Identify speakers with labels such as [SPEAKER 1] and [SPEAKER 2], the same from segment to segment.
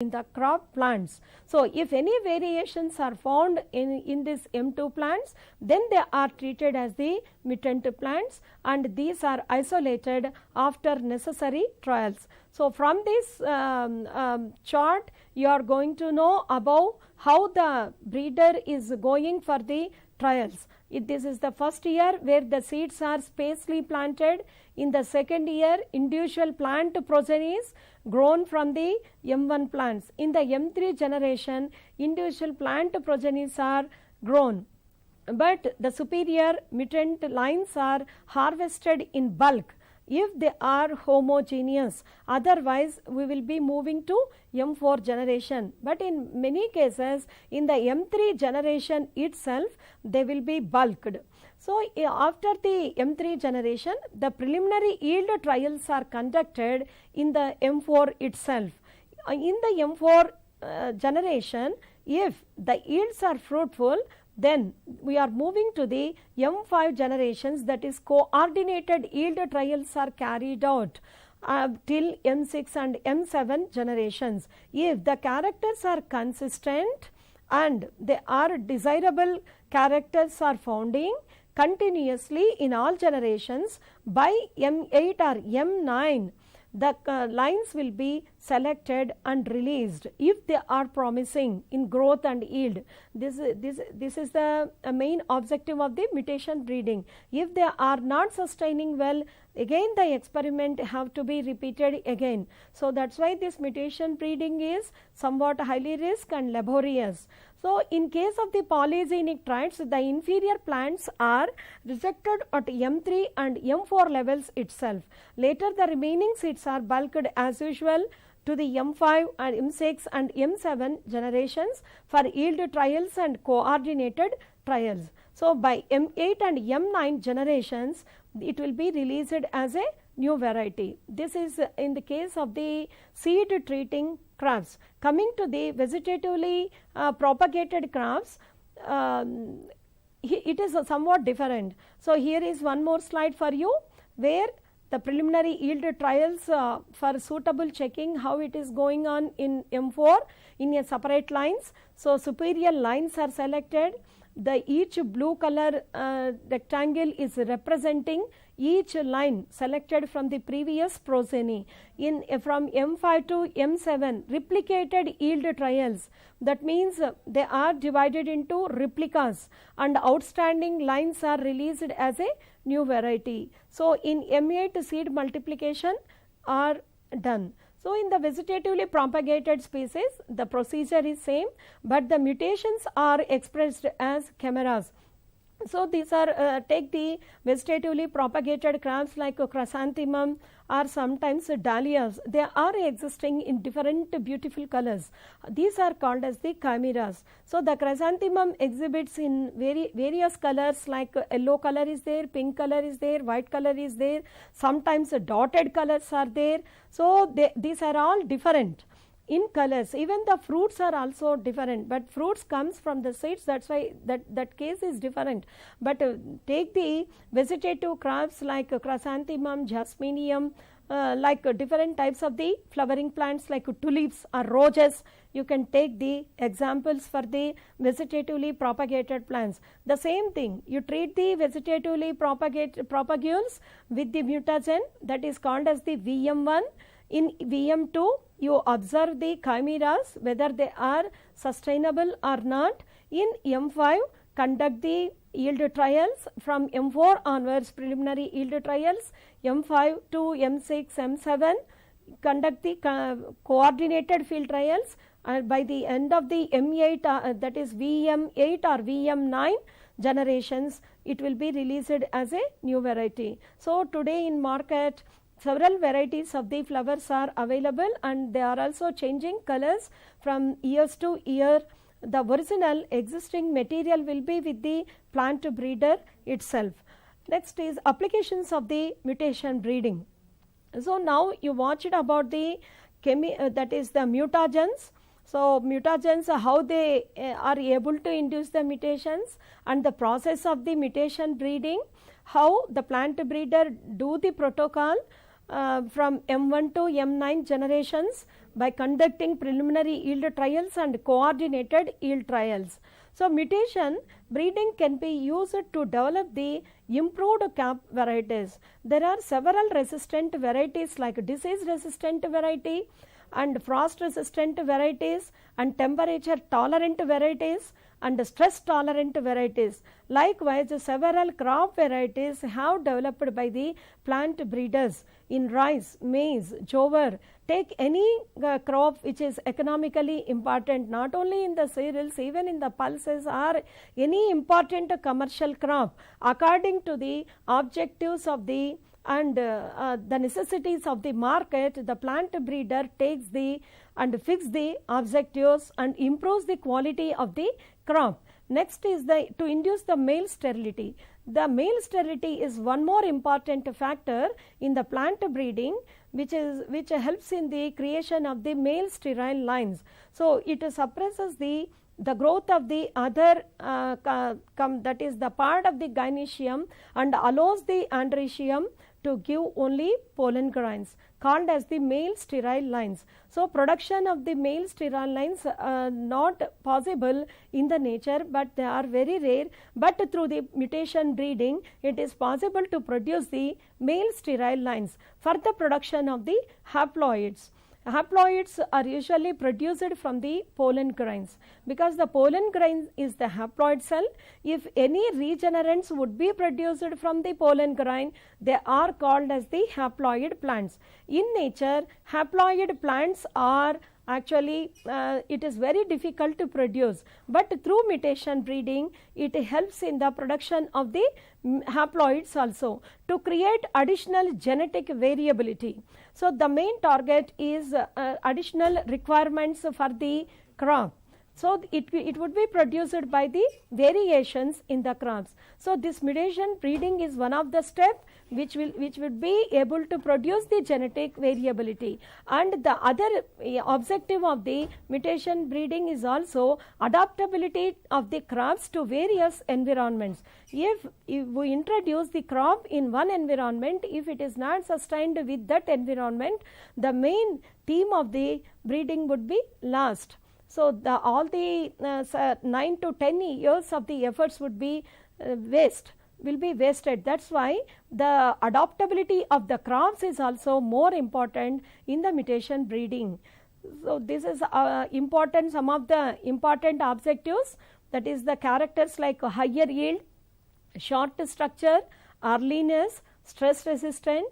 [SPEAKER 1] in the crop plants. So, if any variations are found in this M2 plants, then they are treated as the mutant plants, and these are isolated after necessary trials. So, from this chart you are going to know about how the breeder is going for the trials. This is the first year where the seeds are spacely planted. In the second year, individual plant progenies grown from the M1 plants. In the M3 generation, individual plant progenies are grown, but the superior mutant lines are harvested in bulk if they are homogeneous. Otherwise, we will be moving to M4 generation, but in many cases in the M3 generation itself they will be bulked. So, after the M3 generation, the preliminary yield trials are conducted in the M4 itself. In the M4 generation, if the yields are fruitful, then we are moving to the M5 generations, that is coordinated yield trials are carried out till M6 and M7 generations. If the characters are consistent and they are desirable characters are founding continuously in all generations, by M8 or M9 the lines will be selected and released if they are promising in growth and yield. This is the main objective of the mutation breeding. If they are not sustaining well, again the experiment have to be repeated again. So, that is why this mutation breeding is somewhat highly risk and laborious. So, in case of the polygenic traits, the inferior plants are rejected at M3 and M4 levels itself. Later the remaining seeds are bulked as usual to the M5 and M6 and M7 generations for yield trials and coordinated trials. So, by M8 and M9 generations, it will be released as a new variety. This is in the case of the seed treating crops. Coming to the vegetatively propagated crops, it is somewhat different. So, here is one more slide for you where the preliminary yield trials for suitable checking, how it is going on in M4 in a separate lines. So, superior lines are selected. Each blue color rectangle is representing each line selected from the previous progeny. From M5 to M7, replicated yield trials, that means they are divided into replicas and outstanding lines are released as a new variety. So, in M8 seed multiplication are done. So, in the vegetatively propagated species, the procedure is same, but the mutations are expressed as chimeras. So, these are take the vegetatively propagated crops like chrysanthemum or sometimes dahlias. They are existing in different beautiful colors. These are called as the chimeras. So, the chrysanthemum exhibits in various colors, like yellow color is there, pink color is there, white color is there, sometimes dotted colors are there. So, these are all different in colors. Even the fruits are also different, but fruits comes from the seeds, that is why that case is different. But take the vegetative crops like chrysanthemum, jasminium, like different types of the flowering plants like tulips or roses. You can take the examples for the vegetatively propagated plants. The same thing, you treat the vegetatively propagules with the mutagen, that is called as the VM1. In VM2, you observe the chimeras whether they are sustainable or not. In M5, conduct the yield trials. From M4 onwards, preliminary yield trials. M5 to M6, M7, conduct the coordinated field trials, and by the end of the M8, that is VM8 or VM9 generations, it will be released as a new variety. So, today in market, several varieties of the flowers are available and they are also changing colors from years to year. The original existing material will be with the plant breeder itself. Next is applications of the mutation breeding. So, now you watched about the that is the mutagens. So, mutagens, how they are able to induce the mutations and the process of the mutation breeding, how the plant breeder do the protocol from M1 to M9 generations by conducting preliminary yield trials and coordinated yield trials. So, mutation breeding can be used to develop the improved cap varieties. There are several resistant varieties like disease resistant variety and frost resistant varieties and temperature tolerant varieties and stress tolerant varieties. Likewise, several crop varieties have developed by the plant breeders in rice, maize, jowar. Take any crop which is economically important, not only in the cereals, even in the pulses or any important commercial crop, according to the objectives of the and the necessities of the market, the plant breeder takes the and fix the objectives and improves the quality of the crop. Next is to induce the male sterility. The male sterility is one more important factor in the plant breeding, which helps in the creation of the male sterile lines. So, it suppresses the growth of the other that is the part of the gynoecium and allows the androecium to give only pollen grains called as the male sterile lines. So, production of the male sterile lines not possible in the nature, but they are very rare, but through the mutation breeding it is possible to produce the male sterile lines for the production of the haploids. Haploids are usually produced from the pollen grains, because the pollen grain is the haploid cell. If any regenerants would be produced from the pollen grain, they are called as the haploid plants. In nature, haploid plants are actually it is very difficult to produce, but through mutation breeding it helps in the production of the haploids also to create additional genetic variability. So, the main target is additional requirements for the crop. So, it would be produced by the variations in the crops. So, this mutation breeding is one of the steps which would be able to produce the genetic variability. And the other objective of the mutation breeding is also adaptability of the crops to various environments. If we introduce the crop in one environment, if it is not sustained with that environment, the main theme of the breeding would be lost. So, all the 9 to 10 years of the efforts would be will be wasted. That is why the adaptability of the crops is also more important in the mutation breeding. So, this is important, some of the important objectives, that is the characters like higher yield, short structure, earliness, stress resistant,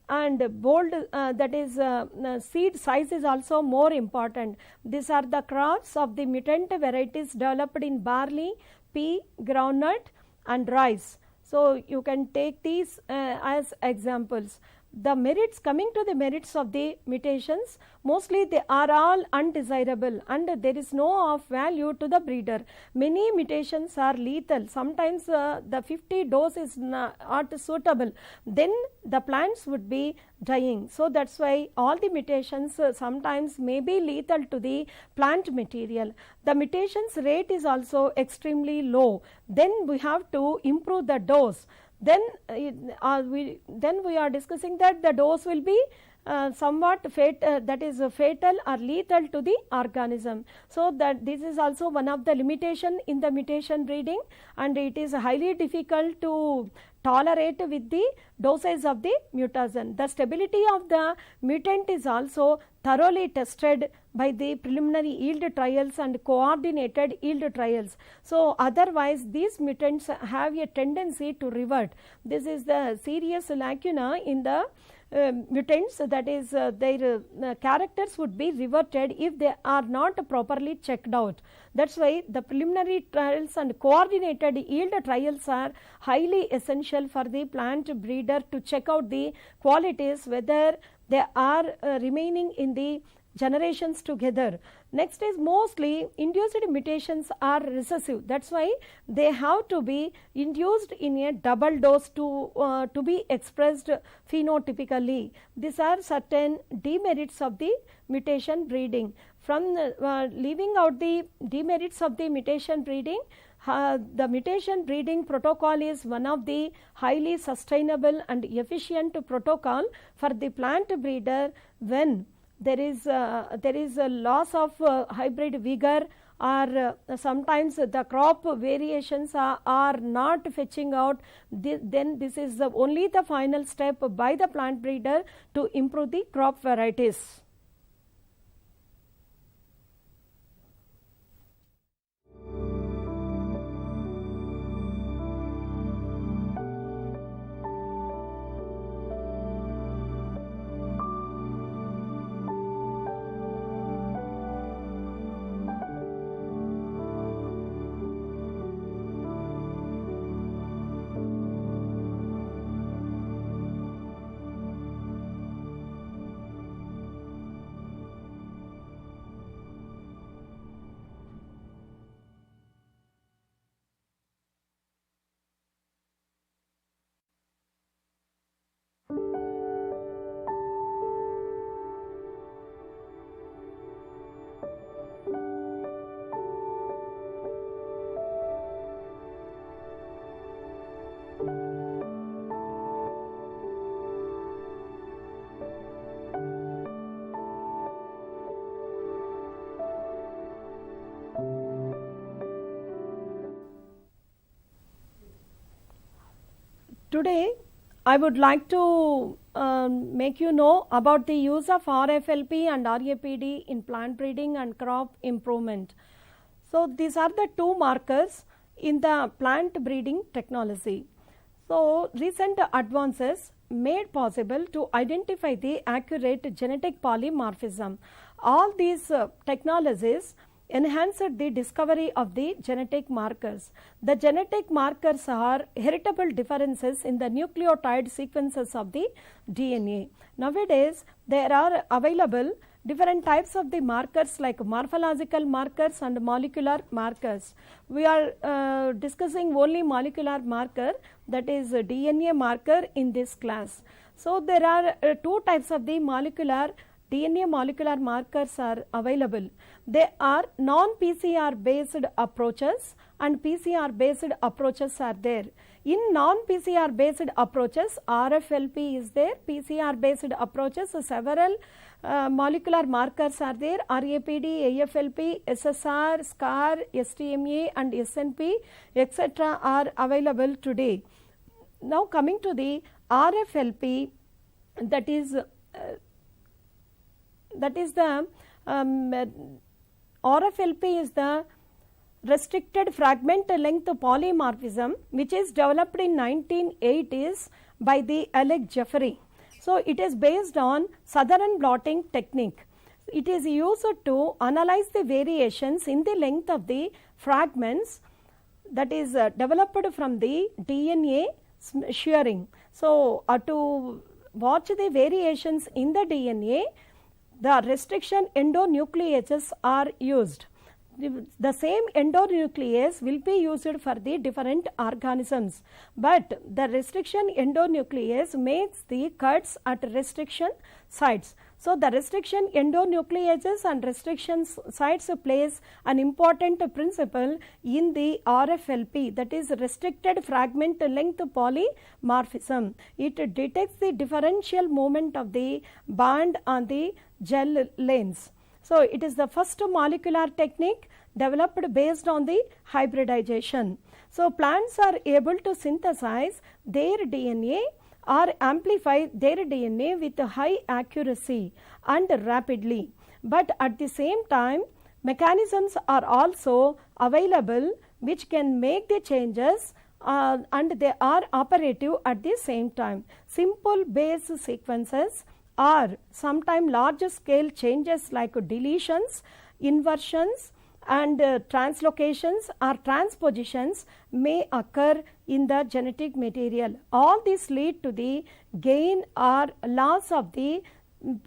[SPEAKER 1] and bold, that is seed size is also more important. These are the crops of the mutant varieties developed in barley, pea, groundnut and rice. So, you can take these as examples. The merits, coming to the merits of the mutations, mostly they are all undesirable and there is no of value to the breeder. Many mutations are lethal. Sometimes the 50 dose is not suitable, then the plants would be dying. So, that is why all the mutations sometimes may be lethal to the plant material. The mutations rate is also extremely low. Then we have to improve the dose. Then we are discussing that the dose will be somewhat that is fatal or lethal to the organism. So, that this is also one of the limitation in the mutation breeding, and it is highly difficult to tolerate with the dosage of the mutagen. The stability of the mutant is also thoroughly tested by the preliminary yield trials and coordinated yield trials. So, otherwise these mutants have a tendency to revert. This is the serious lacuna in the mutants, that is their characters would be reverted if they are not properly checked out. That is why the preliminary trials and coordinated yield trials are highly essential for the plant breeder to check out the qualities, whether they are remaining in the generations together. Next is mostly induced mutations are recessive. That is why they have to be induced in a double dose to be expressed phenotypically. These are certain demerits of the mutation breeding. From leaving out the demerits of the mutation breeding, the mutation breeding protocol is one of the highly sustainable and efficient protocol for the plant breeder when there is a loss of hybrid vigor, or sometimes the crop variations are not fetching out, then this is only the final step by the plant breeder to improve the crop varieties. Today I would like to make you know about the use of RFLP and RAPD in plant breeding and crop improvement. So these are the two markers in the plant breeding technology. So recent advances made possible to identify the accurate genetic polymorphism. All these technologies enhanced the discovery of the genetic markers. The genetic markers are heritable differences in the nucleotide sequences of the DNA. Nowadays, there are available different types of the markers like morphological markers and molecular markers. We are discussing only molecular marker, that is DNA marker in this class. So there are two types of the DNA molecular markers are available. They are non-PCR based approaches and PCR based approaches are there. In non-PCR based approaches, RFLP is there, PCR based approaches, several molecular markers are there, RAPD, AFLP, SSR, SCAR, STMA and SNP, etc. are available today. Now coming to the RFLP, that is the RFLP is the restricted fragment length polymorphism, which is developed in 1980s by the Alec Jeffrey. So it is based on Southern blotting technique. It is used to analyze the variations in the length of the fragments that is developed from the DNA shearing. So to watch the variations in the DNA, the restriction endonucleases are used. The same endonuclease will be used for the different organisms, but the restriction endonuclease makes the cuts at restriction sites. So the restriction endonucleases and restriction sites plays an important principle in the RFLP, that is restricted fragment length polymorphism. It detects the differential movement of the bond on the gel lanes. So it is the first molecular technique developed based on the hybridization. So plants are able to synthesize their DNA or amplify their DNA with high accuracy and rapidly, but at the same time mechanisms are also available which can make the changes and they are operative at the same time. Simple base sequences or sometimes large scale changes like deletions, inversions and translocations or transpositions may occur in the genetic material. All these lead to the gain or loss of the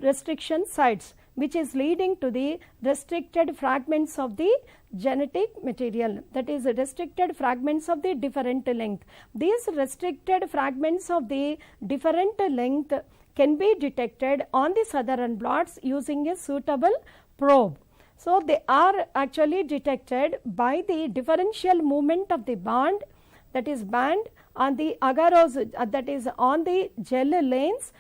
[SPEAKER 1] restriction sites, which is leading to the restricted fragments of the genetic material, that is restricted fragments of the different length. These restricted fragments of the different length can be detected on the Southern blots using a suitable probe. So they are actually detected by the differential movement of the bond, that is band on the agarose, that is on the gel lanes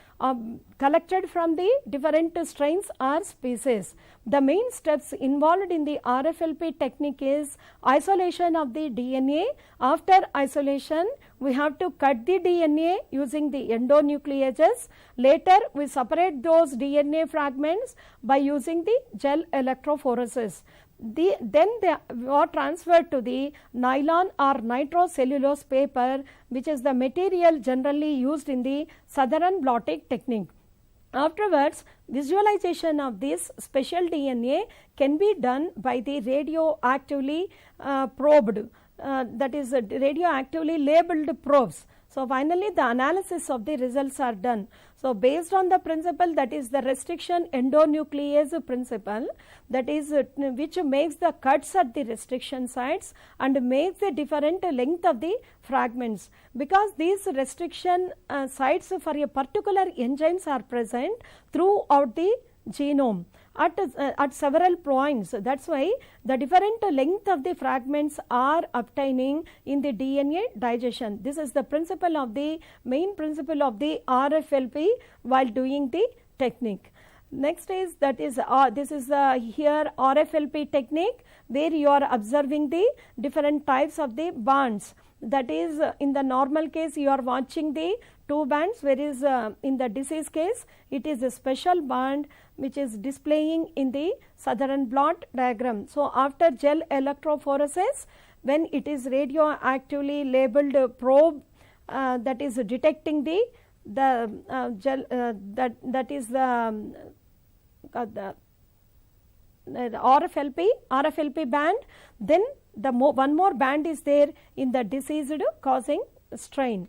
[SPEAKER 1] collected from the different strains or species. The main steps involved in the RFLP technique is isolation of the DNA. After isolation, we have to cut the DNA using the endonucleases. Later, we separate those DNA fragments by using the gel electrophoresis. Then they are transferred to the nylon or nitrocellulose paper, which is the material generally used in the southern blotting technique. Afterwards, visualization of this special DNA can be done by the radioactively probed, that is radioactively labeled probes. So, finally, the analysis of the results are done. So, based on the principle, that is the restriction endonuclease principle, that is which makes the cuts at the restriction sites and makes the different length of the fragments. Because these restriction sites for a particular enzymes are present throughout the genome at several points. That is why the different length of the fragments are obtaining in the DNA digestion. This is the principle of the main principle of the RFLP while doing the technique. Next is that is this is here RFLP technique, where you are observing the different types of the bands. That is in the normal case you are watching the two bands, whereas in the disease case it is a special band which is displaying in the southern blot diagram. So, after gel electrophoresis, when it is radioactively labeled probe that is detecting the gel that is the RFLP band, then one more band is there in the diseased causing strain.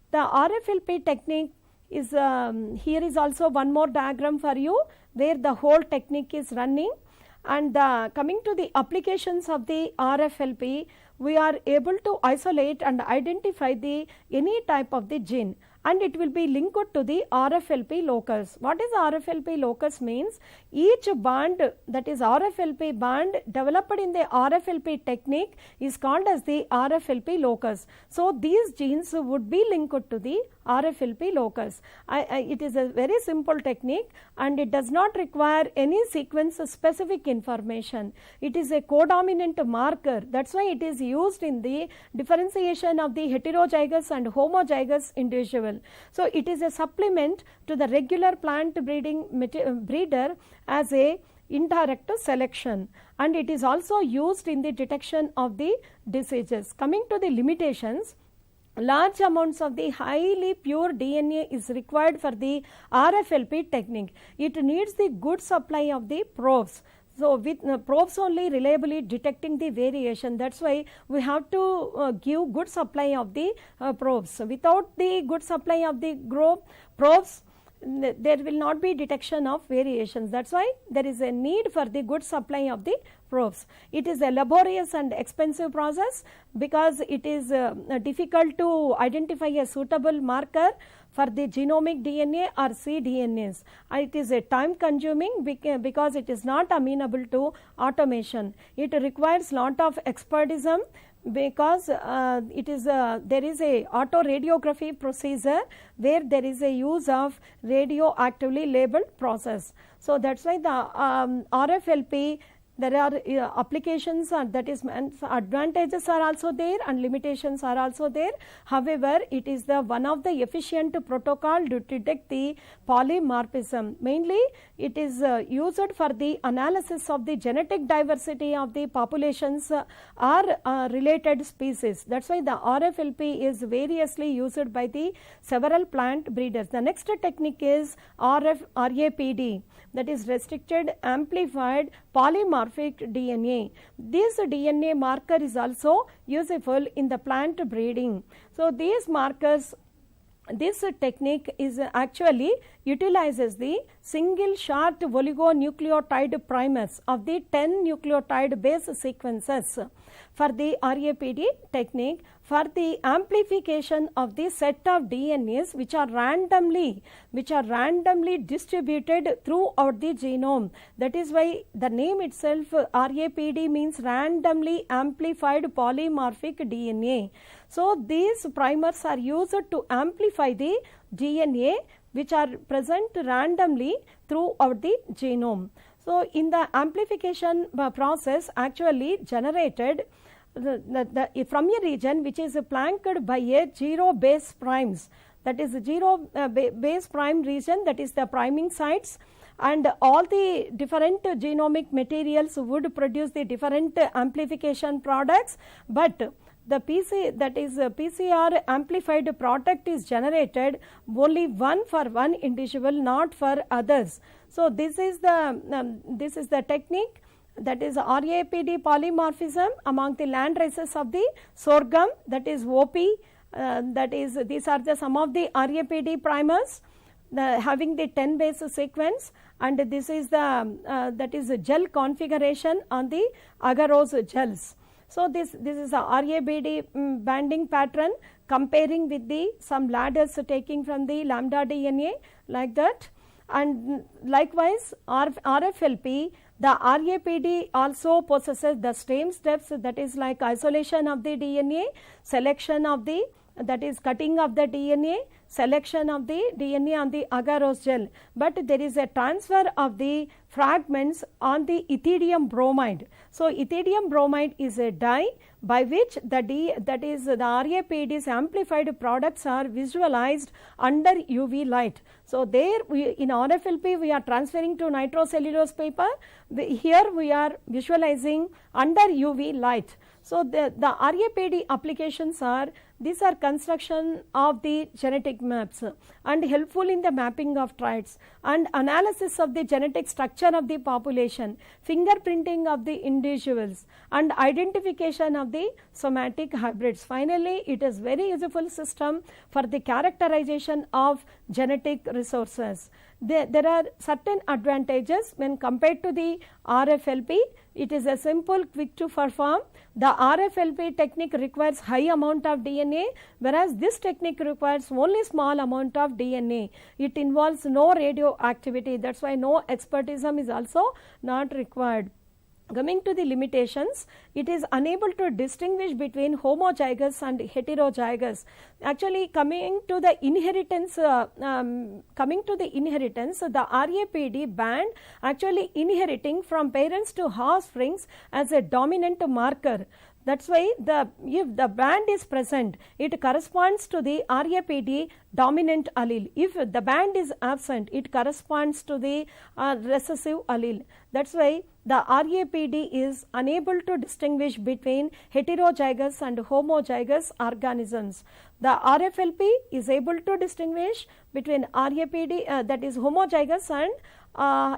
[SPEAKER 1] The RFLP technique is here is also one more diagram for you, where the whole technique is running. And coming to the applications of the RFLP, we are able to isolate and identify the any type of the gene, and it will be linked to the RFLP locus. What is RFLP locus means? Each band, that is RFLP band developed in the RFLP technique, is called as the RFLP locus. So, these genes would be linked to the RFLP locus. It is a very simple technique, and it does not require any sequence specific information. It is a codominant marker. That is why it is used in the differentiation of the heterozygous and homozygous individual. So, it is a supplement to the regular plant breeding breeder as a indirect selection, and it is also used in the detection of the diseases. Coming to the limitations, large amounts of the highly pure DNA is required for the RFLP technique. It needs the good supply of the probes. So, with probes only reliably detecting the variation, that is why we have to give good supply of the probes. Without the good supply of the probes, there will not be detection of variations. That is why there is a need for the good supply of the probes. It is a laborious and expensive process, because it is difficult to identify a suitable marker for the genomic DNA or cDNAs. It is a time consuming because it is not amenable to automation. It requires lot of expertism, because it is there is a autoradiography procedure where there is a use of radioactively labeled process. So, that is why the RFLP, there are applications, that is advantages are also there and limitations are also there. However, it is the one of the efficient protocol to detect the polymorphism. Mainly it is used for the analysis of the genetic diversity of the populations or related species. That is why the RFLP is variously used by the several plant breeders. The next technique is RAPD, that is restricted amplified polymorphic DNA. This DNA marker is also useful in the plant breeding. So, these markers, this technique is actually utilizes the single short oligonucleotide primers of the 10 nucleotide base sequences for the RAPD technique for the amplification of the set of DNAs which are randomly distributed throughout the genome. That is why the name itself RAPD means randomly amplified polymorphic DNA. So these primers are used to amplify the DNA which are present randomly throughout the genome. So in the amplification process actually generated from a region which is flanked by a 0 base primes, that is 0 base prime region, that is the priming sites, and all the different genomic materials would produce the different amplification products, but the PCR amplified product is generated only one for one individual, not for others. So this is the technique, that is RAPD polymorphism among the land races of the sorghum, that is OP, these are some of the RAPD primers having the 10 base sequence, and this is that is gel configuration on the agarose gels. So this is a RAPD banding pattern comparing with the some ladders taking from the lambda DNA like that, and likewise RFLP, the RAPD also possesses the same steps, that is like isolation of the DNA, selection of the, that is cutting of the DNA, selection of the DNA on the agarose gel, but there is a transfer of the fragments on the ethidium bromide. So ethidium bromide is a dye by which the RAPD's amplified products are visualized under UV light. So there in RFLP we are transferring to nitrocellulose paper, here we are visualizing under UV light. So the RAPD applications are, these are construction of the genetic maps and helpful in the mapping of traits and analysis of the genetic structure of the population, fingerprinting of the individuals, and identification of the somatic hybrids. Finally, it is very useful system for the characterization of genetic resources. There are certain advantages when compared to the RFLP. It is a simple, quick to perform. The RFLP technique requires high amount of DNA, whereas this technique requires only small amount of DNA. It involves no radioactivity, that's why no expertism is also not required. Coming to the limitations, it is unable to distinguish between homozygous and heterozygous. Actually, coming to the inheritance, the RAPD band actually inheriting from parents to offsprings as a dominant marker. That's why if the band is present, it corresponds to the RAPD dominant allele. If the band is absent, it corresponds to the recessive allele. That's why the RAPD is unable to distinguish between heterozygous and homozygous organisms. The RFLP is able to distinguish between RAPD, that is homozygous and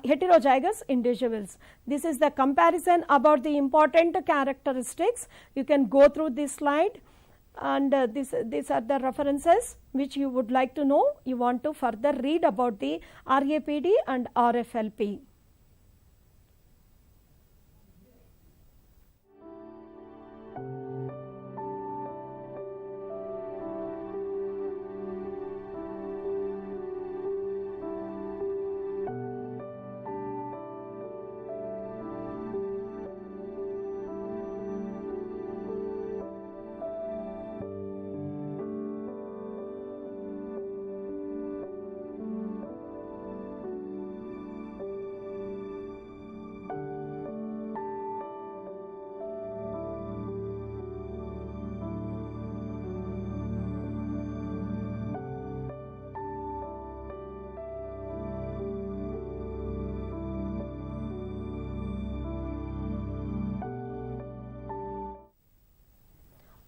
[SPEAKER 1] heterozygous individuals. This is the comparison about the important characteristics. You can go through this slide, and these are the references which you would like to know. You want to further read about the RAPD and RFLP.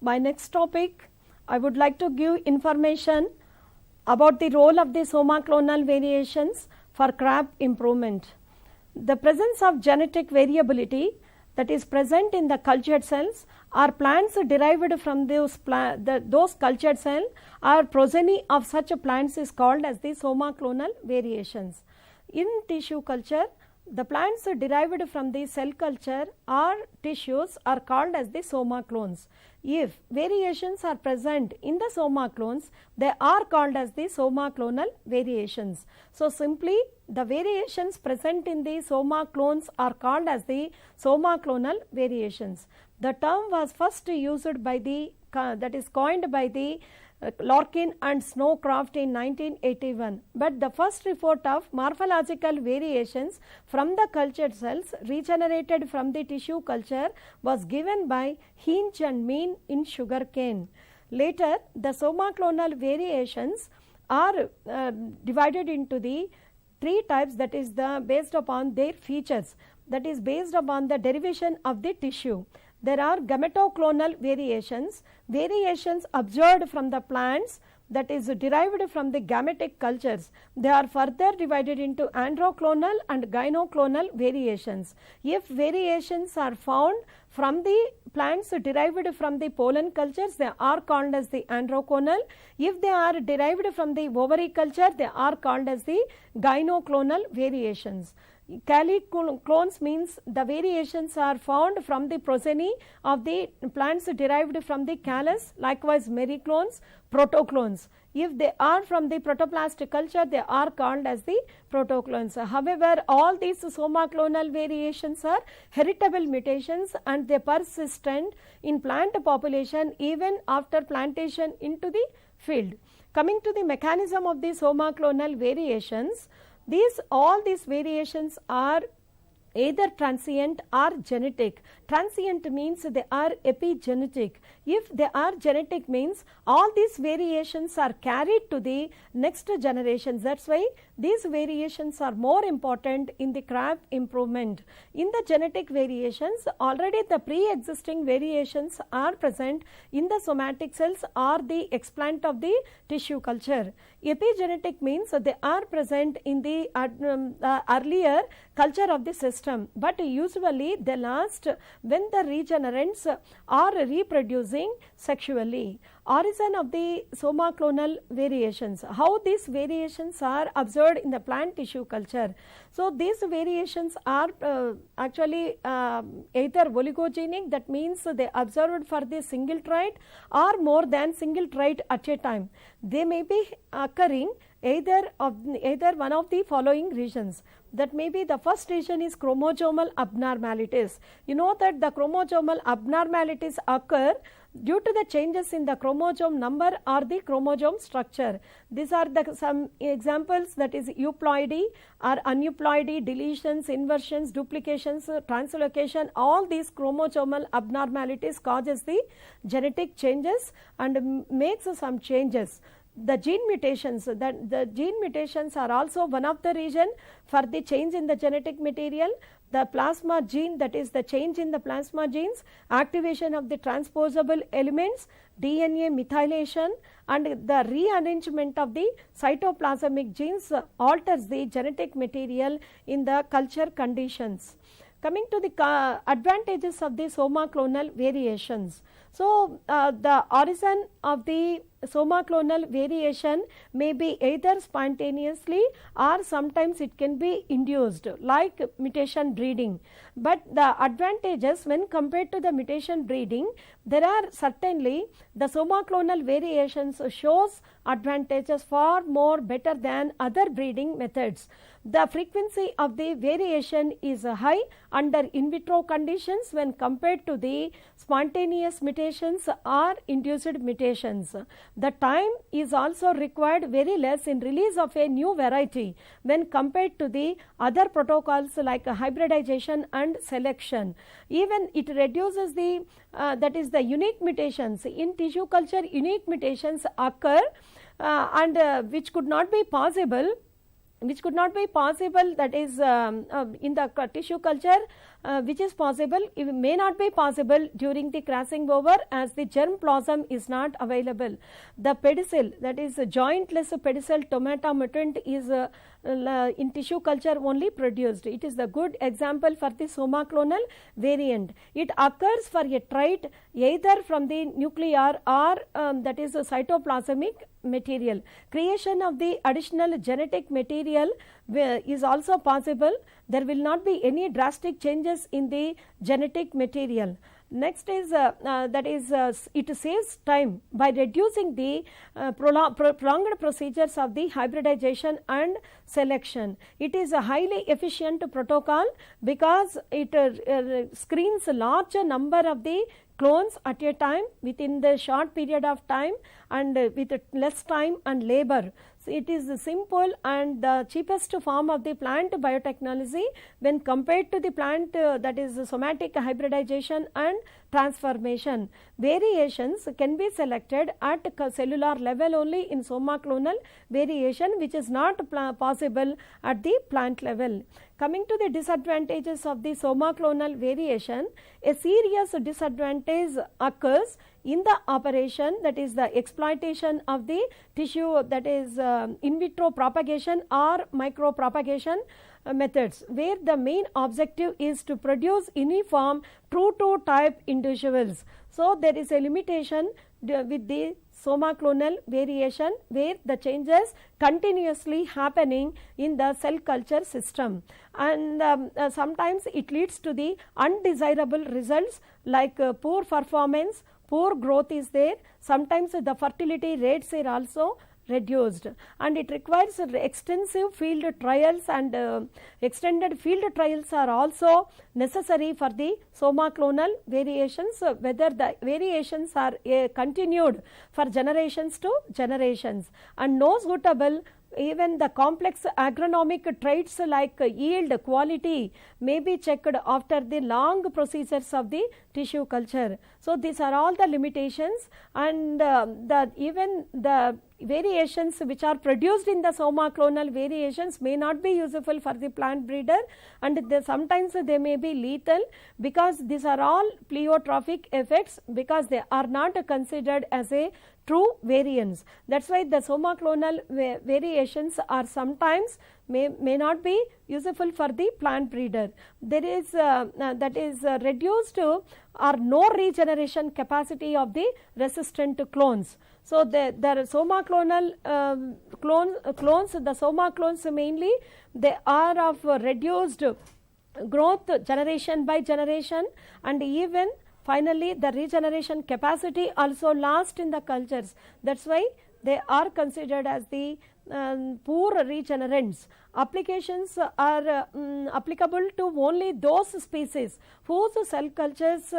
[SPEAKER 1] My next topic, I would like to give information about the role of the somaclonal variations for crop improvement. The presence of genetic variability that is present in the cultured cells or plants derived from those cultured cells or progeny of such plants is called as the somaclonal variations. in tissue culture, the plants derived from the cell culture or tissues are called as the soma clones. If variations are present in the soma clones, they are called as the soma clonal variations. So, simply the variations present in the soma clones are called as the soma clonal variations. The term was first used by the that is coined by the Larkin and Snowcroft in 1981, but the first report of morphological variations from the cultured cells regenerated from the tissue culture was given by Hinch and Mean in sugarcane. Later, the soma clonal variations are divided into the three types, that is based upon their features, that is based upon the derivation of the tissue. There are gametoclonal variations, variations observed from the plants, that is derived from the gametic cultures. They are further divided into androclonal and gynoclonal variations. If variations are found from the plants derived from the pollen cultures, they are called as the androclonal. If they are derived from the ovary culture, they are called as the gynoclonal variations. Caliclones means the variations are found from the progeny of the plants derived from the callus, likewise mericlones, protoclones. If they are from the protoplast culture, they are called as the protoclones. However, all these soma clonal variations are heritable mutations and they persistent in plant population even after plantation into the field. Coming to the mechanism of the soma clonal variations, all these variations are either transient or genetic. Transient means they are epigenetic. If they are genetic means all these variations are carried to the next generations. That's why these variations are more important in the crop improvement. In the genetic variations, already the pre-existing variations are present in the somatic cells or the explant of the tissue culture. Epigenetic means they are present in the earlier culture of the system, but usually they last when the regenerants are reproducing sexually. Origin of the soma clonal variations, how these variations are observed in the plant tissue culture. So, these variations are actually either oligogenic, that means they observed for the single trait or more than single trait at a time. They may be occurring either one of the following regions. That may be the first region is chromosomal abnormalities. You know that the chromosomal abnormalities occur due to the changes in the chromosome number or the chromosome structure. These are some examples, that is euploidy or aneuploidy, deletions, inversions, duplications, translocation. All these chromosomal abnormalities causes the genetic changes and makes some changes. The gene mutations, that the gene mutations are also one of the reason for the change in the genetic material. The plasma gene, that is the change in the plasma genes, activation of the transposable elements, DNA methylation, and the rearrangement of the cytoplasmic genes alters the genetic material in the culture conditions. Coming to the advantages of the soma clonal variations. So, the origin of the soma clonal variation may be either spontaneously or sometimes it can be induced, like mutation breeding. But the advantages when compared to the mutation breeding, there are certainly the soma clonal variations shows advantages far more better than other breeding methods. The frequency of the variation is high under in vitro conditions when compared to the spontaneous mutations or induced mutations. The time is also required very less in release of a new variety when compared to the other protocols like hybridization and selection. Even it reduces the that is the unique mutations. In tissue culture, unique mutations occur and which could not be possible, that is in the tissue culture, which is possible, it may not be possible during the crossing over as the germ plasm is not available. The pedicel, that is jointless pedicel tomata mutant, is in tissue culture only produced. It is the good example for the soma clonal variant. It occurs for a trait either from the nuclear or that is a cytoplasmic material. Creation of the additional genetic material is also possible. There will not be any drastic changes in the genetic material. Next is it saves time by reducing the prolonged procedures of the hybridization and selection. It is a highly efficient protocol because it screens a larger number of the clones at a time within the short period of time and with less time and labor. So it is the simple and the cheapest form of the plant biotechnology when compared to the plant that is somatic hybridization and transformation. Variations can be selected at cellular level only in soma clonal variation, which is not possible at the plant level. Coming to the disadvantages of the soma clonal variation, a serious disadvantage occurs in the operation, that is the exploitation of the tissue, that is in vitro propagation or micro propagation methods, where the main objective is to produce uniform true to type individuals. So there is a limitation with the soma clonal variation where the changes continuously happening in the cell culture system, and sometimes it leads to the undesirable results like poor performance, poor growth is there, sometimes the fertility rates are also reduced, and it requires extensive field trials, and extended field trials are also necessary for the soma clonal variations, whether the variations are continued for generations to generations, and no suitable even the complex agronomic traits like yield, quality may be checked after the long procedures of the tissue culture. So these are all the limitations, and even the variations which are produced in the soma clonal variations may not be useful for the plant breeder, and sometimes they may be lethal because these are all pleiotropic effects, because they are not considered as a true variants. That's why the soma clonal variations are sometimes may not be useful for the plant breeder. There is that is reduced or no regeneration capacity of the resistant clones. So the soma clonal clones, the soma clones mainly they are of reduced growth generation by generation, and even finally the regeneration capacity also lost in the cultures. That's why they are considered as the poor regenerants. Applications are applicable to only those species whose cell cultures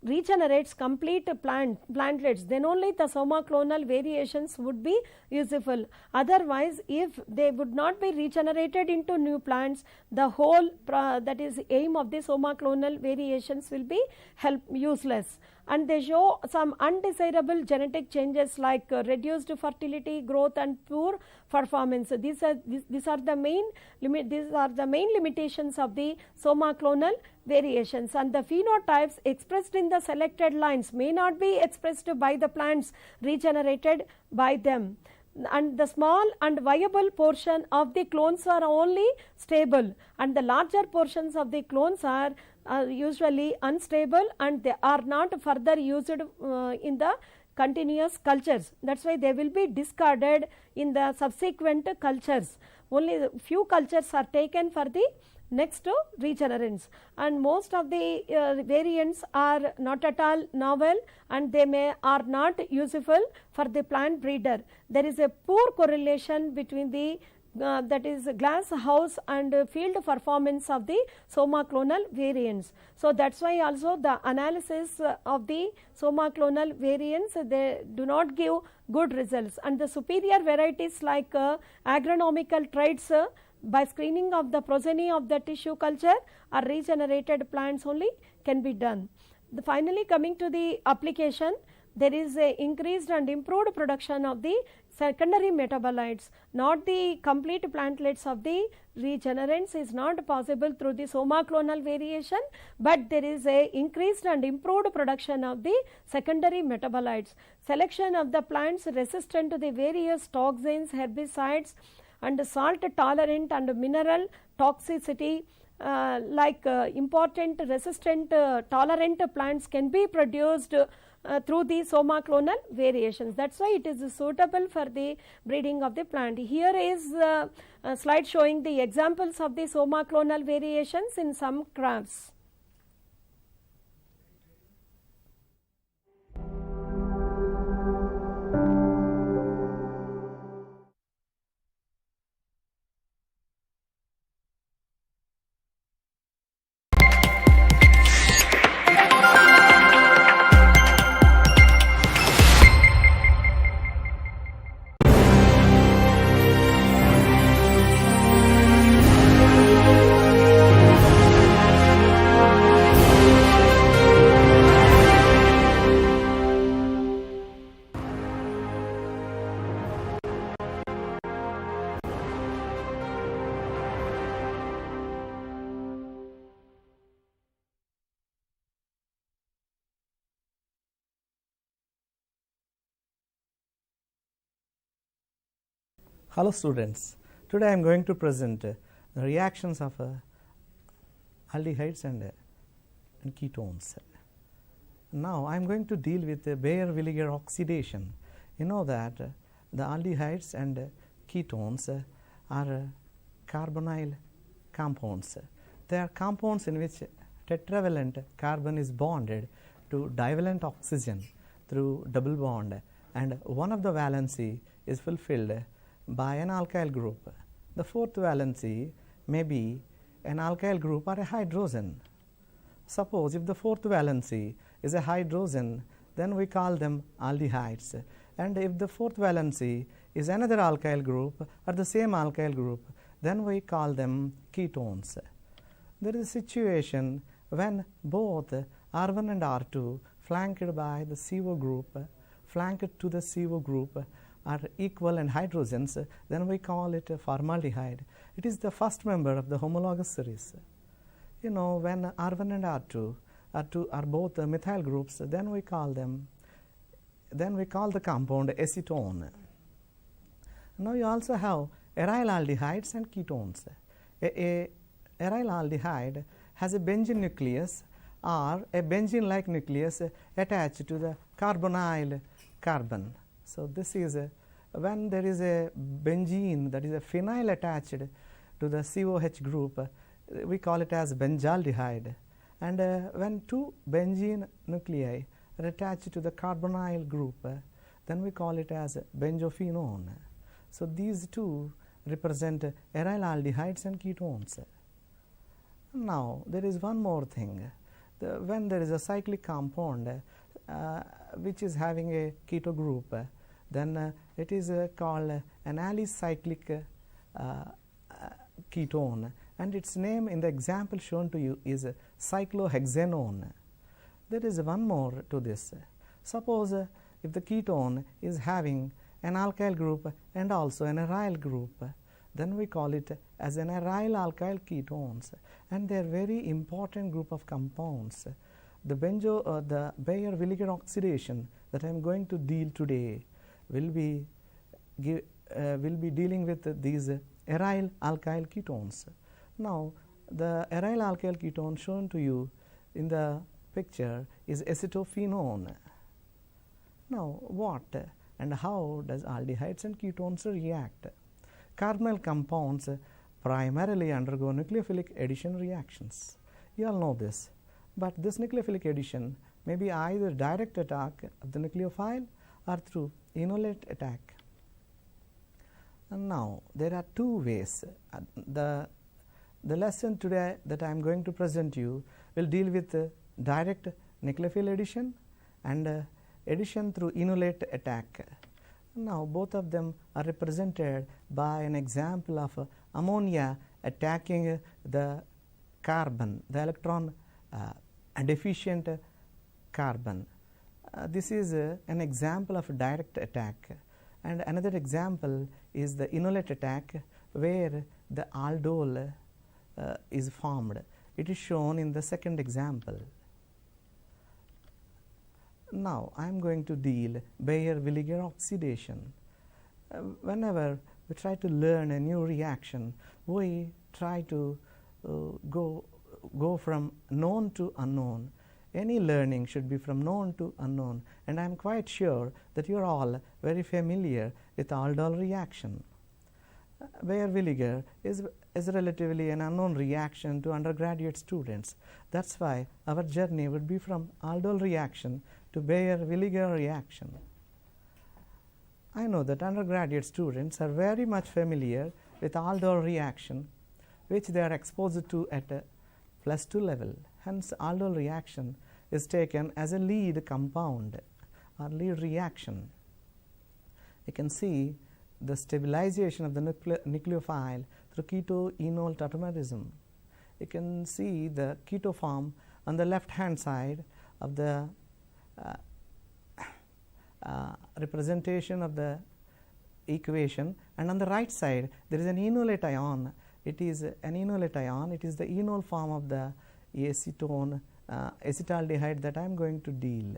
[SPEAKER 1] regenerates complete plantlets, then only the soma clonal variations would be useful. Otherwise, if they would not be regenerated into new plants, the whole that is aim of the soma clonal variations will be useless, and they show some undesirable genetic changes like reduced fertility, growth, and poor performance. These are the main limitations of the soma clonal variations, and the phenotypes expressed in the selected lines may not be expressed by the plants regenerated by them, and the small and viable portion of the clones are only stable, and the larger portions of the clones are usually unstable, and they are not further used in the continuous cultures. That's why they will be discarded in the subsequent cultures. Only few cultures are taken for the next regenerants, and most of the variants are not at all novel, and they are not useful for the plant breeder. There is a poor correlation between the that is glass house and field performance of the soma clonal variants. So that's why also the analysis of the soma clonal variants, they do not give good results, and the superior varieties like agronomical traits by screening of the progeny of the tissue culture or regenerated plants only can be done. Finally, coming to the application, there is a increased and improved production of the secondary metabolites. Not the complete plantlets of the regenerants is not possible through the soma clonal variation, but there is a increased and improved production of the secondary metabolites. Selection of the plants resistant to the various toxins, herbicides, and salt tolerant and mineral toxicity, important resistant tolerant plants can be produced through the somaclonal variations. That's why it is suitable for the breeding of the plant. Here is a slide showing the examples of the somaclonal variations in some crops.
[SPEAKER 2] Hello students, today I am going to present the reactions of aldehydes and ketones. Now I am going to deal with Baeyer-Villiger oxidation. You know that the aldehydes and ketones are carbonyl compounds. They are compounds in which tetravalent carbon is bonded to divalent oxygen through double bond, and one of the valency is fulfilled by an alkyl group. The fourth valency may be an alkyl group or a hydrogen. Suppose if the fourth valency is a hydrogen, then we call them aldehydes, and if the fourth valency is another alkyl group or the same alkyl group, then we call them ketones. There is a situation when both R1 and R2 flanked by the CO group, flanked to the CO group are equal and hydrogens, then we call it a formaldehyde. It is the first member of the homologous series. You know, when R1 and R2 are both methyl groups, then we call the compound acetone. Now you also have aryl aldehydes and ketones. A aryl aldehyde has a benzene nucleus or a benzene-like nucleus attached to the carbonyl carbon. So this is when there is a benzene, that is a phenyl attached to the COH group, we call it as benzaldehyde. And when two benzene nuclei are attached to the carbonyl group, then we call it as benzophenone. So these two represent aryl aldehydes and ketones. Now there is one more thing. When there is a cyclic compound which is having a keto group, then it is called an alicyclic ketone, and its name in the example shown to you is cyclohexanone. There is one more to this. Suppose if the ketone is having an alkyl group and also an aryl group, then we call it as an aryl alkyl ketones, and they are very important group of compounds. The Baeyer-Villiger oxidation that I am going to deal today will be dealing with these aryl alkyl ketones. Now the aryl alkyl ketone shown to you in the picture is acetophenone. Now what and how does aldehydes and ketones react? Carbonyl compounds primarily undergo nucleophilic addition reactions. You all know this, but this nucleophilic addition may be either direct attack of the nucleophile or through enolate attack. And now there are two ways. The lesson today that I am going to present you will deal with direct nucleophile addition and addition through enolate attack. Now both of them are represented by an example of ammonia attacking the carbon, the electron deficient carbon. This is an example of a direct attack, and another example is the enolate attack where the aldol is formed. It is shown in the second example. Now I am going to deal Baeyer-Villiger oxidation. Whenever we try to learn a new reaction, we try to go from known to unknown. Any learning should be from known to unknown, and I am quite sure that you are all very familiar with aldol reaction. Baeyer-Villiger is relatively an unknown reaction to undergraduate students. That's why our journey would be from aldol reaction to Baeyer-Villiger reaction. I know that undergraduate students are very much familiar with aldol reaction, which they are exposed to at a +2 level. Hence, aldol reaction is taken as a lead compound or lead reaction. You can see the stabilization of the nucleophile through keto-enol tautomerism. You can see the keto form on the left hand side of the representation of the equation, and on the right side there is an enolate ion. It is an enolate ion. It is the enol form of the acetone acetaldehyde that I am going to deal.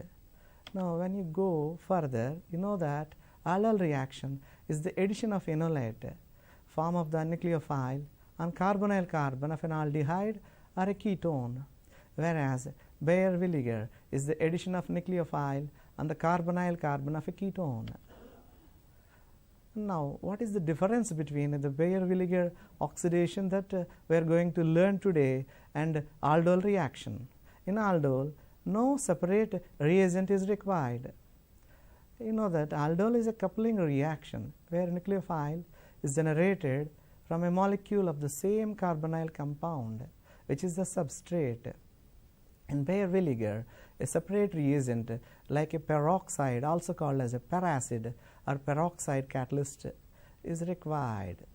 [SPEAKER 2] Now, when you go further, you know that aldol reaction is the addition of enolate form of the nucleophile on carbonyl carbon of an aldehyde or a ketone, whereas Baeyer-Villiger is the addition of nucleophile on the carbonyl carbon of a ketone. Now, what is the difference between the Baeyer-Villiger oxidation that we are going to learn today and aldol reaction? In aldol, no separate reagent is required. You know that aldol is a coupling reaction where nucleophile is generated from a molecule of the same carbonyl compound, which is the substrate. In Baeyer-Villiger, a separate reagent like a peroxide, also called as a peracid or peroxide catalyst, is required.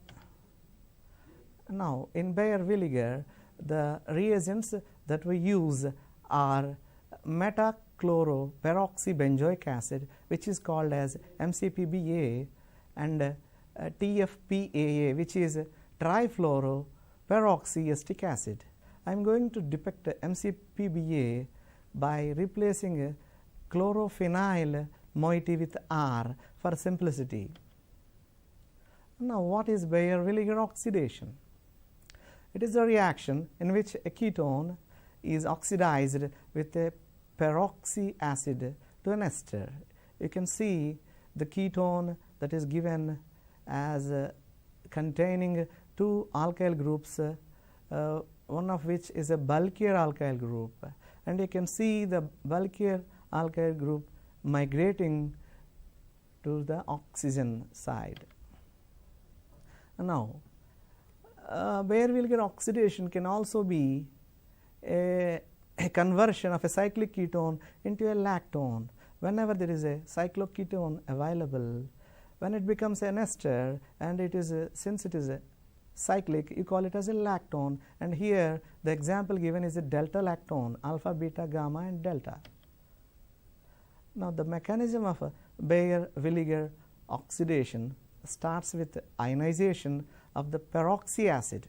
[SPEAKER 2] Now, in Baeyer-Villiger, the reagents that we use are metachloroperoxybenzoic acid, which is called as MCPBA, and TFPAA, which is trifluoroperoxyestic acid. I am going to depict MCPBA by replacing chlorophenyl moiety with R for simplicity. Now, what is Baeyer-Villiger oxidation? It is a reaction in which a ketone is oxidized with a peroxy acid to an ester. You can see the ketone that is given as containing two alkyl groups, one of which is a bulkier alkyl group, and you can see the bulkier alkyl group migrating to the oxygen side. Now, Baeyer-Villiger oxidation can also be a conversion of a cyclic ketone into a lactone. Whenever there is a cycloketone available, when it becomes an ester, and it is since it is a cyclic, you call it as a lactone, and here the example given is a delta lactone, alpha, beta, gamma, and delta. Now, the mechanism of Baeyer-Villiger oxidation starts with ionization of the peroxy acid.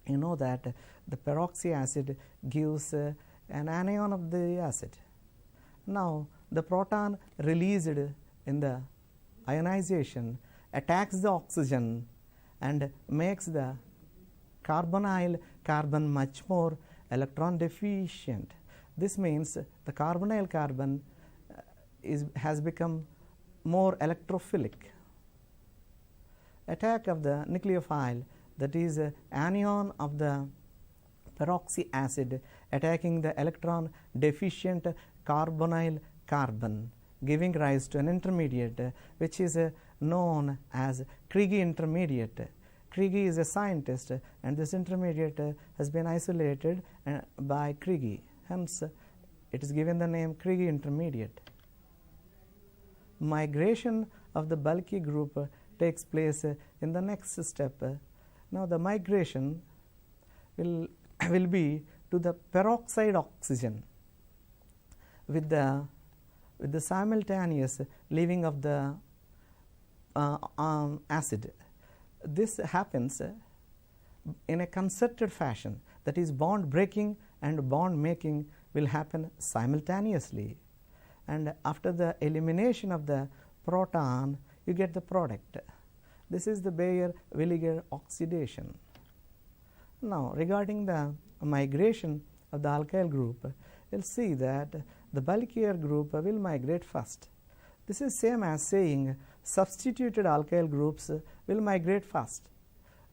[SPEAKER 2] You know that the peroxy acid gives an anion of the acid. Now, the proton released in the ionization attacks the oxygen and makes the carbonyl carbon much more electron deficient. This means the carbonyl carbon has become more electrophilic. Attack of the nucleophile, that is anion of the peroxy acid attacking the electron deficient carbonyl carbon, giving rise to an intermediate which is known as Kriege intermediate. Kriege is a scientist, and this intermediate has been isolated by Kriege. Hence, it is given the name Kriege intermediate. Migration of the bulky group takes place in the next step. Now, the migration will be to the peroxide oxygen with the simultaneous leaving of the acid. This happens in a concerted fashion, that is, bond breaking and bond making will happen simultaneously, and after the elimination of the proton you get the product. This is the Baeyer-Villiger oxidation. Now, regarding the migration of the alkyl group, you'll see that the bulkier group will migrate first. This is same as saying substituted alkyl groups will migrate first.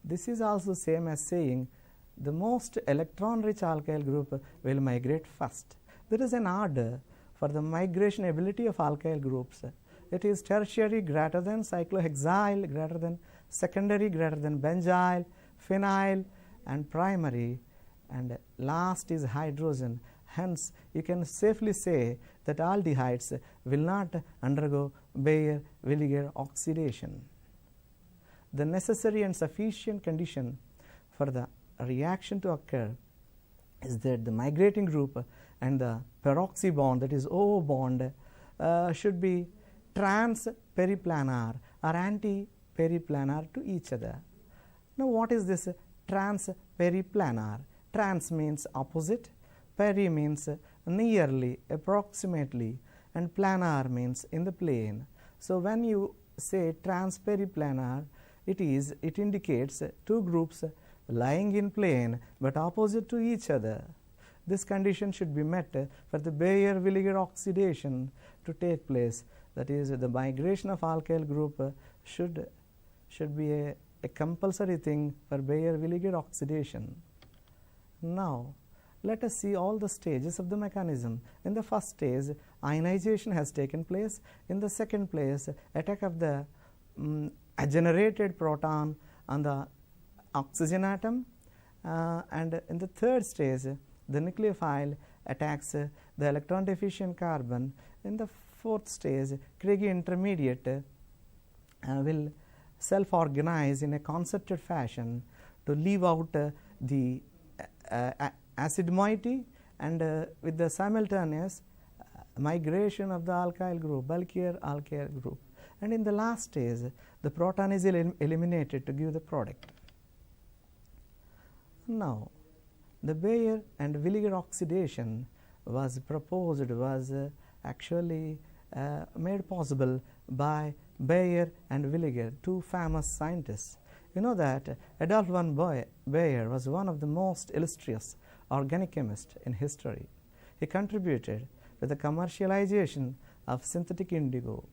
[SPEAKER 2] This is also same as saying the most electron-rich alkyl group will migrate first. There is an order for the migration ability of alkyl groups. It is tertiary greater than cyclohexyl, greater than secondary, greater than benzyl, phenyl, and primary, and last is hydrogen. Hence, you can safely say that aldehydes will not undergo Baeyer-Villiger oxidation. The necessary and sufficient condition for the reaction to occur is that the migrating group and the peroxy bond, that is O bond, should be trans-periplanar or anti-periplanar to each other. Now, what is this trans-periplanar? Trans means opposite, peri means nearly, approximately, and planar means in the plane. So, when you say trans-periplanar, it indicates two groups lying in plane but opposite to each other. This condition should be met for the Baeyer-Villiger oxidation to take place. That is, the migration of alkyl group should be a compulsory thing for Baeyer-Villiger oxidation. Now, let us see all the stages of the mechanism. In the first stage, ionization has taken place. In the second place, attack of the generated proton on the oxygen atom, and in the third stage, the nucleophile attacks the electron deficient carbon. In the fourth stage, Craigie intermediate will self-organize in a concerted fashion to leave out the acid moiety and with the simultaneous migration of the alkyl group, bulkier alkyl group. And in the last stage, the proton is eliminated to give the product. Now, the Baeyer and Villiger oxidation was proposed, was actually made possible by Baeyer and Villiger, two famous scientists. You know that Adolf von Baeyer was one of the most illustrious organic chemists in history. He contributed to the commercialization of synthetic indigo.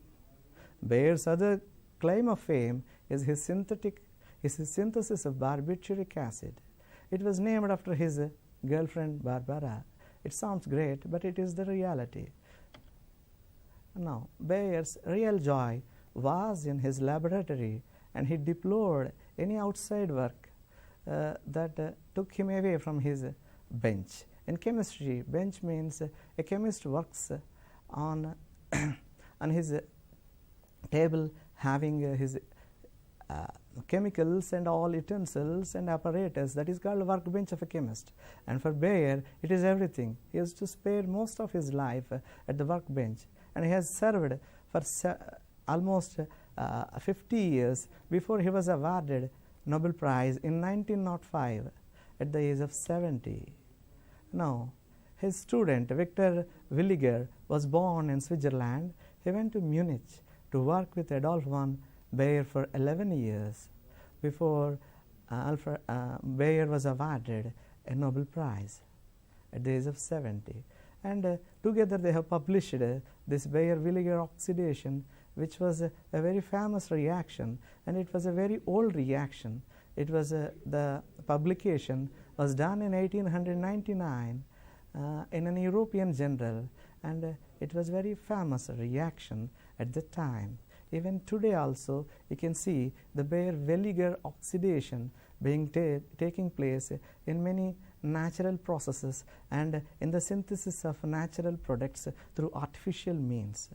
[SPEAKER 2] Bayer's other claim of fame is his synthesis of barbituric acid. It was named after his girlfriend Barbara. It sounds great, but it is the reality. Now, Bayer's real joy was in his laboratory, and he deplored any outside work that took him away from his bench. In chemistry, bench means a chemist works on on his table, having his chemicals and all utensils and apparatus. That is called workbench of a chemist. And for Bayer, it is everything. He has to spare most of his life at the workbench, and he has served for almost 50 years before he was awarded Nobel Prize in 1905 at the age of 70. Now, his student Victor Villiger was born in Switzerland. He went to Munich to work with Adolf von Baeyer for 11 years before Baeyer was awarded a Nobel Prize at the age of 70. And together they have published this Baeyer-Villiger oxidation, which was a very famous reaction, and it was a very old reaction. It was the publication was done in 1899 in an European journal, and it was very famous reaction at the time. Even today also, you can see the Baeyer-Villiger oxidation being taking place in many natural processes and in the synthesis of natural products through artificial means.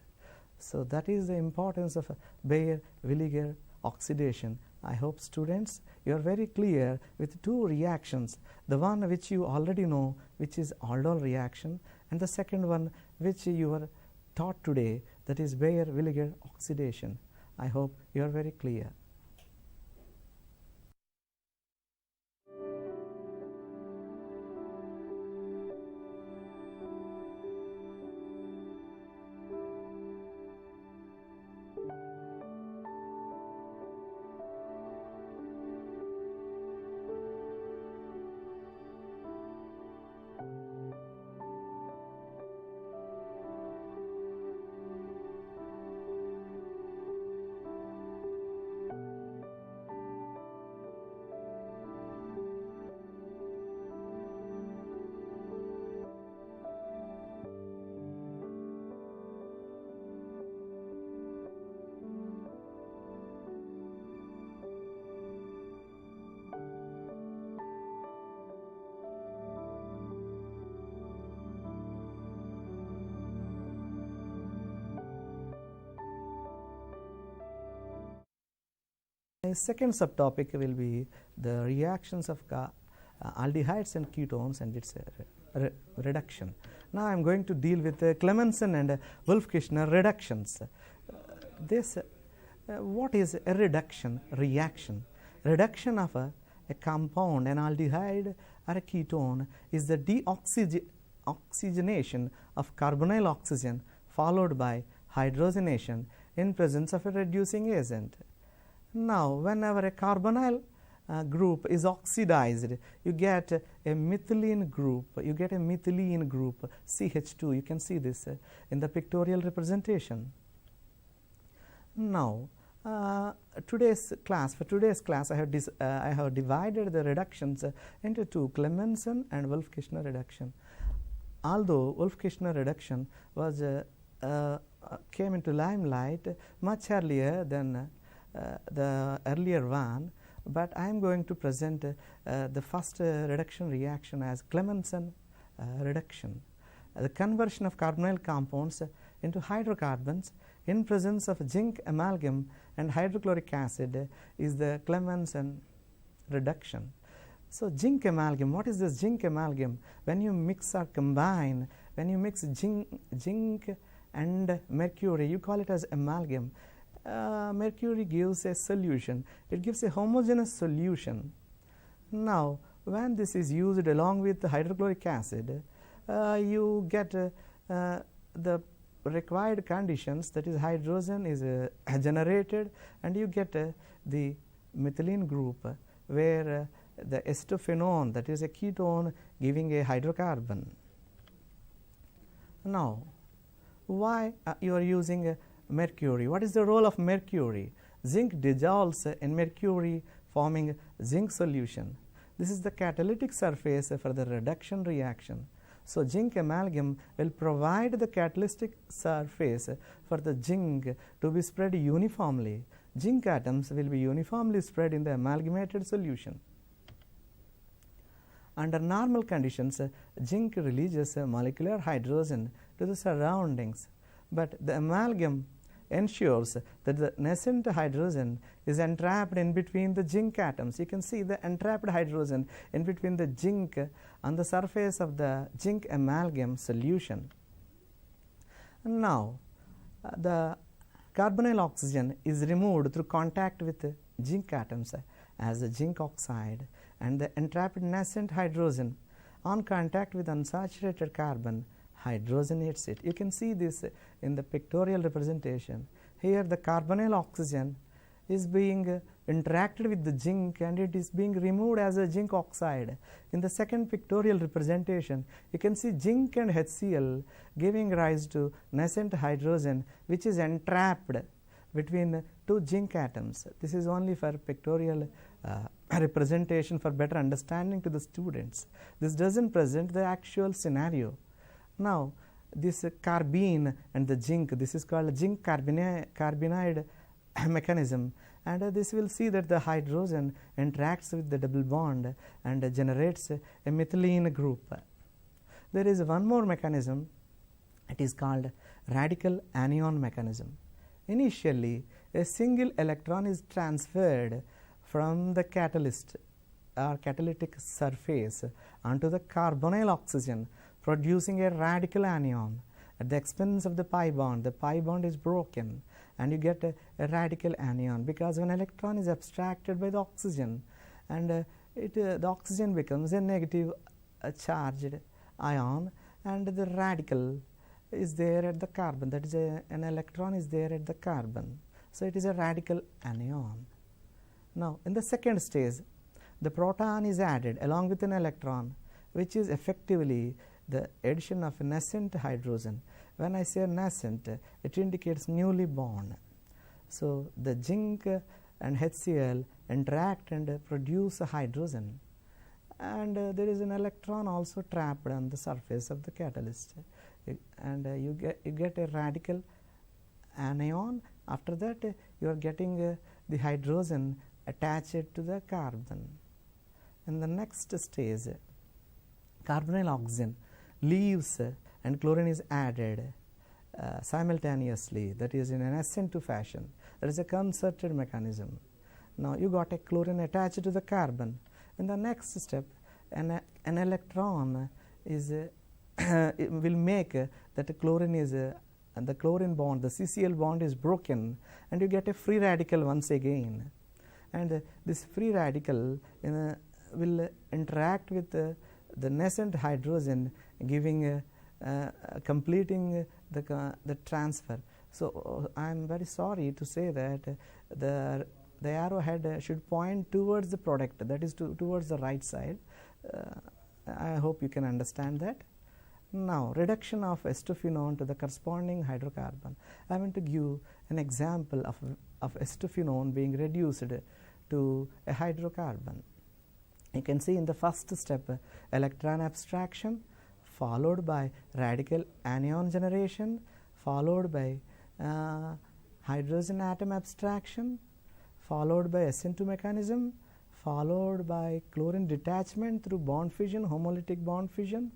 [SPEAKER 2] So that is the importance of Baeyer-Villiger oxidation. I hope students, you are very clear with two reactions, the one which you already know, which is aldol reaction, and the second one which you were taught today, that is Baeyer-Villiger oxidation. I hope you are very clear. The second subtopic will be the reactions of aldehydes and ketones and its reduction. Now I am going to deal with Clemmensen and Wolff-Kishner reductions. What is a reduction reaction? Reduction of a compound, an aldehyde or a ketone, is the deoxygenation of carbonyl oxygen followed by hydrogenation in presence of a reducing agent. Now, whenever a carbonyl group is oxidized, you get a methylene group. CH2. You can see this in the pictorial representation. Now, for today's class, I have divided the reductions into two: Clemmensen and Wolff-Kishner reduction. Although Wolff-Kishner reduction was came into limelight much earlier than the earlier one, but I am going to present the first reduction reaction as Clemmensen reduction. The conversion of carbonyl compounds into hydrocarbons in presence of zinc amalgam and hydrochloric acid is the Clemmensen reduction. So, zinc amalgam, what is this zinc amalgam? When you mix or combine, when you mix zinc and mercury, you call it as amalgam. Mercury gives a solution. It gives a homogeneous solution. Now, when this is used along with the hydrochloric acid, you get the required conditions, that is hydrogen is generated, and you get the methylene group where the acetophenone, that is a ketone, giving a hydrocarbon. Now, why you are using mercury? What is the role of mercury? Zinc dissolves in mercury, forming zinc solution. This is the catalytic surface for the reduction reaction. So, zinc amalgam will provide the catalytic surface for the zinc to be spread uniformly. Zinc atoms will be uniformly spread in the amalgamated solution. Under normal conditions, zinc releases molecular hydrogen to the surroundings, but the amalgam ensures that the nascent hydrogen is entrapped in between the zinc atoms. You can see the entrapped hydrogen in between the zinc on the surface of the zinc amalgam solution. Now, the carbonyl oxygen is removed through contact with the zinc atoms as a zinc oxide, and the entrapped nascent hydrogen on contact with unsaturated carbon hydrogenates it. You can see this in the pictorial representation. Here the carbonyl oxygen is being interacted with the zinc and it is being removed as a zinc oxide. In the second pictorial representation, you can see zinc and HCl giving rise to nascent hydrogen which is entrapped between two zinc atoms. This is only for pictorial representation for better understanding to the students. This doesn't present the actual scenario. Now, this carbene and the zinc, this is called zinc carbonide mechanism, and this will see that the hydrogen interacts with the double bond and generates a methylene group. There is one more mechanism, it is called radical anion mechanism. Initially, a single electron is transferred from the catalyst or catalytic surface onto the carbonyl oxygen, producing a radical anion. At the expense of the pi bond, the pi bond is broken and you get a radical anion, because when electron is abstracted by the oxygen and the oxygen becomes a negative charged ion and the radical is there at the carbon, that is an electron is there at the carbon. So, it is a radical anion. Now, in the second stage, the proton is added along with an electron, which is effectively the addition of a nascent hydrogen. When I say nascent, it indicates newly born. So, the zinc and HCl interact and produce a hydrogen, and there is an electron also trapped on the surface of the catalyst, and you get a radical anion. After that, you are getting the hydrogen attached to the carbon. In the next stage, carbonyl oxygen leaves and chlorine is added simultaneously, that is in an SN2 fashion. That is a concerted mechanism. Now you got a chlorine attached to the carbon. In the next step, an electron is it will make that the chlorine is and the chlorine bond, the CCl bond is broken, and you get a free radical once again. And this free radical will interact with the nascent hydrogen, giving completing the transfer. So I am very sorry to say that the arrowhead should point towards the product, that is towards the right side. I hope you can understand that. Now, reduction of acetophenone to the corresponding hydrocarbon. I want to give an example of acetophenone being reduced to a hydrocarbon. You can see in the first step electron abstraction, followed by radical anion generation, followed by hydrogen atom abstraction, followed by SN2 mechanism, followed by chlorine detachment through bond fission, homolytic bond fission,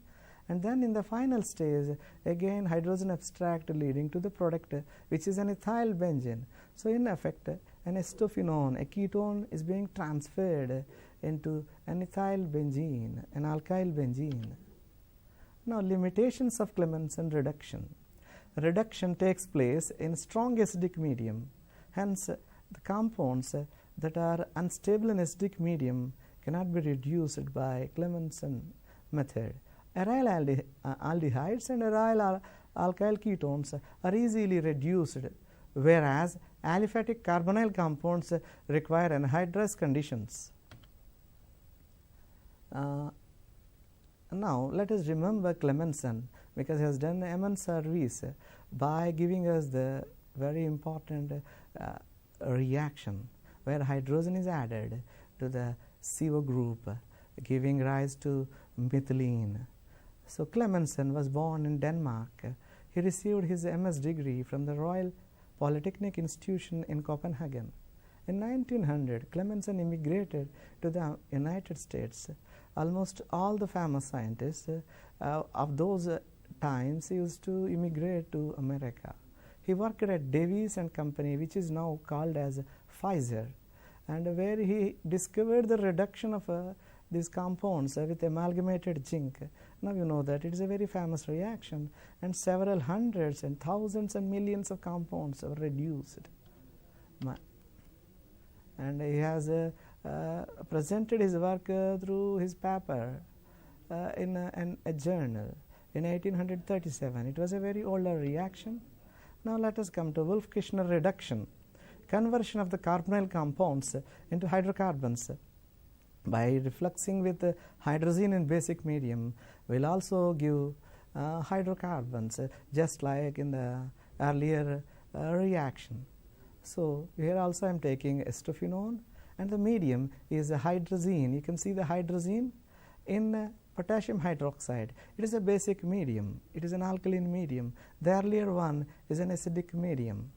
[SPEAKER 2] and then in the final stage again hydrogen abstract leading to the product which is an ethyl benzene. So in effect an acetophenone, a ketone, is being transferred into an ethyl benzene, an alkyl benzene. Now limitations of Clemmensen reduction. Reduction takes place in strong acidic medium, hence the compounds that are unstable in acidic medium cannot be reduced by Clemmensen method. Aryl aldehydes and aryl alkyl ketones are easily reduced, whereas aliphatic carbonyl compounds require anhydrous conditions. Now let us remember Clemmensen, because he has done immense service by giving us the very important reaction where hydrogen is added to the CO group, giving rise to methylene. So Clemmensen was born in Denmark. He received his MS degree from the Royal Polytechnic Institution in Copenhagen. In 1900, Clemmensen immigrated to the United States. Almost all the famous scientists of those times used to immigrate to America. He worked at Davies and Company, which is now called as Pfizer, and where he discovered the reduction of these compounds with amalgamated zinc. Now you know that it is a very famous reaction, and several hundreds and thousands and millions of compounds were reduced. And he has presented his work through his paper in a journal in 1837. It was a very older reaction. Now let us come to Wolff-Kishner reduction, conversion of the carbonyl compounds into hydrocarbons by refluxing with hydrazine in basic medium will also give hydrocarbons, just like in the earlier reaction. So here also I am taking acetophenone, and the medium is a hydrazine. You can see the hydrazine in potassium hydroxide. It is a basic medium. It is an alkaline medium. The earlier one is an acidic medium.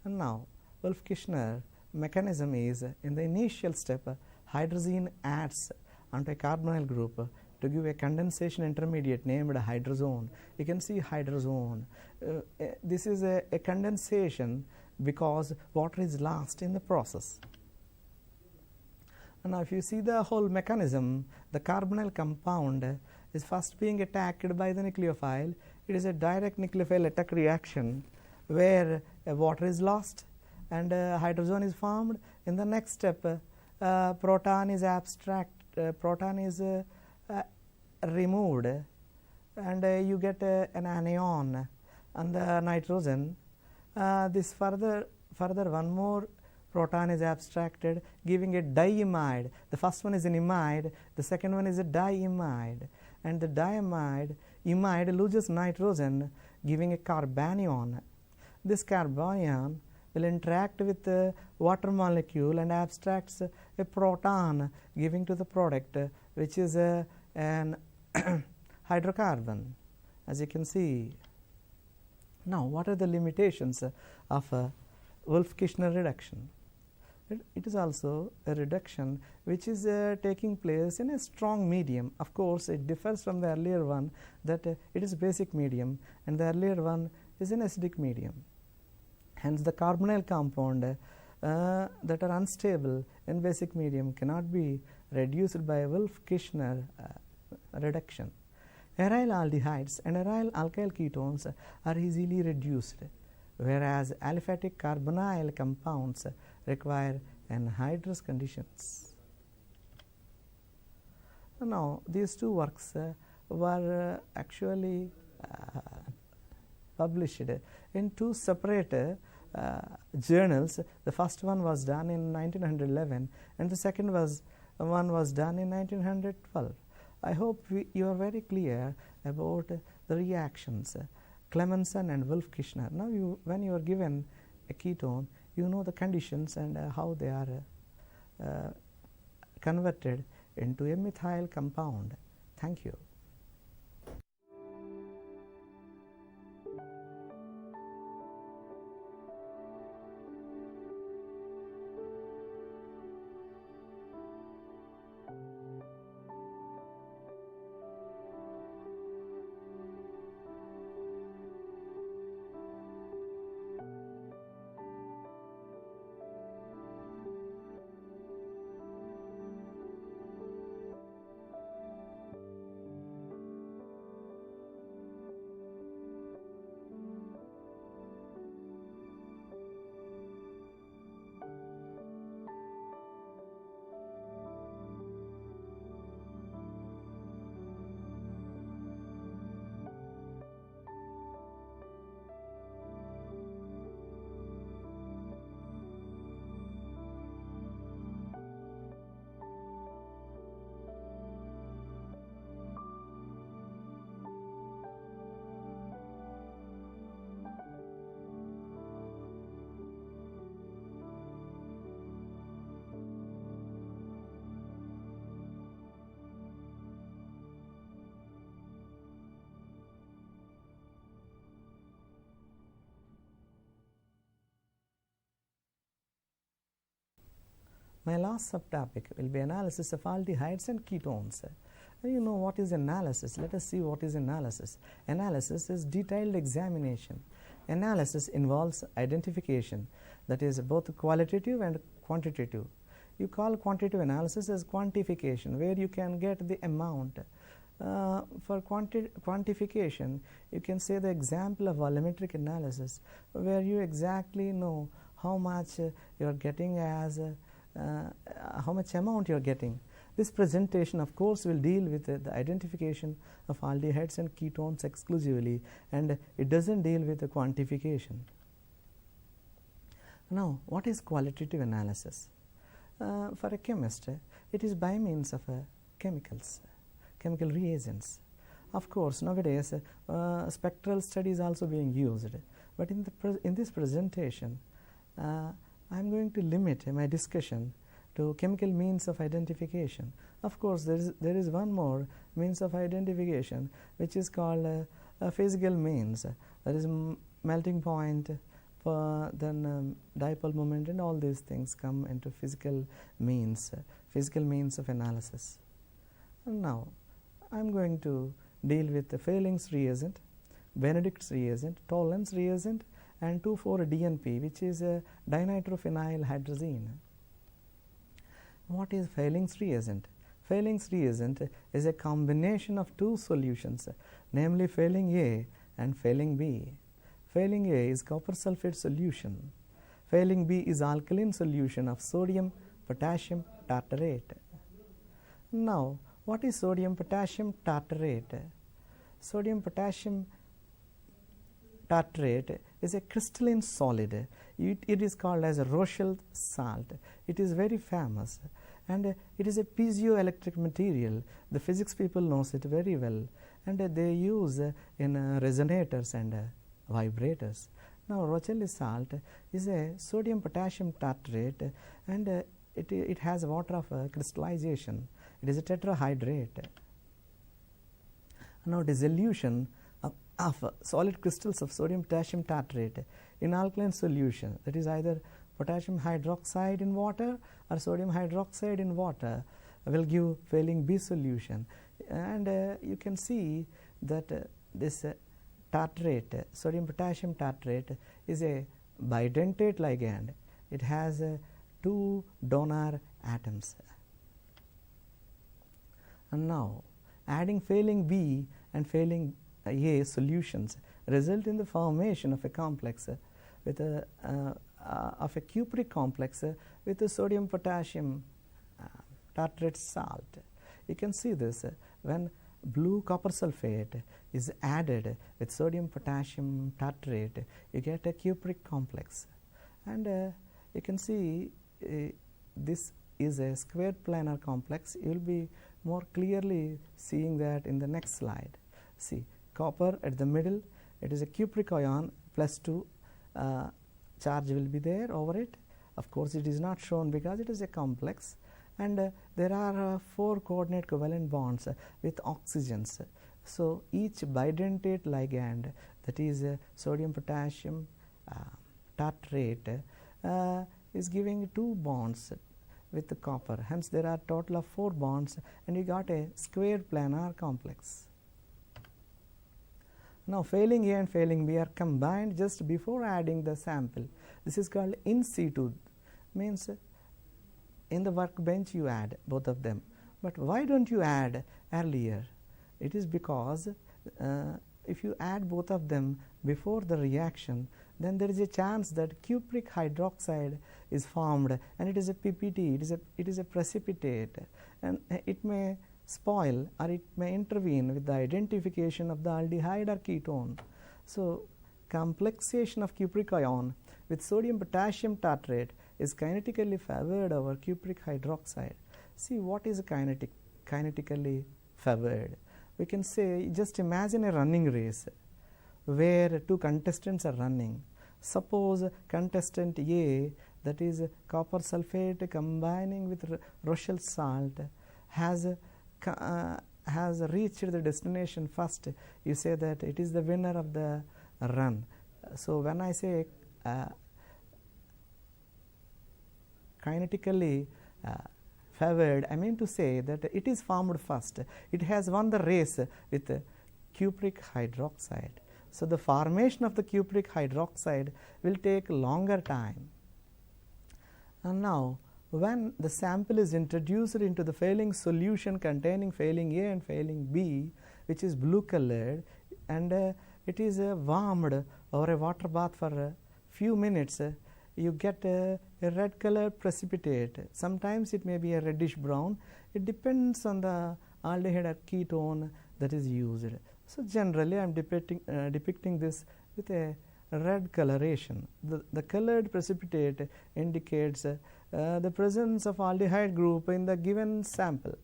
[SPEAKER 2] And now Wolff-Kishner mechanism is, in the initial step, hydrazine adds onto a carbonyl group to give a condensation intermediate named hydrazone. You can see hydrazone. This is a condensation because water is lost in the process. And now if you see the whole mechanism, the carbonyl compound is first being attacked by the nucleophile. It is a direct nucleophile attack reaction where water is lost and hydrazone is formed. In the next step, proton is removed, and you get an anion on the nitrogen. This further one more proton is abstracted, giving a diimide. The first one is an imide, the second one is a diimide, and the imide loses nitrogen, giving a carbanion. This carbanion will interact with the water molecule and abstracts a proton, giving to the product which is an hydrocarbon, as you can see. Now what are the limitations of Wolff-Kishner reduction? It is also a reduction which is taking place in a strong medium. Of course, it differs from the earlier one that it is basic medium, and the earlier one is an acidic medium. Hence the carbonyl compound that are unstable in basic medium cannot be reduced by Wolff-Kishner reduction. Aryl aldehydes and aryl alkyl ketones are easily reduced, whereas aliphatic carbonyl compounds require anhydrous conditions. Now, these two works were actually published in two separate journals. The first one was done in 1911 and the second one was done in 1912. I hope you are very clear about the reactions Clemmensen and Wolff-Kishner. Now, when you are given a ketone, you know the conditions and how they are converted into a methyl compound. Thank you. My last subtopic will be analysis of aldehydes and ketones. You know what is analysis. Let us see what is analysis. Analysis is detailed examination. Analysis involves identification, that is both qualitative and quantitative. You call quantitative analysis as quantification, where you can get the amount. For quantification, you can say the example of volumetric analysis, where you exactly know how much you are getting as how much amount you are getting. This presentation, of course, will deal with the identification of aldehydes and ketones exclusively, and it doesn't deal with the quantification. Now, what is qualitative analysis? For a chemist, it is by means of chemicals, chemical reagents. Of course, nowadays spectral study is also being used, but in this presentation, I am going to limit my discussion to chemical means of identification. Of course, there is one more means of identification, which is called physical means. That is melting point, then dipole moment, and all these things come into physical means of analysis. And now, I am going to deal with the Fehling's reagent, Benedict's reagent, Tollens reagent, and 2,4-DNP, which is a dinitrophenyl hydrazine. What is Fehling's reagent? Fehling's reagent is a combination of two solutions, namely Fehling A and Fehling B. Fehling A is copper sulfate solution. Fehling B is alkaline solution of sodium potassium tartarate. Now, what is sodium potassium tartarate? Sodium potassium tartrate is a crystalline solid. It is called as a Rochelle salt. It is very famous, and it is a piezoelectric material. The physics people knows it very well, and they use in resonators and vibrators. Now, Rochelle salt is a sodium potassium tartrate, and it has water of crystallization. It is a tetrahydrate. Now, dissolution of solid crystals of sodium potassium tartrate in alkaline solution, that is either potassium hydroxide in water or sodium hydroxide in water, will give Fehling B solution. And you can see that this tartrate, sodium potassium tartrate, is a bidentate ligand, it has 2 donor atoms. And now adding failing B and failing A solutions result in the formation of a complex with of a cupric complex with a sodium potassium tartrate salt. You can see this when blue copper sulfate is added with sodium potassium tartrate, you get a cupric complex. And you can see this is a square planar complex. You will be more clearly seeing that in the next slide. See, copper at the middle, it is a cupric ion plus 2 charge will be there over it. Of course, it is not shown because it is a complex, and there are 4 coordinate covalent bonds with oxygens. So each bidentate ligand, that is sodium potassium tartrate, is giving 2 bonds with the copper. Hence there are total of 4 bonds, and you got a square planar complex. Now failing A and failing B are combined just before adding the sample. This is called in situ, means in the workbench you add both of them. But why don't you add earlier? It is because if you add both of them before the reaction, then there is a chance that cupric hydroxide is formed, and it is a PPT, it is a precipitate, and it may spoil or it may intervene with the identification of the aldehyde or ketone. So complexation of cupric ion with sodium potassium tartrate is kinetically favored over cupric hydroxide. See what is kinetically favored. We can say, just imagine a running race where 2 contestants are running. Suppose contestant A, that is copper sulfate combining with Rochelle salt, has reached the destination first. You say that it is the winner of the run. So when I say kinetically favored, I mean to say that it is formed first. It has won the race with cupric hydroxide. So the formation of the cupric hydroxide will take longer time. And now when the sample is introduced into the failing solution containing failing A and failing B, which is blue colored, and it is warmed over a water bath for a few minutes, you get a red colored precipitate. Sometimes it may be a reddish brown. It depends on the aldehyde or ketone that is used. So generally I am depicting this with a red coloration. The colored precipitate indicates the presence of aldehyde group in the given sample.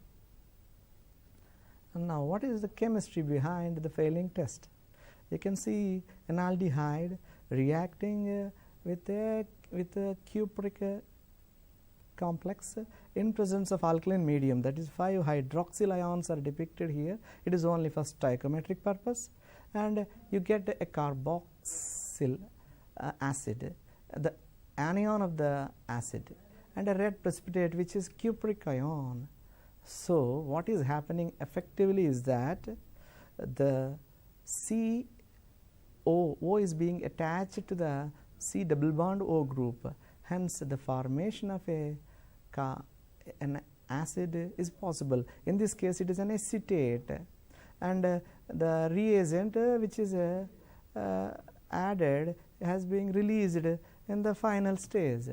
[SPEAKER 2] And now what is the chemistry behind the failing test? You can see an aldehyde reacting with a cupric complex in presence of alkaline medium, that is 5 hydroxyl ions are depicted here. It is only for stoichiometric purpose, and you get a carboxyl acid, the anion of the acid, and a red precipitate which is cupric ion. So what is happening effectively is that the O is being attached to the C double bond O group. Hence the formation of an acid is possible. In this case it is an acetate, and the reagent which is added has been released in the final stage.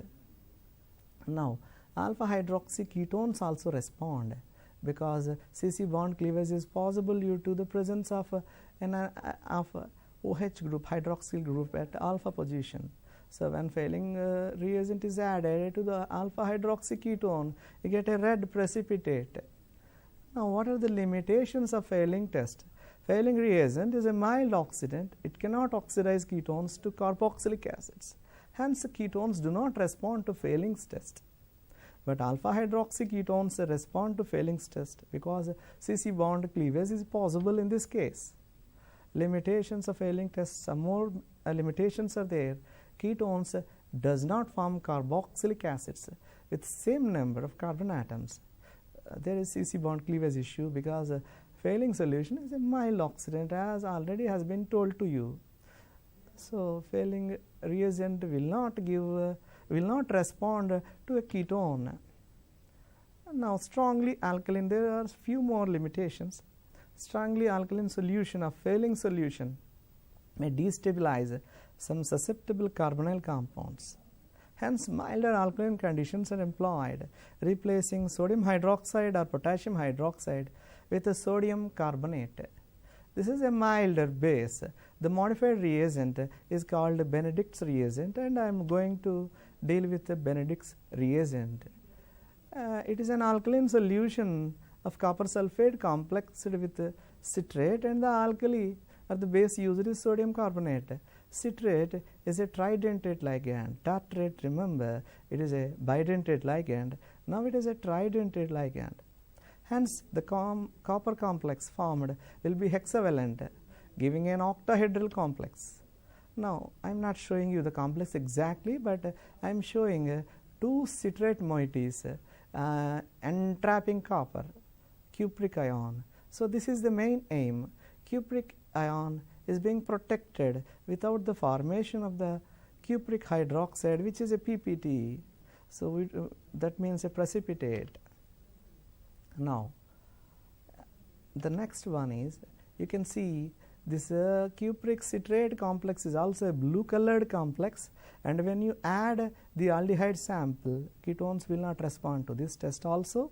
[SPEAKER 2] Now alpha hydroxy ketones also respond because CC bond cleavage is possible due to the presence of OH group, hydroxyl group at alpha position. So when failing reagent is added to the alpha hydroxy ketone, you get a red precipitate. Now what are the limitations of failing test? Failing reagent is a mild oxidant. It cannot oxidize ketones to carboxylic acids. Hence ketones do not respond to failings test. But alpha hydroxy ketones respond to failings test because CC bond cleavage is possible in this case. Limitations of failing tests, some more limitations are there. Ketones does not form carboxylic acids with same number of carbon atoms. There is CC bond cleavage issue because failing solution is a mild oxidant, as already has been told to you. So failing reagent will not give will not respond to a ketone. Now, strongly alkaline, there are few more limitations. Strongly alkaline solution or failing solution may destabilize some susceptible carbonyl compounds. Hence, milder alkaline conditions are employed, replacing sodium hydroxide or potassium hydroxide with a sodium carbonate. This is a milder base. The modified reagent is called Benedict's reagent, and I am going to deal with the Benedict's reagent. It is an alkaline solution of copper sulfate complexed with citrate, and the alkali or the base used is sodium carbonate. Citrate is a tridentate ligand. Tartrate, remember, it is a bidentate ligand. Now it is a tridentate ligand. Hence, the copper complex formed will be hexavalent, giving an octahedral complex. Now, I am not showing you the complex exactly, but I am showing two citrate moieties entrapping copper, cupric ion. So, this is the main aim. Cupric ion is being protected without the formation of the cupric hydroxide, which is a PPT. So, that means a precipitate. Now, the next one is, you can see this cupric citrate complex is also a blue colored complex, and when you add the aldehyde sample, ketones will not respond to this test also.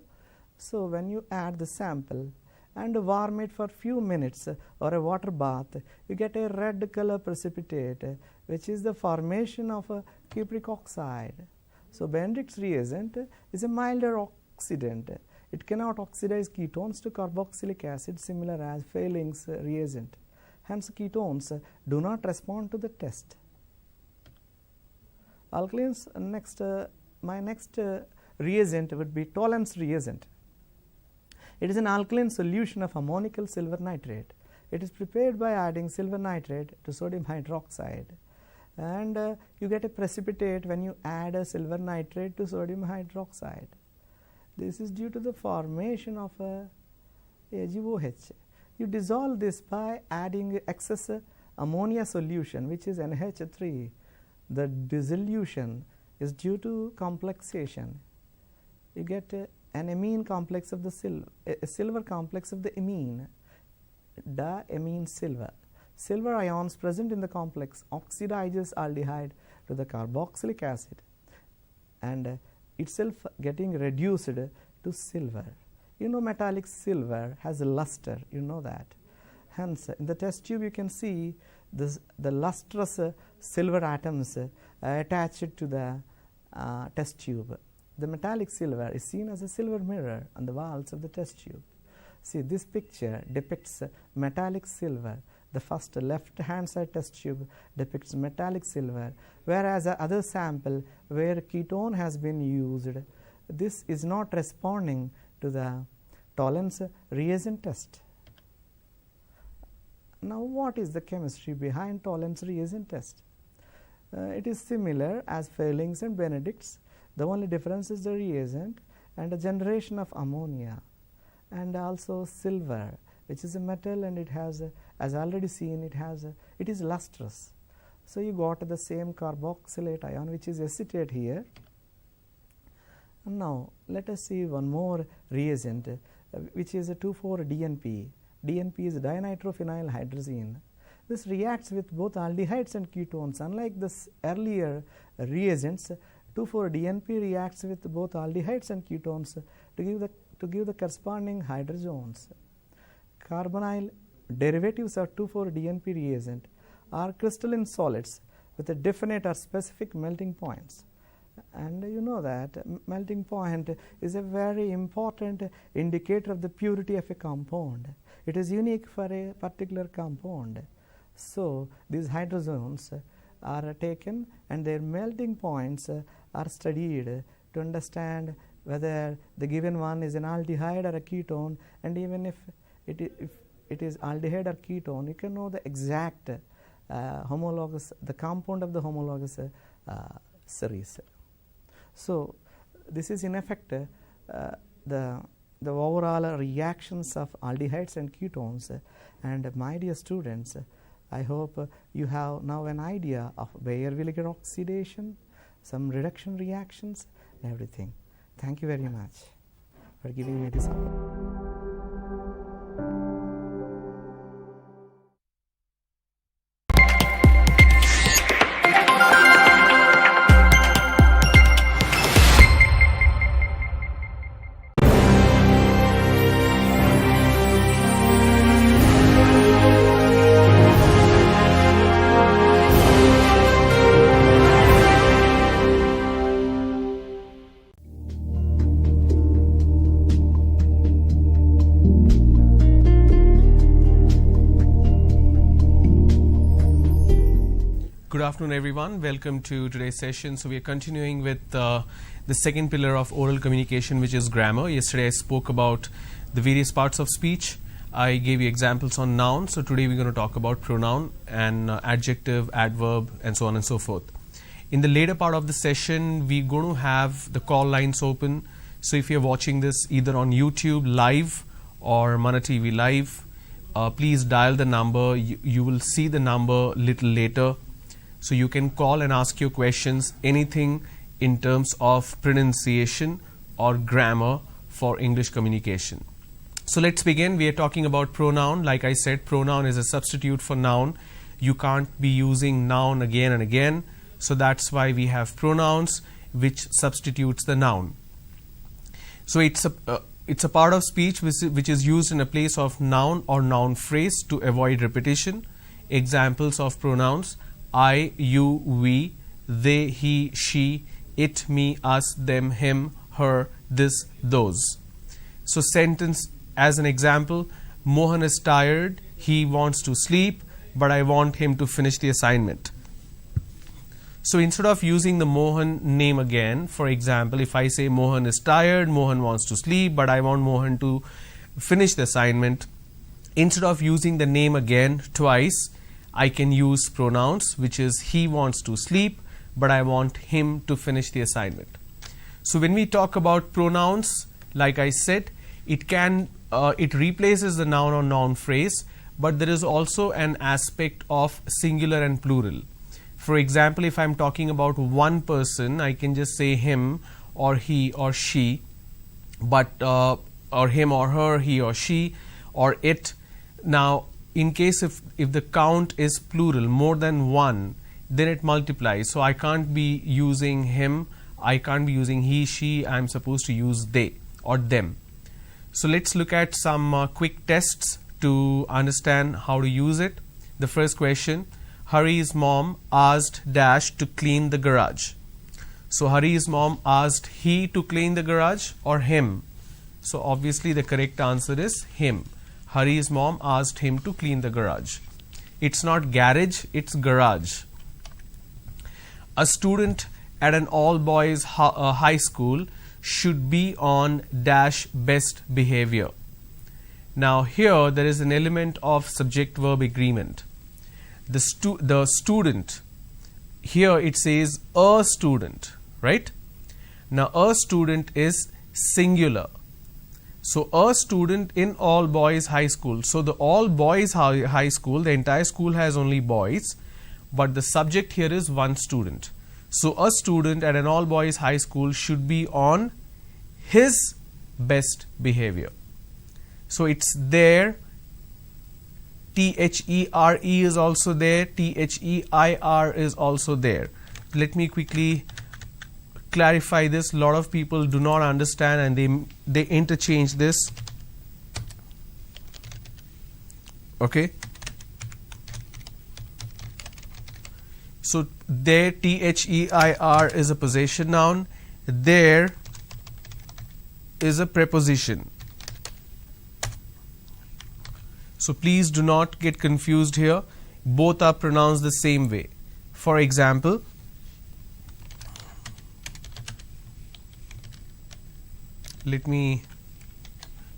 [SPEAKER 2] So, when you add the sample and warm it for few minutes or a water bath, you get a red color precipitate, which is the formation of a cupric oxide. So, Benedict's reagent is a milder oxidant. It cannot oxidize ketones to carboxylic acid, similar as Fehling's reagent. Hence, ketones do not respond to the test. Alkalines, my next reagent would be Tollens reagent. It is an alkaline solution of ammonical silver nitrate. It is prepared by adding silver nitrate to sodium hydroxide, and you get a precipitate when you add a silver nitrate to sodium hydroxide. This is due to the formation of a AgOH. You dissolve this by adding excess ammonia solution, which is NH3. The dissolution is due to complexation. You get an amine complex of the silver, a silver complex of the amine, diamine silver. Silver ions present in the complex oxidizes aldehyde to the carboxylic acid, and itself getting reduced to silver. You know, metallic silver has a luster, you know that. Hence, in the test tube you can see the lustrous silver atoms attached to the test tube. The metallic silver is seen as a silver mirror on the walls of the test tube. See, this picture depicts metallic silver. The first left hand side test tube depicts metallic silver, whereas the other sample where ketone has been used, this is not responding to the Tollens reagent test. Now, what is the chemistry behind Tollens reagent test? It is similar as Fehling's and Benedict's. The only difference is the reagent and a generation of ammonia, and also silver, which is a metal, and it has, as already seen, it is lustrous. So, you got the same carboxylate ion, which is acetate here. And now, let us see one more reagent, which is a 2,4-DNP. DNP is dinitrophenyl hydrazine. This reacts with both aldehydes and ketones. Unlike this earlier reagents, 2,4-DNP reacts with both aldehydes and ketones to give the corresponding hydrogens. Carbonyl derivatives of 2,4-DNP reagent are crystalline solids with a definite or specific melting points. And you know that melting point is a very important indicator of the purity of a compound. It is unique for a particular compound. So, these hydrogens are taken and their melting points are studied to understand whether the given one is an aldehyde or a ketone, and even if it is aldehyde or ketone, you can know the exact homologous, the compound of the homologous series. So, this is in effect the overall reactions of aldehydes and ketones. And my dear students, I hope you have now an idea of Baeyer-Villiger oxidation, some reduction reactions and everything. Thank you very much for giving me this opportunity.
[SPEAKER 3] Good afternoon, everyone. Welcome to today's session. So we are continuing with the second pillar of oral communication, which is grammar. Yesterday I spoke about the various parts of speech. I gave you examples on noun. So today we're going to talk about pronoun and adjective, adverb, and so on and so forth. In the later part of the session, we're going to have the call lines open. So if you're watching this either on YouTube live or Mana TV live, please dial the number. You will see the number little later. So you can call and ask your questions, anything in terms of pronunciation or grammar for English communication. So let's begin. We are talking about pronoun. Like I said, pronoun is a substitute for noun. You can't be using noun again and again. So that's why we have pronouns which substitutes the noun. So it's a part of speech which is used in a place of noun or noun phrase to avoid repetition. Examples of pronouns: I, you, we, they, he, she, it, me, us, them, him, her, this, those. So sentence as an example: Mohan is tired, he wants to sleep, but I want him to finish the assignment. So instead of using the Mohan name again, for example, if I say Mohan is tired, Mohan wants to sleep, but I want Mohan to finish the assignment, instead of using the name again twice, I can use pronouns, which is he wants to sleep, but I want him to finish the assignment. So when we talk about pronouns, like I said, it replaces the noun or noun phrase, but there is also an aspect of singular and plural. For example, if I'm talking about one person, I can just say him or he or she, but or him or her, he or she, or it. Now, in case if the count is plural, more than one, then it multiplies. So I can't be using him, I can't be using he, she, I'm supposed to use they or them. So let's look at some quick tests to understand how to use it. The first question: Hari's mom asked Dash to clean the garage. So Hari's mom asked he to clean the garage or him? So obviously the correct answer is him. Hari's mom asked him to clean the garage. It's not garage, it's garage. A student at an all-boys high school should be on Dash best behavior. Now here there is an element of subject-verb agreement. The student, here it says a student, right? Now a student is singular. So a student in all boys high school. So the all boys high school, the entire school has only boys, but the subject here is one student. So a student at an all boys high school should be on his best behavior. So it's there. THERE is also there. THEIR is also there. Let me quickly clarify this. A lot of people do not understand and they interchange this. Okay. So there, THEIR is a possession noun. There is a preposition. So please do not get confused here. Both are pronounced the same way. For example, let me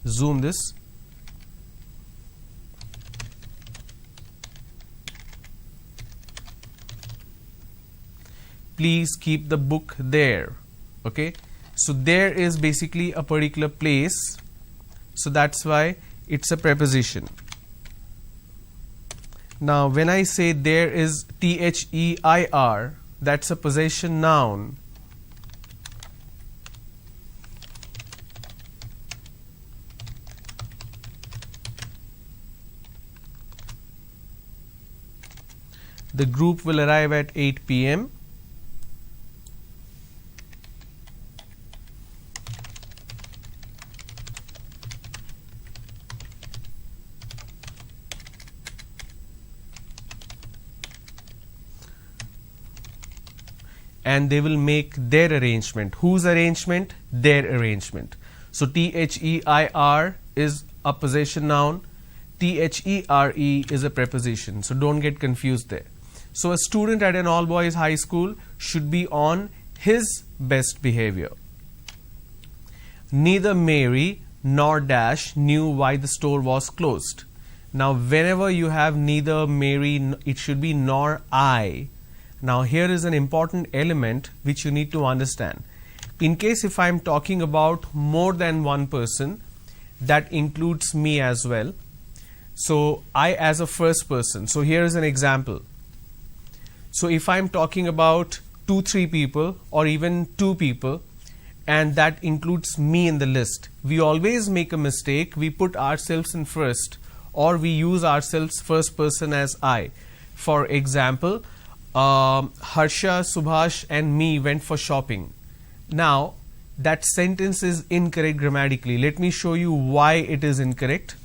[SPEAKER 3] zoom this. Please keep the book there. Okay, so there is basically a particular place, so that's why it's a preposition. Now when I say there is THEIR, that's a possession noun. The group will arrive at 8 p.m. And they will make their arrangement. Whose arrangement? Their arrangement. So THEIR is a possession noun. THERE is a preposition. So don't get confused there. So a student at an all boys high school should be on his best behavior. Neither Mary nor Dash knew why the store was closed. Now whenever you have neither Mary, it should be nor I. Now here is an important element which you need to understand. In case if I am talking about more than one person, that includes me as well. So I as a first person. So here is an example. So if I am talking about 2-3 people or even 2 people, and that includes me in the list, we always make a mistake. We put ourselves in first, or we use ourselves first person as I. For example, Harsha, Subhash and me went for shopping. Now that sentence is incorrect grammatically. Let me show you why it is incorrect.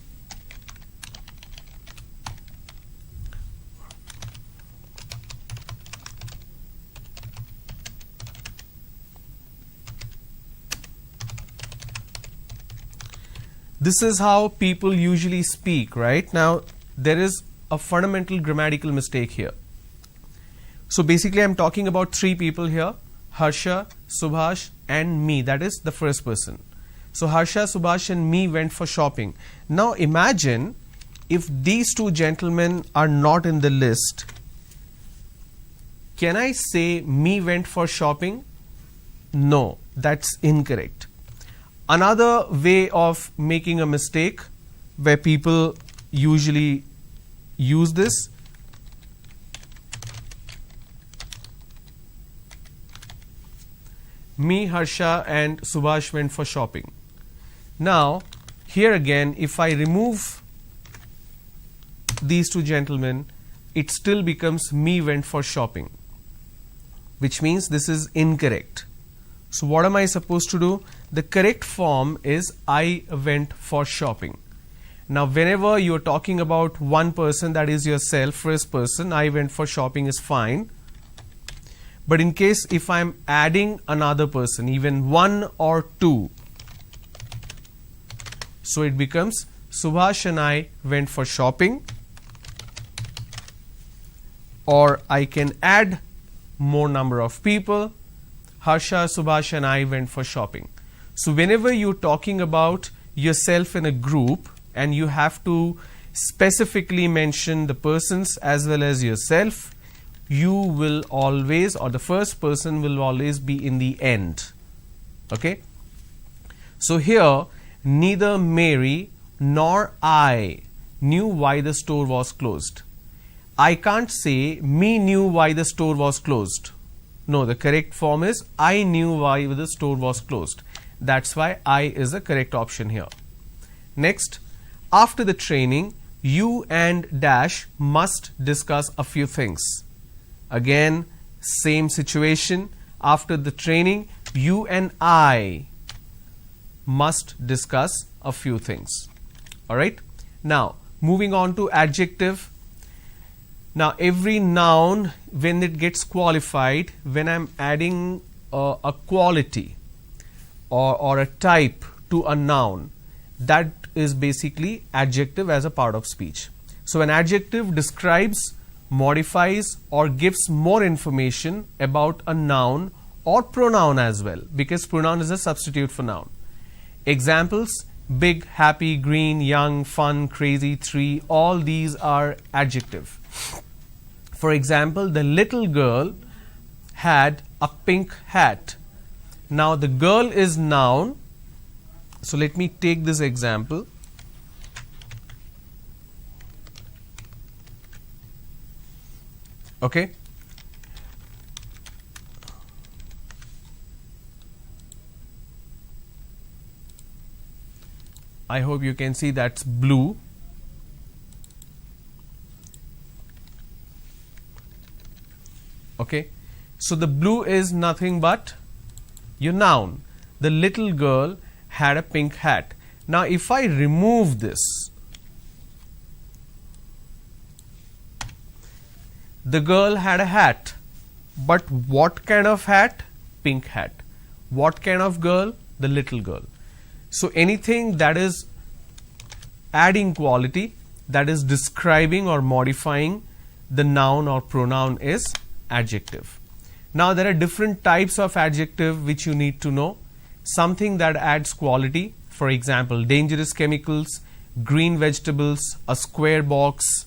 [SPEAKER 3] This is how people usually speak, right? Now there is a fundamental grammatical mistake here. So basically I'm talking about 3 people here, Harsha, Subhash and me, that is the first person. So Harsha, Subhash and me went for shopping. Now imagine if these 2 gentlemen are not in the list. Can I say me went for shopping? No, that's incorrect. Another way of making a mistake where people usually use this, me, Harsha and Subhash went for shopping. Now here again, if I remove these 2 gentlemen, it still becomes me went for shopping, which means this is incorrect. So what am I supposed to do? The correct form is I went for shopping. Now whenever you are talking about one person, that is yourself, first person, I went for shopping is fine. But in case if I am adding another person, even 1 or 2, so it becomes Subhash and I went for shopping, or I can add more number of people, Harsha, Subhash and I went for shopping. So whenever you're talking about yourself in a group and you have to specifically mention the persons as well as yourself, you will always, or the first person will always be in the end. Okay? So here, neither Mary nor I knew why the store was closed. I can't say me knew why the store was closed. No, the correct form is I knew why the store was closed. That's why I is the correct option here. Next, after the training, you and Dash must discuss a few things. Again, same situation. After the training, you and I must discuss a few things. Alright. Now, moving on to adjective. Now, every noun, when it gets qualified, when I'm adding a quality or a type to a noun, that is basically adjective as a part of speech. So, an adjective describes, modifies or gives more information about a noun or pronoun as well, because pronoun is a substitute for noun. Examples: big, happy, green, young, fun, crazy, tree, all these are adjective. For example, the little girl had a pink hat. Now the girl is noun. So let me take this example. Okay. I hope you can see that's blue. Okay, so the blue is nothing but your noun. The little girl had a pink hat. Now if I remove this, the girl had a hat, but what kind of hat? Pink hat. What kind of girl? The little girl. So anything that is adding quality, that is describing or modifying the noun or pronoun is adjective. Now there are different types of adjective which you need to know. Something that adds quality, for example, dangerous chemicals, green vegetables, a square box,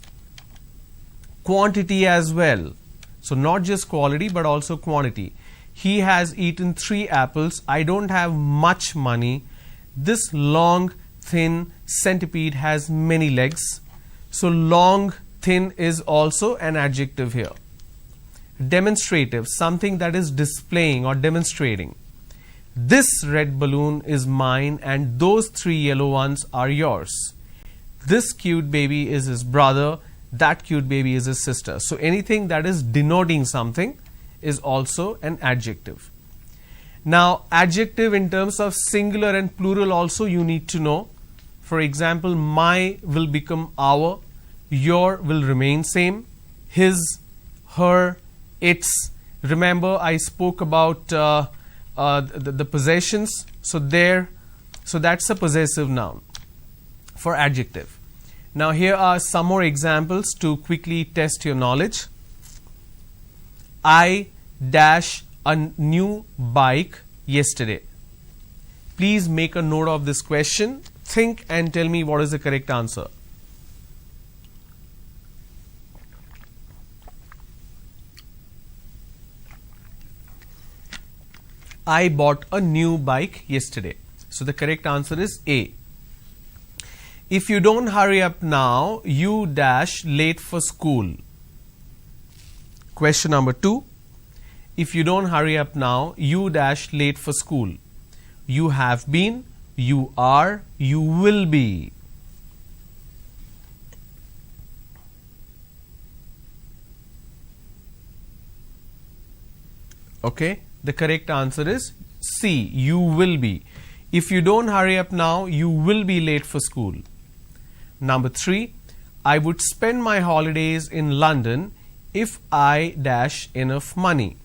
[SPEAKER 3] quantity as well. So not just quality but also quantity. He has eaten 3 apples. I don't have much money. This long, thin centipede has many legs. So long, thin is also an adjective here. Demonstrative, something that is displaying or demonstrating. This red balloon is mine and those 3 yellow ones are yours. This cute baby is his brother, that cute baby is his sister. So anything that is denoting something is also an adjective. Now adjective in terms of singular and plural also you need to know. For example, my will become our, your will remain same, his, her, its. Remember I spoke about the possessions, so that's a possessive noun for adjective. Now here are some more examples to quickly test your knowledge. I dash a new bike yesterday. Please make a note of this question. Think and tell me what is the correct answer. I bought a new bike yesterday. So the correct answer is A. If you don't hurry up now, you dash late for school. Question number 2. If you don't hurry up now, you dash late for school. You have been, you are, you will be. Okay, the correct answer is C, you will be. If you don't hurry up now, you will be late for school. Number 3, I would spend my holidays in London if I dash enough money.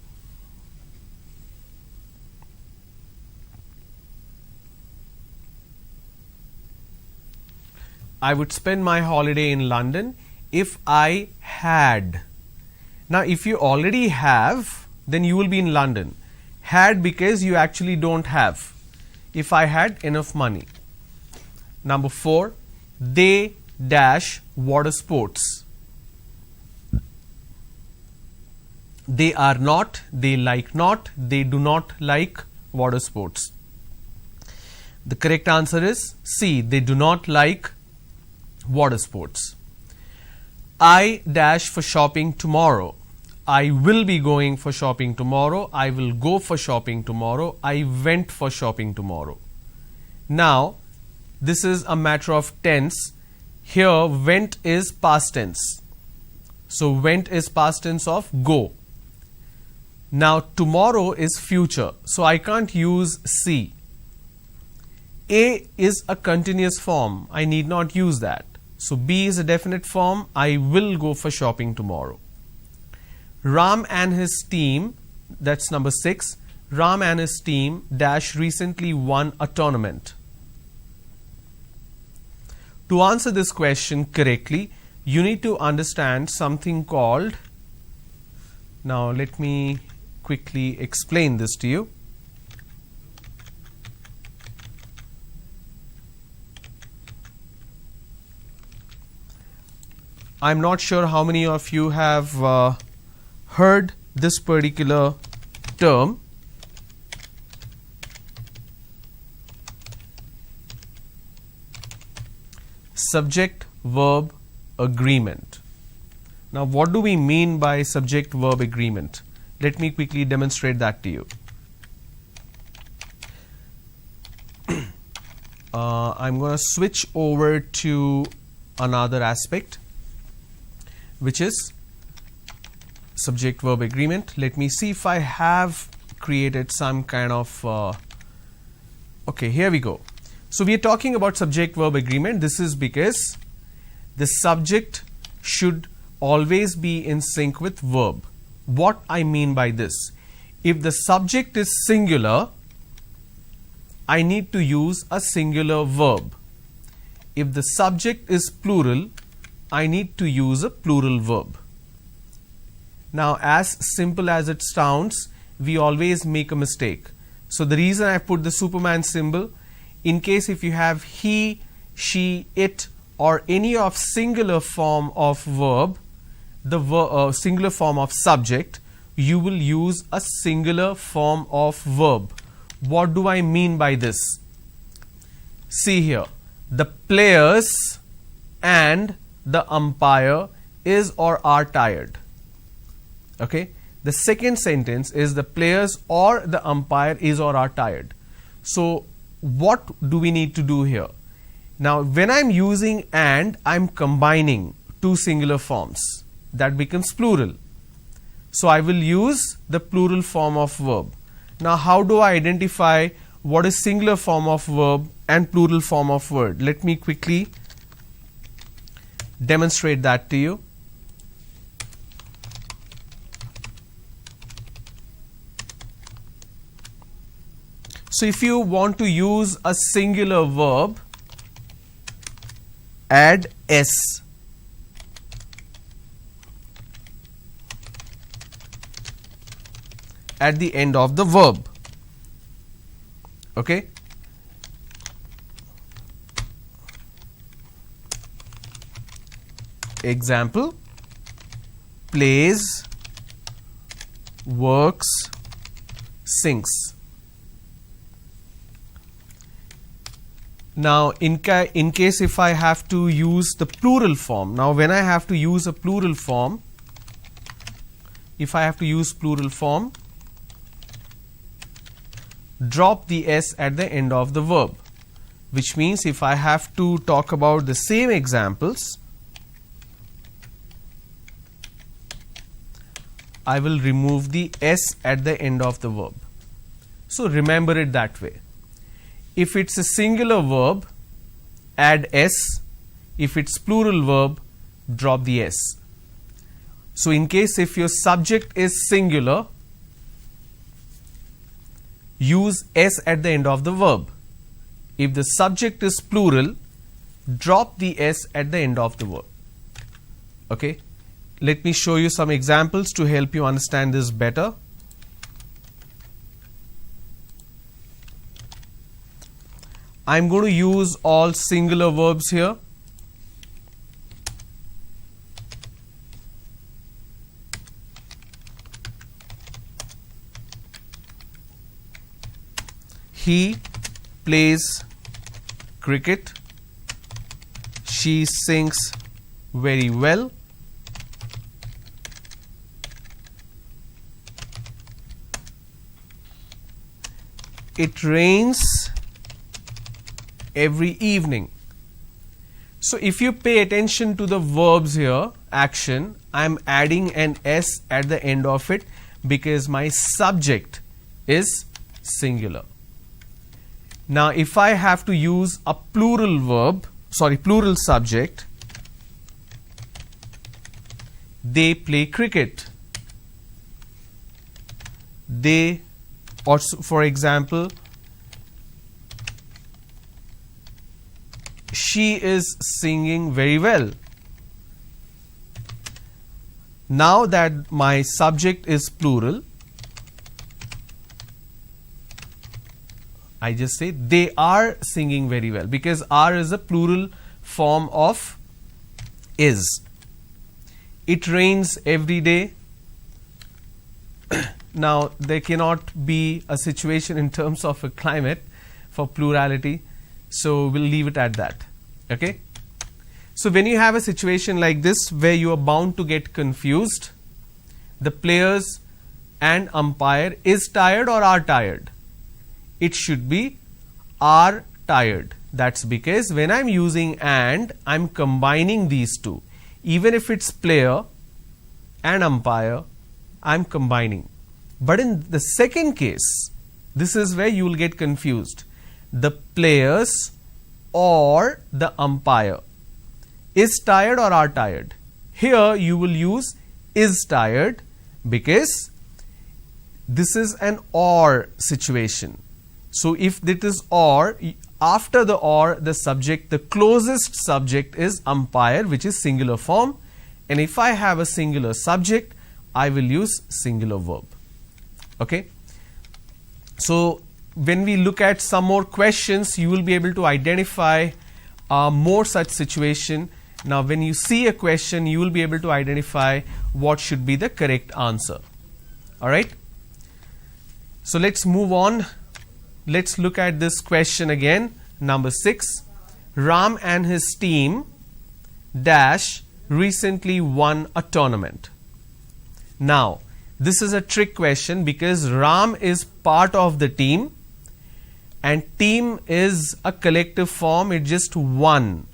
[SPEAKER 3] I would spend my holiday in London if I had. Now if you already have, then you will be in London. Had because you actually don't have. If I had enough money. Number 4, they dash water sports. They are not, they like not, they do not like water sports. The correct answer is C, they do not like water sports. I dash for shopping tomorrow. I will be going for shopping tomorrow. I will go for shopping tomorrow. I went for shopping tomorrow. Now, this is a matter of tense. Here, went is past tense. So, went is past tense of go. Now, tomorrow is future. So, I can't use C. A is a continuous form. I need not use that. So, B is a definite form. I will go for shopping tomorrow. Ram and his team, that's number 6, Ram and his team dash recently won a tournament. To answer this question correctly, you need to understand something called, now let me quickly explain this to you. I'm not sure how many of you have heard this particular term. Subject verb agreement. Now what do we mean by subject verb agreement? Let me quickly demonstrate that to you. I'm going to switch over to another aspect, which is subject verb agreement. Let me see if I have created some kind of okay, here we go. So we are talking about subject verb agreement. This is because the subject should always be in sync with verb. What I mean by this, if the subject is singular, I need to use a singular verb. If the subject is plural, I need to use a plural verb. Now, as simple as it sounds, we always make a mistake. So the reason I put the Superman symbol, in case if you have he, she, it, or any of singular form of verb, the singular form of subject, you will use a singular form of verb. What do I mean by this? See here, the players and the umpire is or are tired. Okay, the second sentence is the players or the umpire is or are tired. So what do we need to do here? Now when I'm using and, I'm combining two singular forms. That becomes plural. So I will use the plural form of verb. Now how do I identify what is singular form of verb and plural form of word? Let me quickly demonstrate that to you. So if you want to use a singular verb, add s. At the end of the verb. Okay. Example, plays, works, sings. Now in case if I have to use the plural form, now when I have to use a plural form, if I have to use plural form, drop the s at the end of the verb, which means if I have to talk about the same examples, I will remove the s at the end of the verb. So remember it that way. If it's a singular verb, add s. If it's plural verb, drop the s. So in case if your subject is singular, use s at the end of the verb. If the subject is plural, drop the s at the end of the verb. Okay, let me show you some examples to help you understand this better. I'm going to use all singular verbs here. He plays cricket. She sings very well. It rains every evening. So if you pay attention to the verbs here, action, I am adding an s at the end of it because my subject is singular. Now if I have to use a plural verb, plural subject, they play cricket. They, or for example, she is singing very well. Now that my subject is plural, I just say they are singing very well because are is a plural form of is. It rains every day. Now there cannot be a situation in terms of a climate for plurality, so we'll leave it at that. Okay, so when you have a situation like this where you are bound to get confused, the players and umpire is tired or are tired, it should be are tired. That's because when I'm using and, I'm combining these two. Even if it's player and umpire, I'm combining. But in the second case, this is where you will get confused. The players or the umpire is tired or are tired. Here you will use is tired because this is an or situation. So if it is or, after the or, the subject, the closest subject is umpire, which is singular form. And if I have a singular subject, I will use singular verb. Okay. So when we look at some more questions, you will be able to identify more such situation. Now when you see a question, you will be able to identify what should be the correct answer. Alright. So let's move on. Let's look at this question again. Number 6. Ram and his team dash recently won a tournament. Now this is a trick question because Ram is part of the team and team is a collective form. It just won.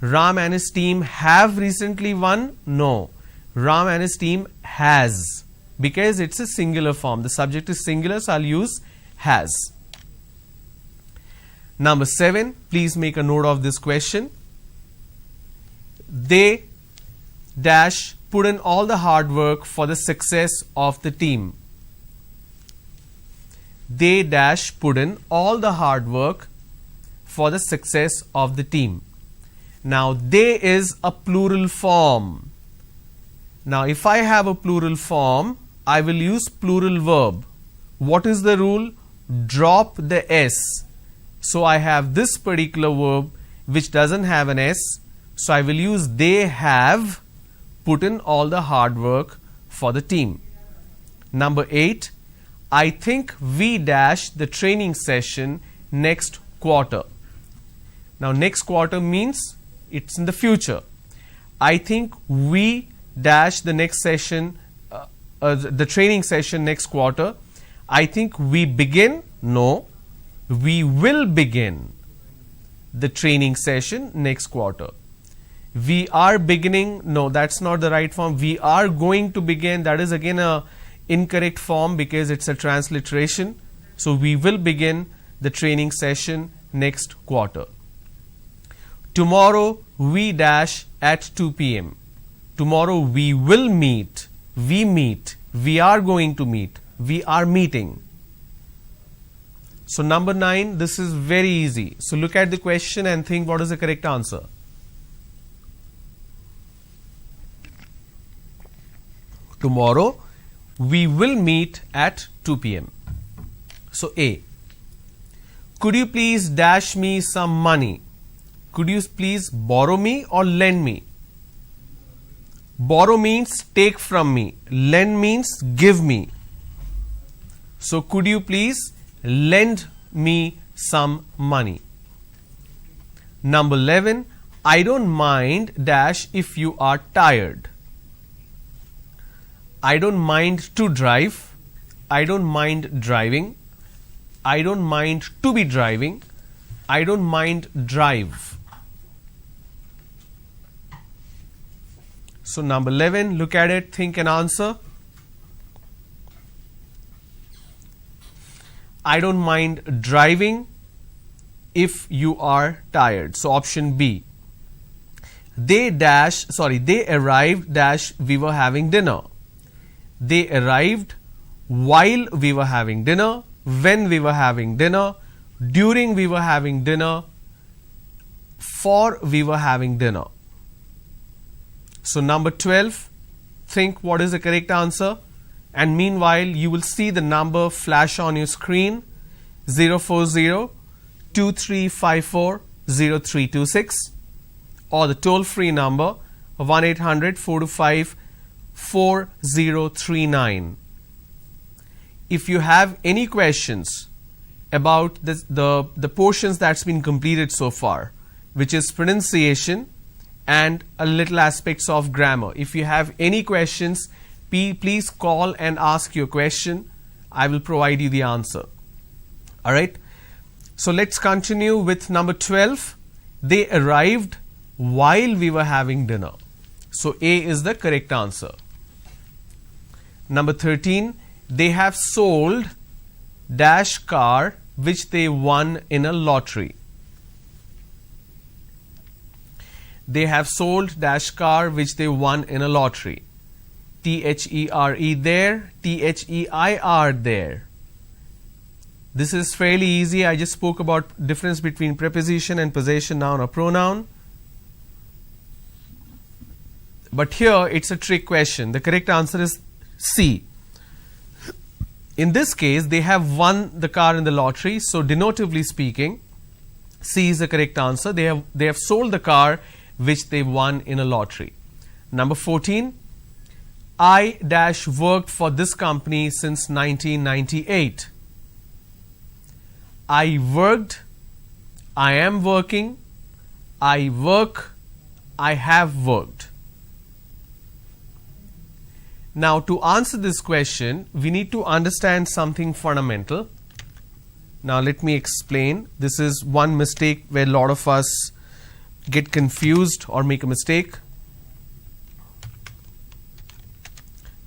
[SPEAKER 3] Ram and his team have recently won? No. Ram and his team has, because it's a singular form. The subject is singular, so I'll use has. Number 7, please make a note of this question. They dash put in all the hard work for the success of the team. They dash put in all the hard work for the success of the team. Now they is a plural form. Now if I have a plural form, I will use plural verb. What is the rule? Drop the S. So I have this particular verb which doesn't have an S. So I will use they have put in all the hard work for the team. Number 8, I think we dash the training session next quarter. Now next quarter means it's in the future. I think we dash the next session, the training session next quarter. I think we begin. No, we will begin the training session next quarter. We are beginning. No, that's not the right form. We are going to begin. That is again a incorrect form because it's a transliteration. So we will begin the training session next quarter. Tomorrow we dash at 2 p.m. Tomorrow we will meet. We meet. We are going to meet. We are meeting. So number 9, this is very easy. So look at the question and think what is the correct answer. Tomorrow we will meet at 2 p.m. So A. Could you please dash me some money? Could you please borrow me or lend me? Borrow means take from me. Lend means give me. So could you please lend me some money? Number 11. I don't mind dash if you are tired. I don't mind to drive. I don't mind driving. I don't mind to be driving. I don't mind drive. So number 11, look at it, think and answer. I don't mind driving if you are tired. So option B. They arrived dash we were having dinner. They arrived while we were having dinner, when we were having dinner, during we were having dinner, for we were having dinner. So number 12, think what is the correct answer, and meanwhile you will see the number flash on your screen, 040-2354-0326, or the toll-free number 1-800-425-4039. If you have any questions about the portions that's been completed so far, which is pronunciation and a little aspects of grammar, if you have any questions, please call and ask your question. I will provide you the answer. Alright. So let's continue with number 12. They arrived while we were having dinner. So A is the correct answer. Number 13. They have sold dash car which they won in a lottery. They have sold dash car which they won in a lottery. T-H-E-R-E there, T-H-E-I-R there. This is fairly easy. I just spoke about difference between preposition and possession noun or pronoun. But here it's a trick question. The correct answer is C. In this case, they have won the car in the lottery. So denotively speaking, C is the correct answer. They have sold the car which they won in a lottery. Number 14. I dash worked for this company since 1998. I worked, I am working, I work, I have worked. Now, to answer this question, we need to understand something fundamental. Now, let me explain. This is one mistake where a lot of us get confused or make a mistake.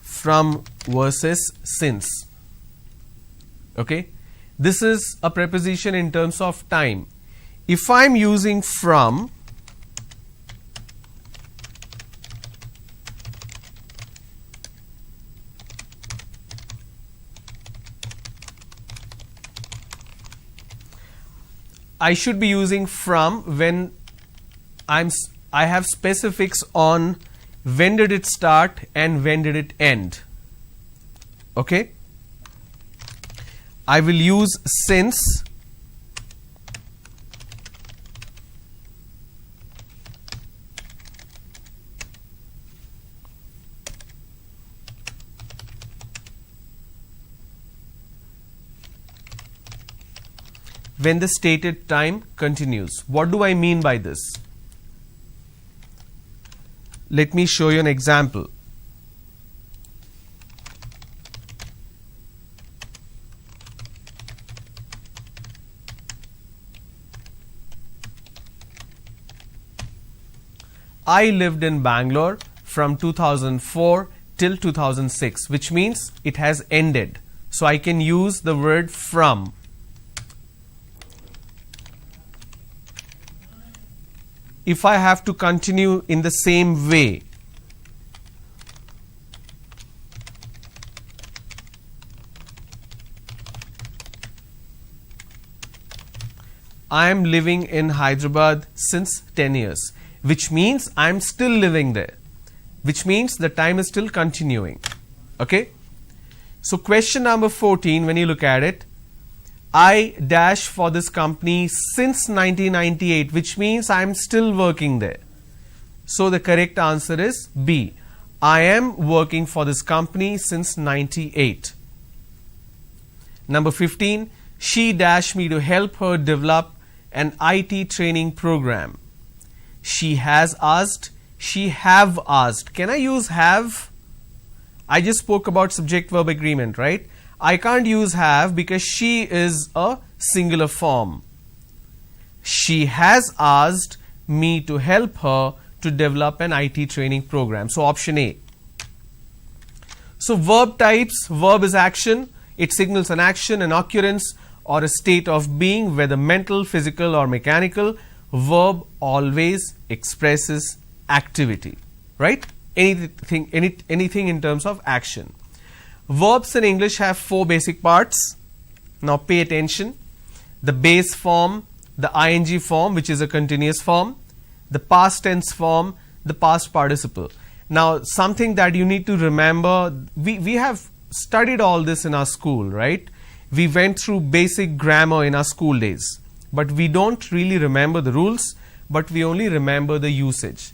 [SPEAKER 3] From versus since. Okay, this is a preposition in terms of time. If I am using from, I should be using from when I have specifics on when did it start and when did it end. Okay, I will use since when the stated time continues. What do I mean by this? Let me show you an example. I lived in Bangalore from 2004 till 2006, which means it has ended. So I can use the word from. If I have to continue in the same way, I am living in Hyderabad since 10 years, which means I am still living there, which means the time is still continuing. Okay? So question number 14, when you look at it, I dash for this company since 1998, which means I am still working there. So the correct answer is B. I am working for this company since 98. Number 15. She dashed me to help her develop an IT training program. She has asked. She have asked. Can I use have? I just spoke about subject-verb agreement, right? I can't use have because she is a singular form. She has asked me to help her to develop an IT training program. So option A. So verb types, verb is action. It signals an action, an occurrence or a state of being, whether mental, physical or mechanical. Verb always expresses activity, right? Anything in terms of action. Verbs in English have 4 basic parts. Now pay attention. The base form, the ing form, which is a continuous form, the past tense form, the past participle. Now something that you need to remember, we have studied all this in our school, right? We went through basic grammar in our school days, but we don't really remember the rules, but we only remember the usage.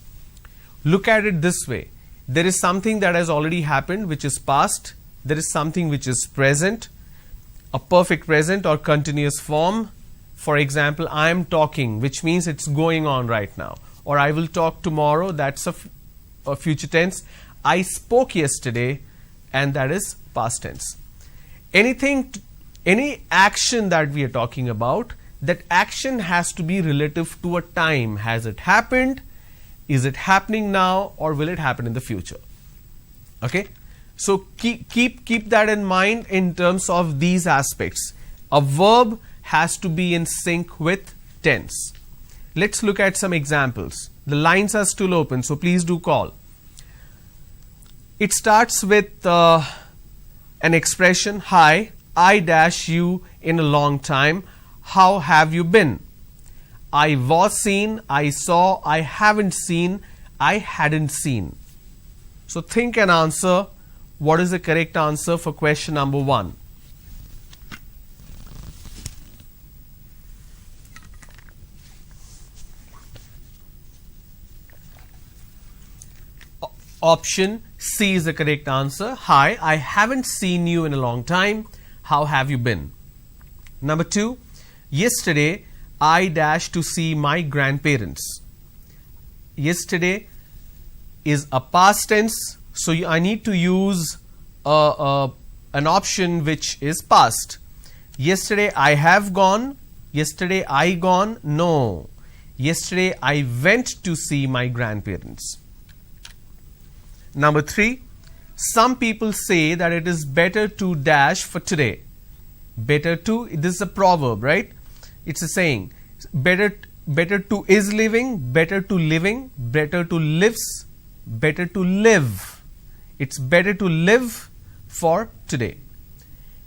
[SPEAKER 3] Look at it this way. There is something that has already happened, which is past. There is something which is present, a perfect present or continuous form. For example, I am talking, which means it's going on right now. Or I will talk tomorrow, that's a future tense. I spoke yesterday, and that is past tense. Any action that we are talking about, that action has to be relative to a time. Has it happened? Is it happening now, or will it happen in the future? Okay, so keep that in mind in terms of these aspects. A verb has to be in sync with tense. Let's look at some examples. The lines are still open, so please do call. It starts with an expression, hi, I dash you in a long time. How have you been? I was seen, I saw, I haven't seen, I hadn't seen. So think and answer what is the correct answer for question number 1. Option C is the correct answer. Hi, I haven't seen you in a long time. How have you been? Number 2, yesterday I dashed to see my grandparents. Yesterday is a past tense, so I need to use an option which is past. Yesterday I have gone. Yesterday I gone. No. Yesterday I went to see my grandparents. Number 3, some people say that it is better to dash for today. Better to, this is a proverb, right? It's a saying. Better to is living, better to living, better to lives, better to live. It's better to live for today.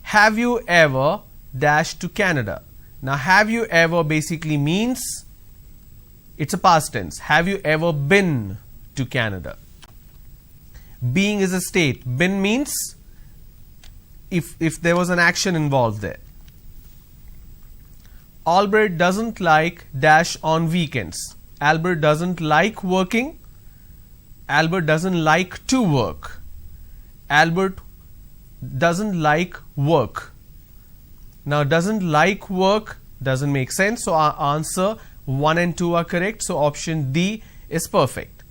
[SPEAKER 3] Have you ever dashed to Canada? Now, have you ever basically means it's a past tense. Have you ever been to Canada? Being is a state. Been means if there was an action involved there. Albert doesn't like dash on weekends. Albert doesn't like working. Albert doesn't like to work. Albert doesn't like work. Now, doesn't like work doesn't make sense. So our answer 1 and 2 are correct. So option D is perfect.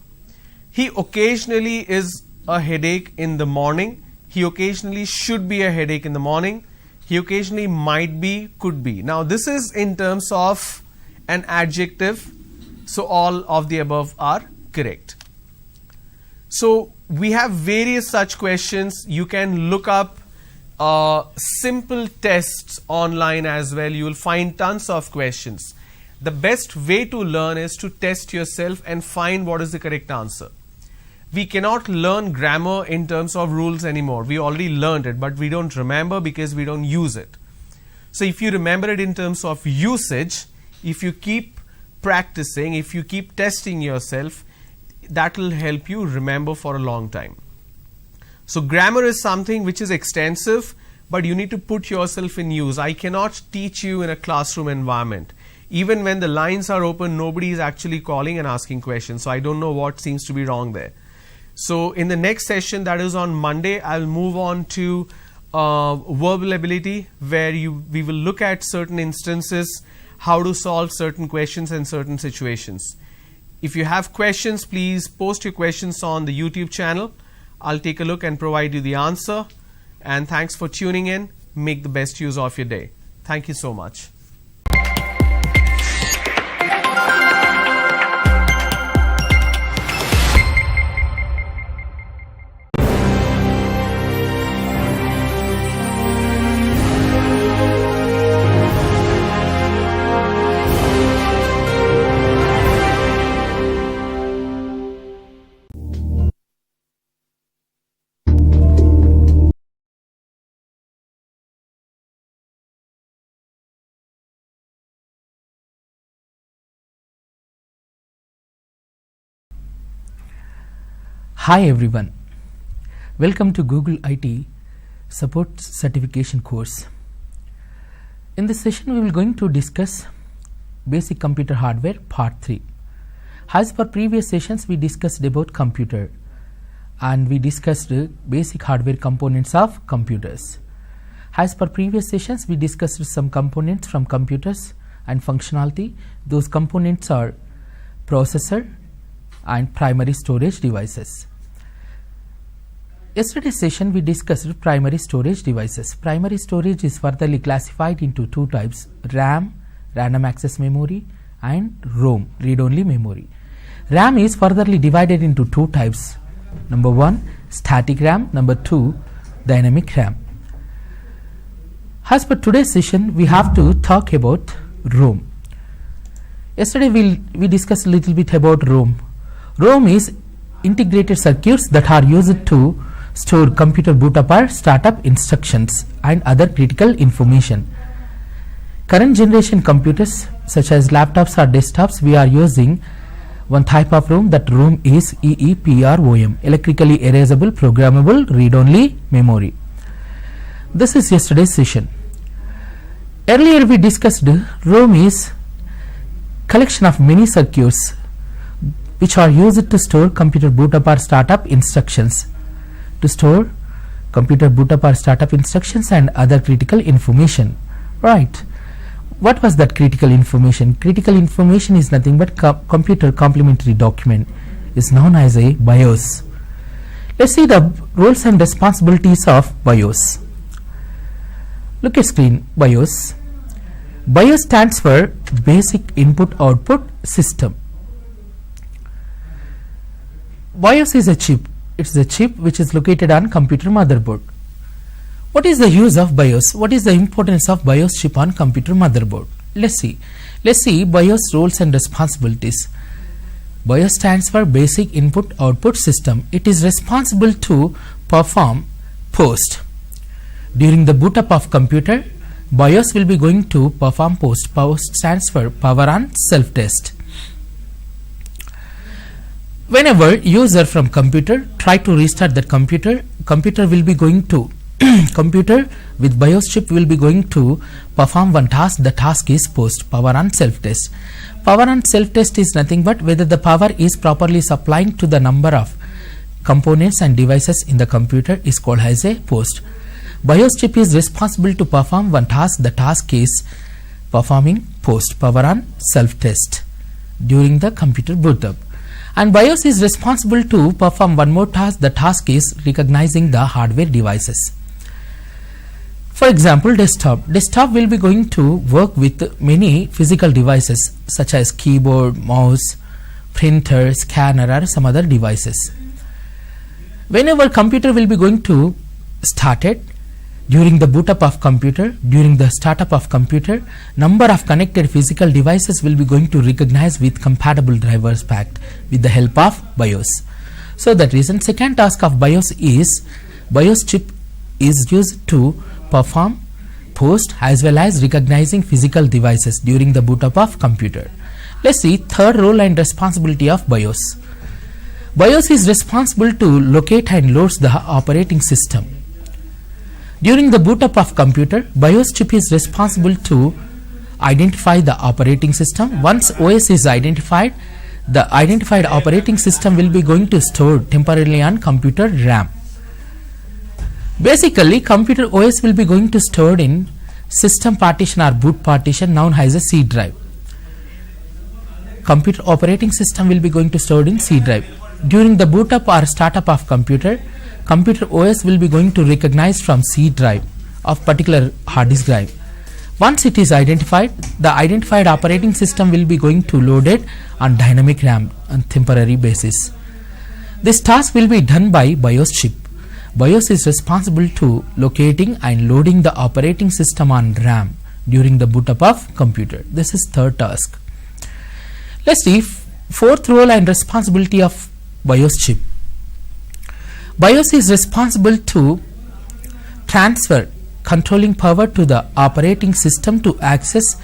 [SPEAKER 3] He occasionally is a headache in the morning. He occasionally should be a headache in the morning. He occasionally might be, could be. Now this is in terms of an adjective. So all of the above are correct. So we have various such questions. You can look up simple tests online as well. You will find tons of questions. The best way to learn is to test yourself and find what is the correct answer. We cannot learn grammar in terms of rules anymore. We already learned it, but we don't remember because we don't use it. So if you remember it in terms of usage, if you keep practicing, if you keep testing yourself, that will help you remember for a long time. So grammar is something which is extensive, but you need to put yourself in use. I cannot teach you in a classroom environment. Even when the lines are open, nobody is actually calling and asking questions. So I don't know what seems to be wrong there. So in the next session, that is on Monday, I'll move on to verbal ability, where we will look at certain instances, how to solve certain questions and certain situations. If you have questions, please post your questions on the YouTube channel. I'll take a look and provide you the answer. And thanks for tuning in. Make the best use of your day. Thank you so much.
[SPEAKER 4] Hi everyone, welcome to Google IT Support Certification course. In this session we will going to discuss basic computer hardware part 3. As per previous sessions we discussed about computer and we discussed basic hardware components of computers. As per previous sessions we discussed some components from computers and functionality. Those components are processor and primary storage devices. Yesterday's session we discussed primary storage devices. Primary storage is furtherly classified into two types, RAM random access memory, and ROM, read-only memory. RAM is furtherly divided into two types. Number 1, static RAM. Number 2, dynamic RAM. As per today's session, we have to talk about ROM. Yesterday we discussed a little bit about ROM. ROM is integrated circuits that are used to store computer boot up or startup instructions and other critical information. Current generation computers such as laptops or desktops, we are using one type of ROM. That ROM is EEPROM, electrically erasable programmable read-only memory. This is yesterday's session. Earlier we discussed ROM is collection of many circuits which are used to store computer boot up or startup instructions. To store computer boot up or startup instructions and other critical information. Right. What was that critical information? Critical information is nothing but computer complementary document, is known as a BIOS. Let's see the roles and responsibilities of BIOS. Look at screen. BIOS. BIOS stands for Basic Input Output System. BIOS is a chip. It is a chip which is located on computer motherboard. What is the use of BIOS? What is the importance of BIOS chip on computer motherboard? Let's see BIOS roles and responsibilities. BIOS stands for Basic Input Output System. It is responsible to perform post. During the boot up of computer, BIOS will be going to perform post. Post stands for power on self-test. Whenever user from computer try to restart that computer will be going to computer with BIOS chip will be going to perform one task. The task is post, power on self-test. Power on self-test is nothing but whether the power is properly supplying to the number of components and devices in the computer is called as a post. BIOS chip is responsible to perform one task. The task is performing post, power on self-test during the computer boot up. And BIOS is responsible to perform one more task. The task is recognizing the hardware devices. For example, desktop. Desktop will be going to work with many physical devices such as keyboard, mouse, printer, scanner or some other devices. Whenever computer will be going to start it, during the boot up of computer, during the startup of computer, number of connected physical devices will be going to recognize with compatible drivers packed with the help of BIOS. So that reason, second task of BIOS is BIOS chip is used to perform post as well as recognizing physical devices during the boot up of computer. Let's see third role and responsibility of BIOS. BIOS is responsible to locate and load the operating system. During the boot up of computer, BIOS chip is responsible to identify the operating system. Once OS is identified, the identified operating system will be going to store temporarily on computer RAM. Basically, computer OS will be going to stored in system partition or boot partition known as a C drive. Computer operating system will be going to stored in C drive. During the boot up or startup of computer OS will be going to recognize from C drive of particular hard disk drive. Once it is identified, the identified operating system will be going to load it on dynamic RAM on temporary basis. This task will be done by BIOS chip. BIOS is responsible to locating and loading the operating system on RAM during the boot up of computer. This is third task. Let's see fourth role and responsibility of BIOS chip. BIOS is responsible to transfer controlling power to the operating system to access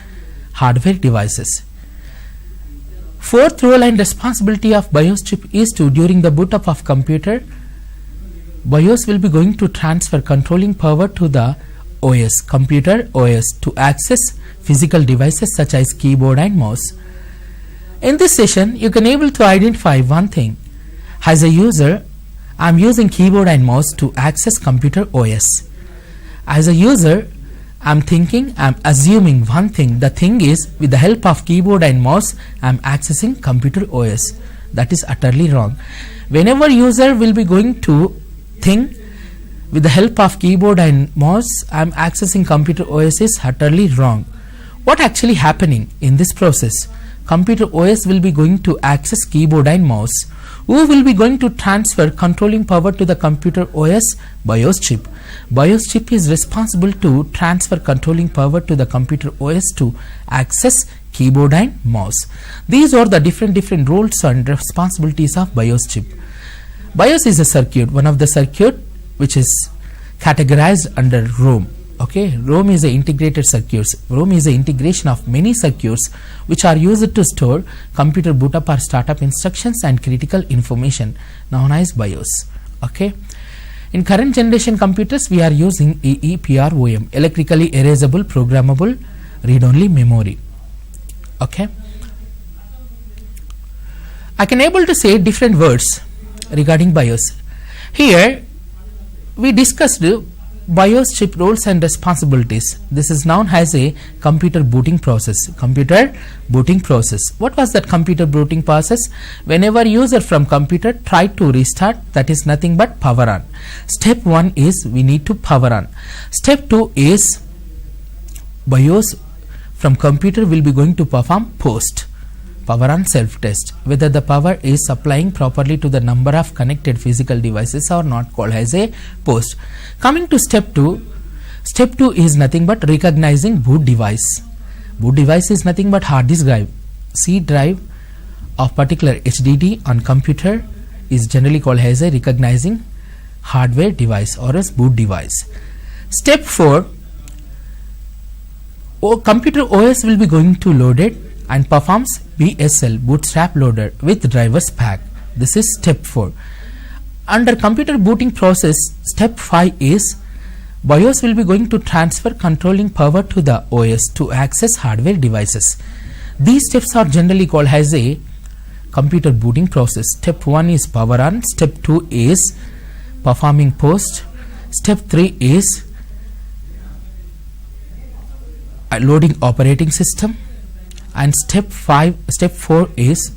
[SPEAKER 4] hardware devices. Fourth role and responsibility of BIOS chip is to during the boot up of computer, BIOS will be going to transfer controlling power to the OS, computer OS, to access physical devices such as keyboard and mouse. In this session, you can able to identify one thing. As a user, I am using keyboard and mouse to access computer OS. As a user, I am assuming one thing. The thing is, with the help of keyboard and mouse, I am accessing computer OS. That is utterly wrong. Whenever user will be going to think with the help of keyboard and mouse, I am accessing computer OS is utterly wrong. What actually happening in this process? Computer OS will be going to access keyboard and mouse. Who will be going to transfer controlling power to the computer OS? BIOS chip. BIOS chip is responsible to transfer controlling power to the computer OS to access keyboard and mouse. These are the different roles and responsibilities of BIOS chip. BIOS is a circuit, one of the circuit which is categorized under ROM. Okay, ROM is a integrated circuits. ROM is a integration of many circuits which are used to store computer boot up or startup instructions and critical information, known as BIOS. Okay, in current generation computers we are using EEPROM, electrically erasable programmable read-only memory. Okay, I can able to say different words regarding BIOS. Here we discussed BIOS chip roles and responsibilities. This is known as a computer booting process. Computer booting process. What was that computer booting process? Whenever user from computer try to restart, that is nothing but power on. Step 1 is we need to power on. Step 2 is BIOS from computer will be going to perform post. Power on self test, whether the power is supplying properly to the number of connected physical devices or not, called as a post. Coming to step 2, step 2 is nothing but recognizing boot device. Boot device is nothing but hard disk drive. C drive of particular HDD on computer is generally called as a recognizing hardware device or as boot device. Step 4, computer OS will be going to load it and performs BSL, bootstrap loader, with drivers pack. This is step 4. Under computer booting process, step 5 is BIOS will be going to transfer controlling power to the OS to access hardware devices. These steps are generally called as a computer booting process. Step 1 is power on, step 2 is performing post, step 3 is loading operating system, and step 4 is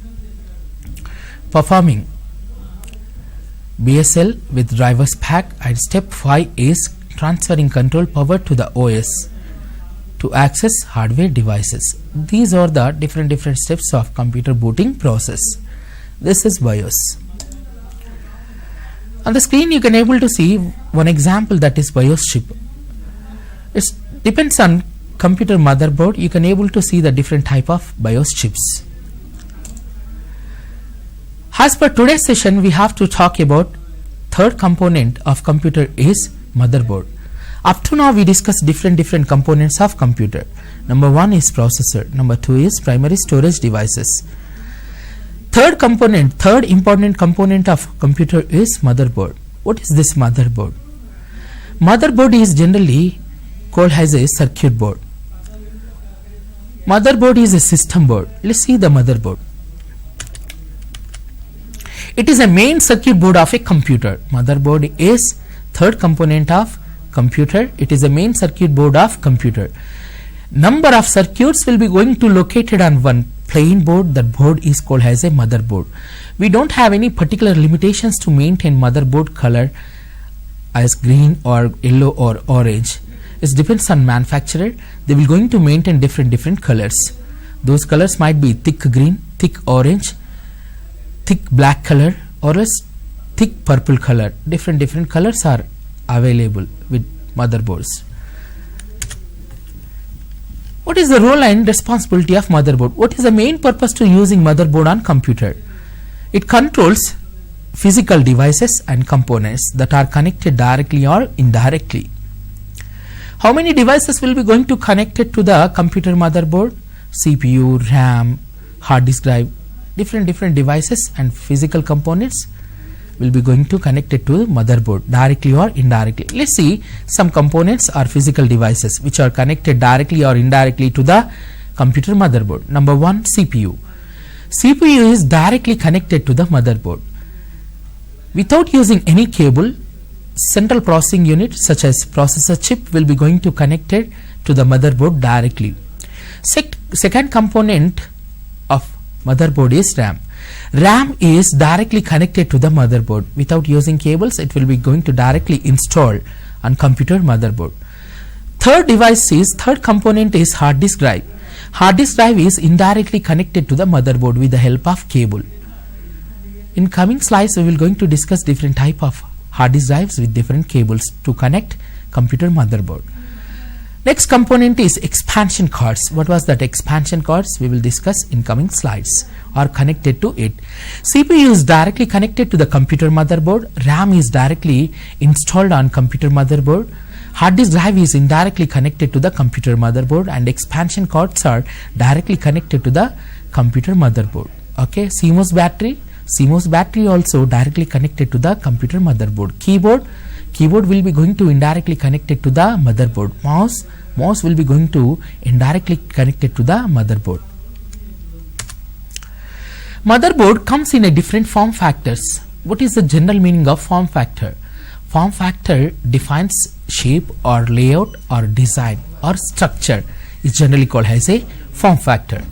[SPEAKER 4] performing BSL with drivers pack, and step 5 is transferring control power to the OS to access hardware devices. These are the different steps of computer booting process. This is BIOS. On the screen you can able to see one example, that is BIOS chip. It depends on computer motherboard. You can able to see the different type of BIOS chips. As per today's session, we have to talk about third component of computer is motherboard. Up to now we discussed different components of computer. Number 1 is processor, number 2 is primary storage devices. Third important component of computer is motherboard. What is this motherboard? Motherboard is generally called as a circuit board. Motherboard is a system board. Let's see the motherboard. It is a main circuit board of a computer. Motherboard is third component of computer. It is a main circuit board of computer. Number of circuits will be going to located on one plain board. That board is called as a motherboard. We don't have any particular limitations to maintain motherboard color as green or yellow or orange. It depends on manufacturer. They will going to maintain different colors. Those colors might be thick green, thick orange, thick black color, or else thick purple color. Different colors are available with motherboards. What is the role and responsibility of motherboard? What is the main purpose to using motherboard on computer? It controls physical devices and components that are connected directly or indirectly. How many devices will be going to connected to the computer motherboard? CPU, RAM, hard disk drive, different devices and physical components will be going to connect it to motherboard directly or indirectly. Let's see some components or physical devices which are connected directly or indirectly to the computer motherboard. Number 1, CPU. CPU is directly connected to the motherboard. Without using any cable, central processing unit such as processor chip will be going to connect it to the motherboard directly. Second component of motherboard is RAM. RAM is directly connected to the motherboard. Without using cables, it will be going to directly install on computer motherboard. Third component is hard disk drive. Hard disk drive is indirectly connected to the motherboard with the help of cable. In coming slides, we will going to discuss different type of hard disk drives with different cables to connect computer motherboard. Next component is expansion cards. What was that expansion cards? We will discuss in coming slides. Are connected to it. CPU is directly connected to the computer motherboard. RAM is directly installed on computer motherboard. Hard disk drive is indirectly connected to the computer motherboard, and expansion cards are directly connected to the computer motherboard. Okay, CMOS battery also directly connected to the computer motherboard. Keyboard will be going to indirectly connected to the motherboard. Mouse will be going to indirectly connected to the motherboard. Motherboard comes in a different form factors. What is the general meaning of form factor? Form factor defines shape or layout or design or structure, is generally called as a form factor.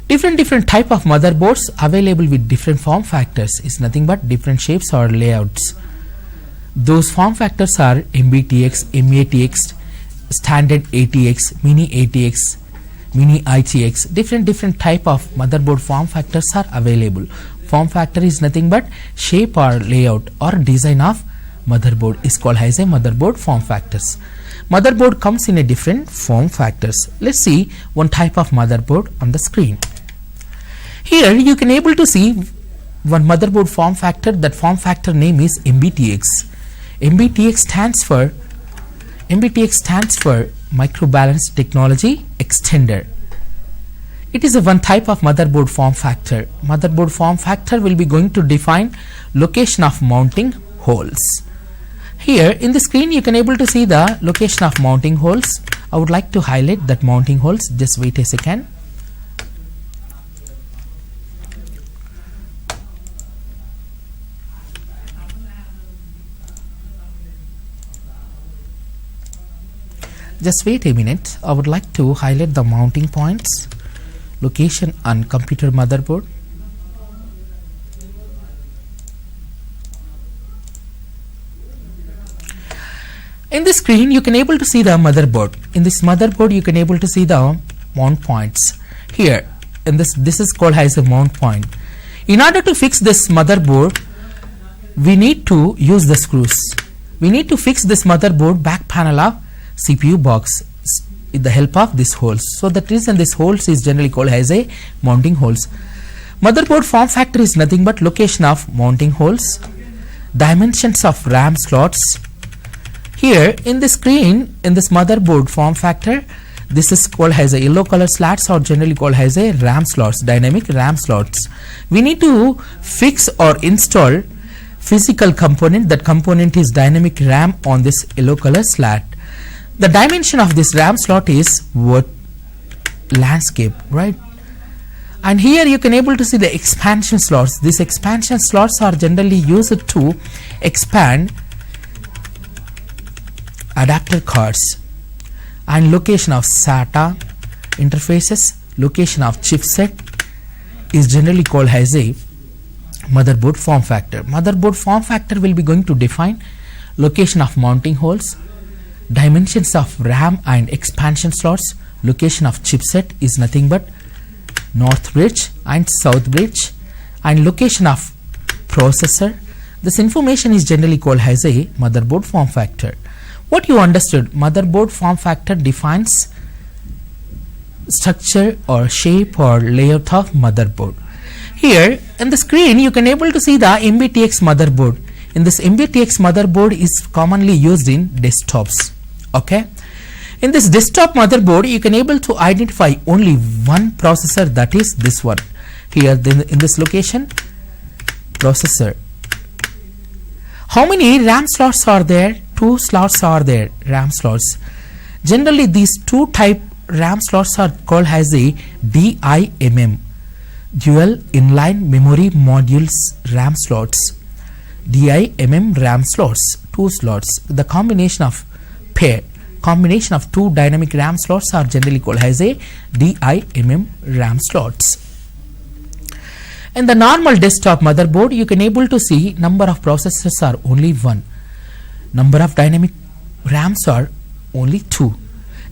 [SPEAKER 4] Different type of motherboards available with different form factors is nothing but different shapes or layouts. Those form factors are MBTX, MATX, standard ATX, mini ATX, mini ITX. Different type of motherboard form factors are available. Form factor is nothing but shape or layout or design of motherboard, is called as a motherboard form factors. Motherboard comes in a different form factors. Let's see one type of motherboard on the screen. Here you can able to see one motherboard form factor. That form factor name is MBTX. MBTX stands for microbalance technology extender. It is a one type of motherboard form factor. Motherboard form factor will be going to define location of mounting holes. Here in the screen you can able to see the location of mounting holes. I would like to highlight that mounting holes. Just wait a second. Just wait a minute. I would like to highlight the mounting points, location on computer motherboard. In this screen you can able to see the motherboard. In this motherboard you can able to see the mount points. Here in this is called as a mount point. In order to fix this motherboard, we need to use the screws. We need to fix this motherboard back panel of CPU box with the help of this holes. So that reason this holes is generally called as a mounting holes. Motherboard form factor is nothing but location of mounting holes, dimensions of RAM slots. Here in the screen, in this motherboard form factor, this is called as a yellow color slats, or generally called as a RAM slots, dynamic RAM slots. We need to fix or install physical component. That component is dynamic RAM on this yellow color slat. The dimension of this RAM slot is what landscape, right? And here you can able to see the expansion slots. These expansion slots are generally used to expand adapter cards. And location of SATA interfaces, location of chipset is generally called as a motherboard form factor. Motherboard form factor will be going to define location of mounting holes, dimensions of RAM and expansion slots, location of chipset is nothing but north bridge and south bridge, and location of processor. This information is generally called as a motherboard form factor. What you understood? Motherboard form factor defines structure or shape or layout of motherboard. Here in the screen you can able to see the MBTX motherboard. In this MBTX motherboard is commonly used in desktops. Okay, in this desktop motherboard you can able to identify only one processor, that is this one. Here in this location, processor. How many RAM slots are there? 2 slots are there, RAM slots. Generally these two type RAM slots are called as a DIMM, dual inline memory modules RAM slots. DIMM RAM slots, 2 slots. The combination of combination of 2 dynamic RAM slots are generally called as a DIMM RAM slots. In the normal desktop motherboard you can able to see number of processors are only 1. Number of dynamic RAMs are only 2.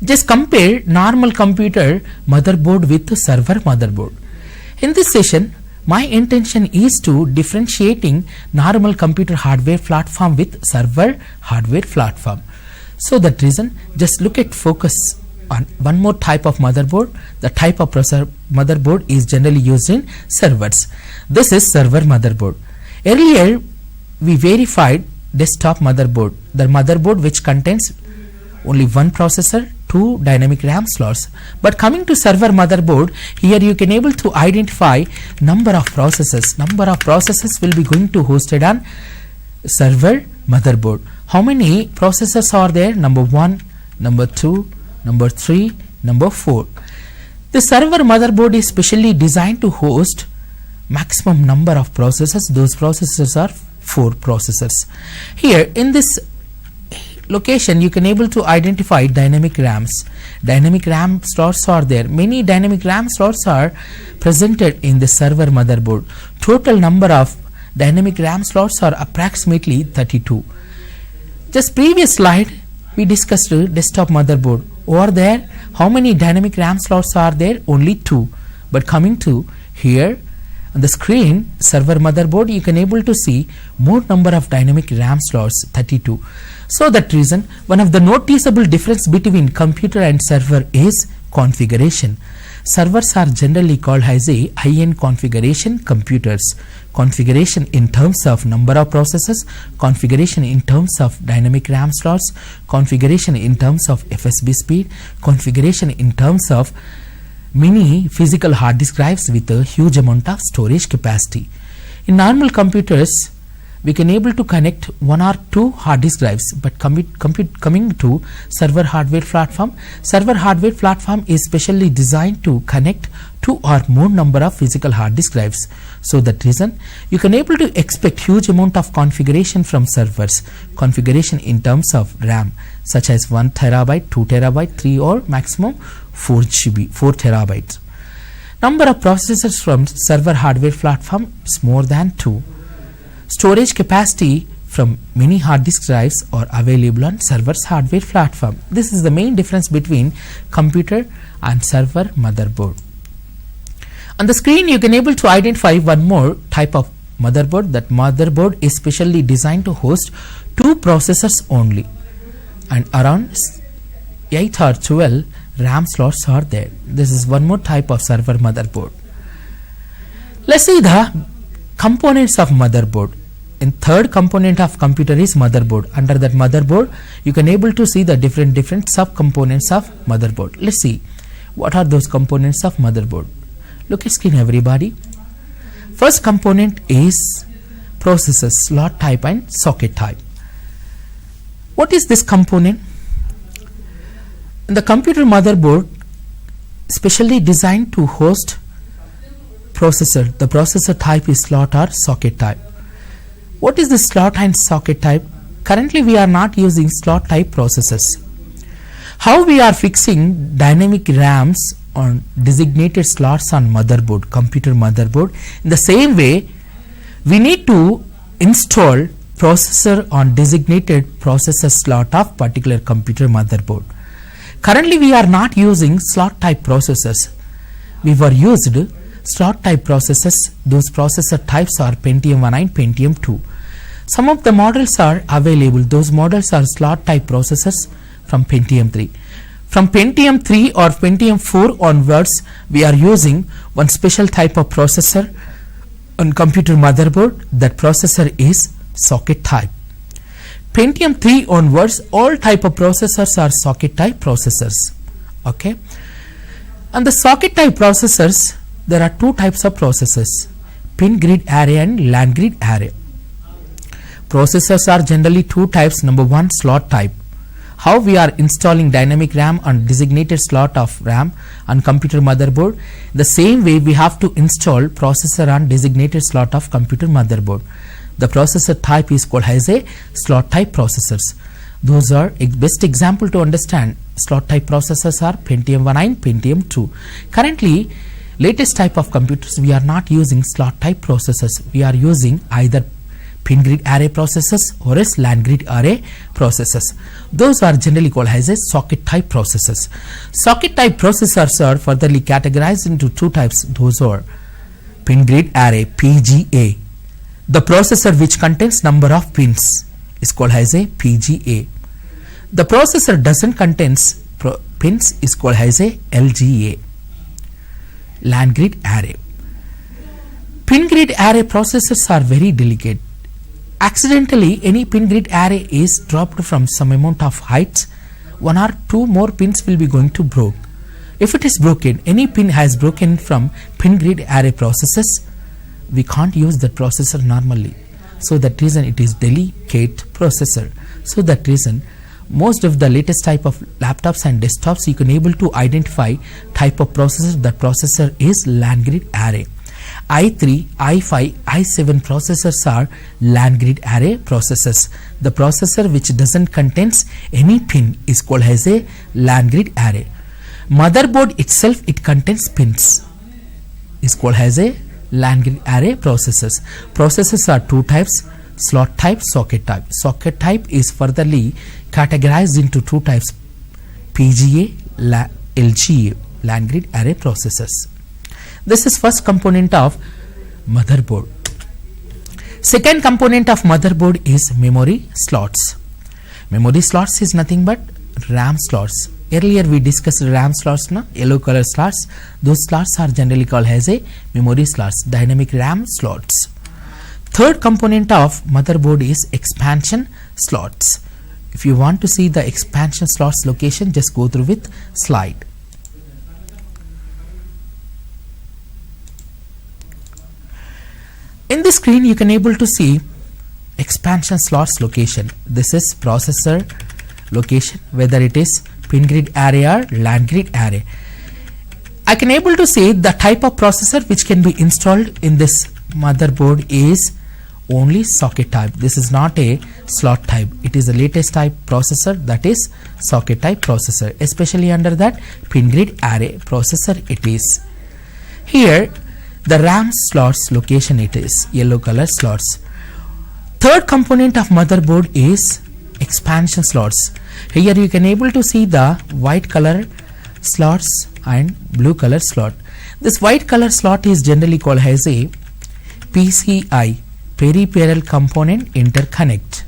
[SPEAKER 4] Just compare normal computer motherboard with server motherboard. In this session, my intention is to differentiating normal computer hardware platform with server hardware platform. So that reason, just look at focus on one more type of motherboard. The type of processor motherboard is generally used in servers. This is server motherboard. Earlier, we verified desktop motherboard, the motherboard which contains only one processor, 2 dynamic RAM slots. But coming to server motherboard, here you can able to identify number of processors. Number of processors will be going to hosted on server motherboard. How many processors are there? Number 1, number 2, number 3, number 4. The server motherboard is specially designed to host maximum number of processors. Those processors are 4 processors. Here in this location you can able to identify dynamic RAMs. Dynamic RAM slots are there. Many dynamic RAM slots are presented in the server motherboard. Total number of dynamic RAM slots are approximately 32. Just previous slide we discussed desktop motherboard. Over there, how many dynamic RAM slots are there? Only 2. But coming to here on the screen, server motherboard, you can able to see more number of dynamic RAM slots, 32. So that reason, one of the noticeable difference between computer and server is configuration. Servers are generally called as a high-end configuration computers. Configuration in terms of number of processors, configuration in terms of dynamic RAM slots, configuration in terms of FSB speed, configuration in terms of many physical hard disk drives with a huge amount of storage capacity. In normal computers, we can able to connect 1 or 2 hard disk drives, but coming to server hardware platform is specially designed to connect 2 or more number of physical hard disk drives. So that reason, you can able to expect huge amount of configuration from servers. Configuration in terms of RAM, such as 1 terabyte, 2 terabyte, 3 or maximum 4 GB, 4 terabytes. Number of processors from server hardware platform is more than 2. Storage capacity from many hard disk drives are available on server's hardware platform. This is the main difference between computer and server motherboard. On the screen you can able to identify one more type of motherboard. That motherboard is specially designed to host 2 processors only, and around 8 or 12 RAM slots are there. This is one more type of server motherboard. Let's see the components of motherboard. In third component of computer is motherboard. Under that motherboard you can able to see the different subcomponents of motherboard. Let's see what are those components of motherboard. Look at screen everybody. First component is processor, slot type and socket type. What is this component? The computer motherboard specially designed to host processor. The processor type is slot or socket type. What is the slot and socket type? Currently we are not using slot type processors. How we are fixing dynamic RAMs on designated slots on motherboard, computer motherboard? In the same way, we need to install processor on designated processor slot of particular computer motherboard. Currently we are not using slot type processors. We were used slot type processors. Those processor types are Pentium 1 and Pentium 2. Some of the models are available. Those models are slot type processors from Pentium 3. From Pentium 3 or Pentium 4 onwards, we are using one special type of processor on computer motherboard. That processor is socket type. Pentium 3 onwards, all type of processors are socket type processors. Okay. And the socket type processors, there are 2 types of processors, pin grid array and land grid array. Processors are generally 2 types. Number 1, slot type. How we are installing dynamic RAM on designated slot of RAM on computer motherboard. The same way we have to install processor on designated slot of computer motherboard. The processor type is called as a slot type processors. Those are best example to understand. Slot type processors are Pentium 1 and Pentium 2. Currently, latest type of computers, we are not using slot type processors. We are using either pin grid array processors or as LAN grid array processors. Those are generally called as a socket type processors. Socket type processors are furtherly categorized into two types. Those are pin grid array PGA. The processor which contains number of pins is called as a PGA. The processor doesn't contains pins is called as a LGA. LAN grid array. Pin grid array processors are very delicate. Accidentally, any pin grid array is dropped from some amount of height, one or two more pins will be going to broke. If it is broken, any pin has broken from pin grid array processors, we can't use that processor normally. So that reason it is delicate processor. So that reason most of the latest type of laptops and desktops you can able to identify type of processor. The processor is LAN grid array. i3, i5, i7 processors are LAN grid array processors. The processor which doesn't contains any pin is called as a LAN grid array. Motherboard itself, it contains pins, is called as a LAN grid array processors. Processors are two types, slot type, socket type. Socket type is furtherly categorized into two types, PGA, LGA, LAN grid array processors. This is first component of motherboard. Second component of motherboard is memory slots. Memory slots is nothing but RAM slots. Earlier we discussed RAM slots, yellow color slots. Those slots are generally called as a memory slots, dynamic RAM slots. Third component of motherboard is expansion slots. If you want to see the expansion slots location, just go through with slide. In the screen you can able to see expansion slots location. This is processor location, whether it is pin grid array or LAN grid array. I can able to say the type of processor which can be installed in this motherboard is only socket type. This is not a slot type. It is the latest type processor, that is socket type processor, especially under that pin grid array processor it is. Here the RAM slots location it is yellow color slots. Third component of motherboard is expansion slots. Here you can able to see the white color slots and blue color slot. This white color slot is generally called as a PCI, peripheral component interconnect.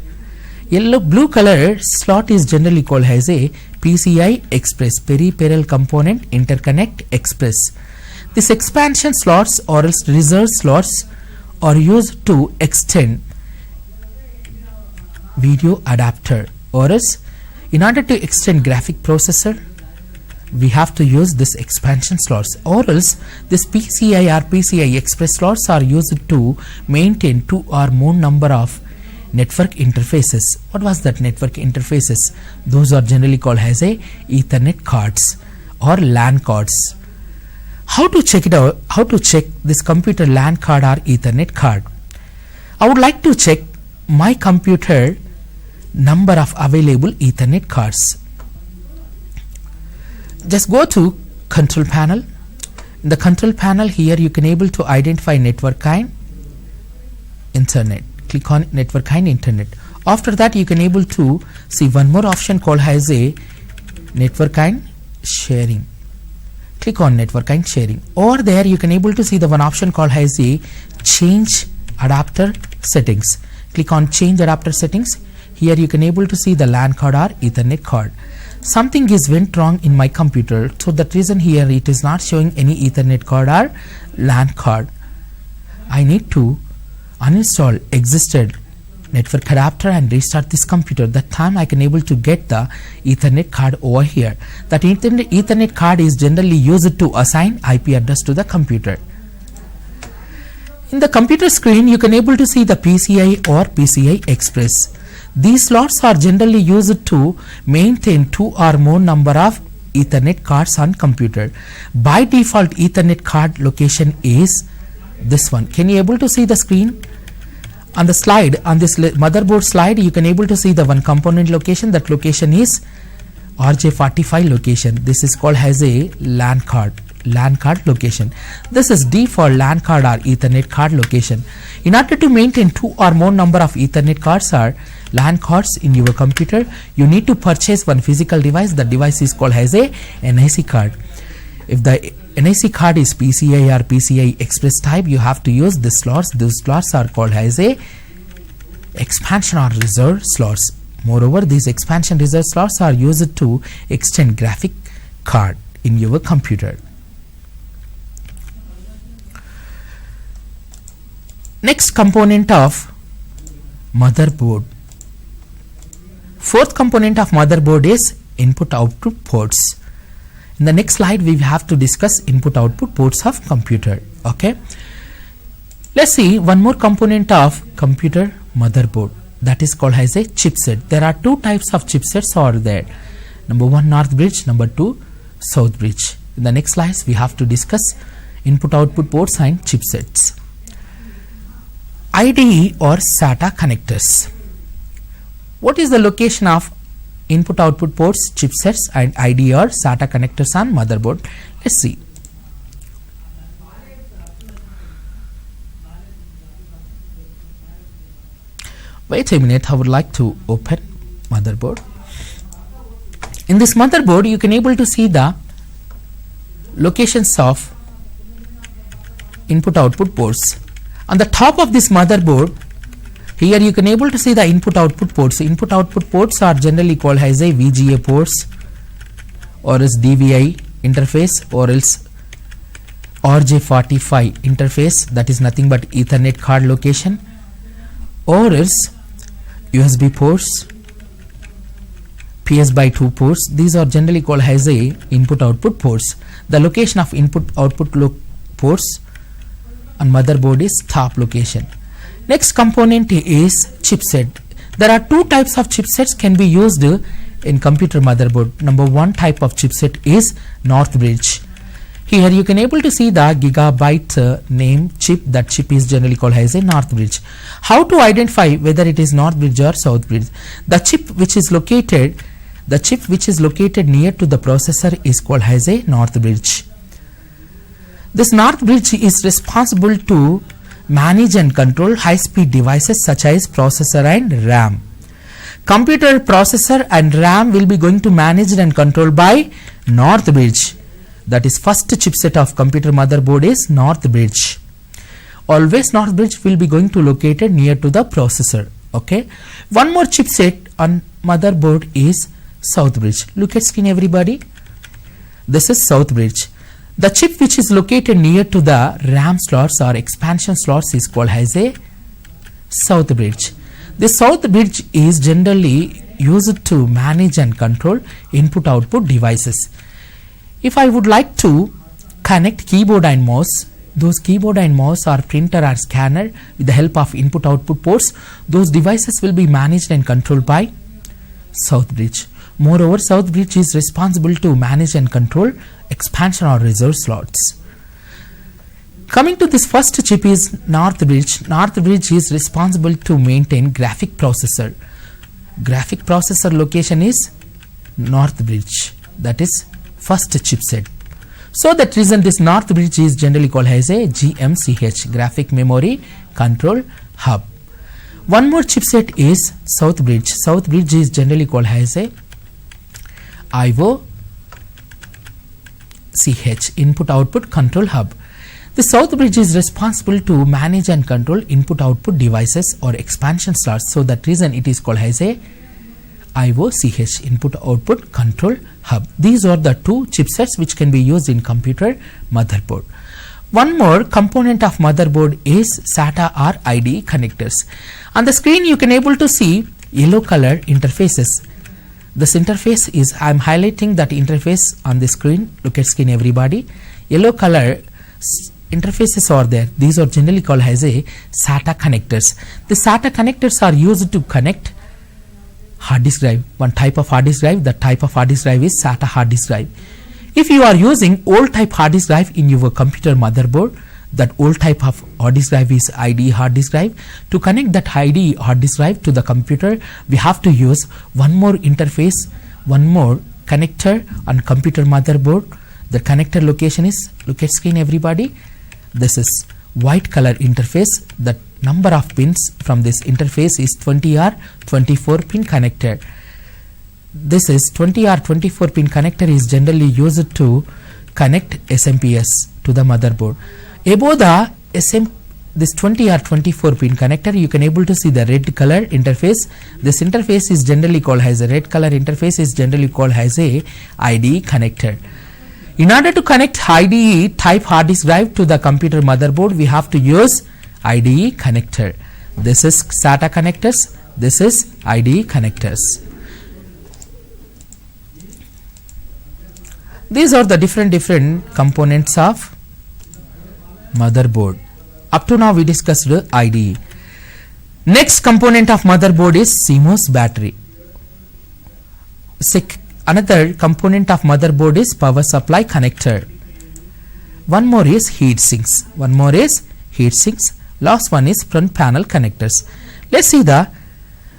[SPEAKER 4] Blue color slot is generally called as a PCI Express, peripheral component interconnect express. These expansion slots or else reserve slots are used to extend video adapter, or else in order to extend graphic processor we have to use this expansion slots, or else this PCI or PCI Express slots are used to maintain two or more number of network interfaces. What was that network interfaces? Those are generally called as a Ethernet cards or LAN cards. How to check it out? How to check this computer LAN card or Ethernet card? I would like to check my computer number of available Ethernet cards. Just go to control panel. In the control panel here you can able to identify network kind, internet. Click on network kind, internet. After that you can able to see one more option called as a network kind sharing. Click on network kind sharing. Over there you can able to see the one option called as a change adapter settings. Click on change adapter settings. Here you can able to see the LAN card or Ethernet card. Something is went wrong in my computer, so that reason here it is not showing any Ethernet card or LAN card. I need to uninstall existed network adapter and restart this computer. That time I can able to get the Ethernet card over here. That Ethernet card is generally used to assign IP address to the computer. In the computer screen you can able to see the PCI or PCI Express. These slots are generally used to maintain two or more number of Ethernet cards on computer. By default Ethernet card location is this one. Can you able to see the screen? On the slide, on this motherboard slide you can able to see the one component location. That location is RJ45 location. This is called as a LAN card. LAN card location. This is D for LAN card or Ethernet card location. In order to maintain 2 or more number of Ethernet cards or LAN cards in your computer, you need to purchase one physical device. The device is called as a NIC card. If the NIC card is PCI or PCI Express type, you have to use the slots. Those slots are called as a expansion or reserve slots. Moreover, these expansion reserve slots are used to extend graphic card in your computer. Next component of motherboard. Fourth component of motherboard is input-output ports. In the next slide, we have to discuss input-output ports of computer. Okay. Let's see one more component of computer motherboard, that is called as a chipset. There are 2 types of chipsets are there. Number 1, north bridge. Number 2, south bridge. In the next slides, we have to discuss input-output ports and chipsets. IDE or SATA connectors. What is the location of input-output ports, chipsets and IDE or SATA connectors on motherboard? Let's see. Wait a minute, I would like to open motherboard. In this motherboard, you can able to see the locations of input-output ports. On the top of this motherboard, here you can able to see the input-output ports. Input-output ports are generally called as a VGA ports, or as DVI interface, or else RJ45 interface, that is nothing but Ethernet card location, or else USB ports, PS/2 ports. These are generally called as a input-output ports. The location of input-output ports on motherboard is top location. Next component is chipset. There are 2 types of chipsets can be used in computer motherboard. Number 1 type of chipset is north bridge. Here you can able to see the gigabyte name chip. That chip is generally called as a north bridge. How to identify whether it is north bridge or south bridge? The chip which is located near to the processor is called as a north bridge. This north bridge is responsible to manage and control high-speed devices such as processor and RAM. Computer processor and RAM will be going to managed and controlled by north bridge. That is first chipset of computer motherboard is north bridge. Always north bridge will be going to located near to the processor. Okay. One more chipset on motherboard is south bridge. Look at screen everybody. This is south bridge. The chip which is located near to the RAM slots or expansion slots is called as a south bridge. The south bridge is generally used to manage and control input-output devices. If I would like to connect keyboard and mouse, those keyboard and mouse or printer or scanner with the help of input-output ports, those devices will be managed and controlled by south bridge. Moreover, south bridge is responsible to manage and control expansion or reserve slots. Coming to this first chip is north bridge. North bridge is responsible to maintain graphic processor. Graphic processor location is north bridge. That is first chipset. So that reason this north bridge is generally called as a GMCH, graphic memory control hub. One more chipset is south bridge. South bridge is generally called as a IOCH, input output control hub. The south bridge is responsible to manage and control input output devices or expansion slots. So that reason it is called as a IOCH, input output control hub. These are the 2 chipsets which can be used in computer motherboard. One more component of motherboard is SATA or IDE connectors. On the screen you can able to see yellow color interfaces. This interface is, I am highlighting that interface on the screen. Look at screen everybody. Yellow color interfaces are there. These are generally called as a SATA connectors. The SATA connectors are used to connect hard disk drive. One type of hard disk drive, the type of hard disk drive is SATA hard disk drive. If you are using old type hard disk drive in your computer motherboard, that old type of hard disk drive is IDE hard disk drive. To connect that IDE hard disk drive to the computer, we have to use one more interface, one more connector on computer motherboard. The connector location is, look at screen everybody, this is white color interface. The number of pins from this interface is 20R 24 pin connector. This is 20R 24 pin connector is generally used to connect SMPS to the motherboard. Above the this 20R 24 pin connector, you can able to see the red color interface. This interface is generally called as a red color interface is generally called as a IDE connector. In order to connect IDE type hard disk drive to the computer motherboard, we have to use IDE connector. This is SATA connectors, this is IDE connectors. These are the different components of motherboard. Up to now we discussed IDE. Next component of motherboard is CMOS battery. Another component of motherboard is power supply connector. One more is heat sinks. Last one is front panel connectors. Let's see the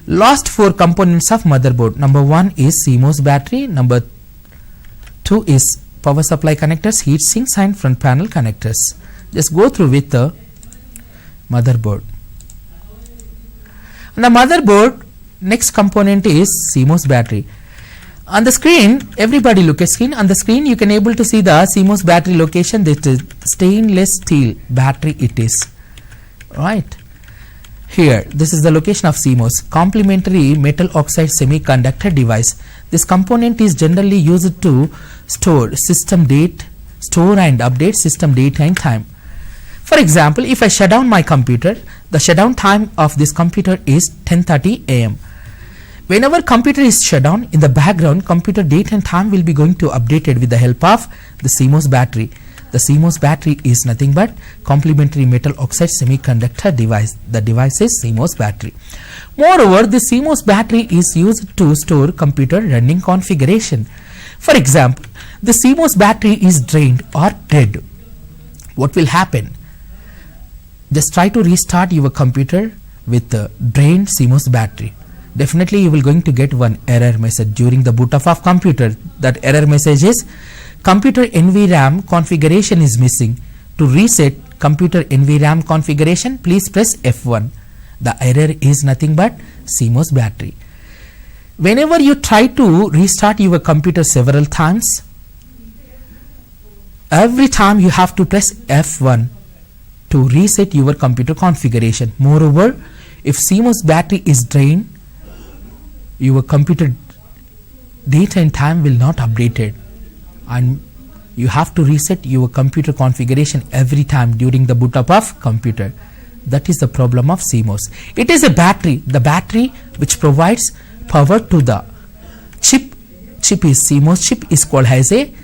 [SPEAKER 4] last four components of motherboard. Number 1 is CMOS battery. Number 2 is power supply connectors, heat sinks and front panel connectors. Just go through with the motherboard. On the motherboard, next component is CMOS battery. On the screen, everybody look at screen. On the screen, you can able to see the CMOS battery location. This is stainless steel battery. It is right here. This is the location of CMOS, complementary metal oxide semiconductor device. This component is generally used to store and update system date and time. For example, if I shut down my computer, the shutdown time of this computer is 10:30 AM. Whenever computer is shut down, in the background, computer date and time will be going to updated with the help of the CMOS battery. The CMOS battery is nothing but complementary metal oxide semiconductor device. The device is CMOS battery. Moreover, the CMOS battery is used to store computer running configuration. For example, the CMOS battery is drained or dead. What will happen? Just try to restart your computer with the drained CMOS battery. Definitely you will going to get one error message during the boot up of computer. That error message is computer NVRAM configuration is missing. To reset computer NVRAM configuration, please press F1. The error is nothing but CMOS battery. Whenever you try to restart your computer several times, every time you have to press F1 to reset your computer configuration. Moreover, if CMOS battery is drained, your computer date and time will not updated, and you have to reset your computer configuration every time during the boot up of computer. That is the problem of CMOS. It is a battery, the battery which provides power to the chip. Chip is CMOS chip is called as a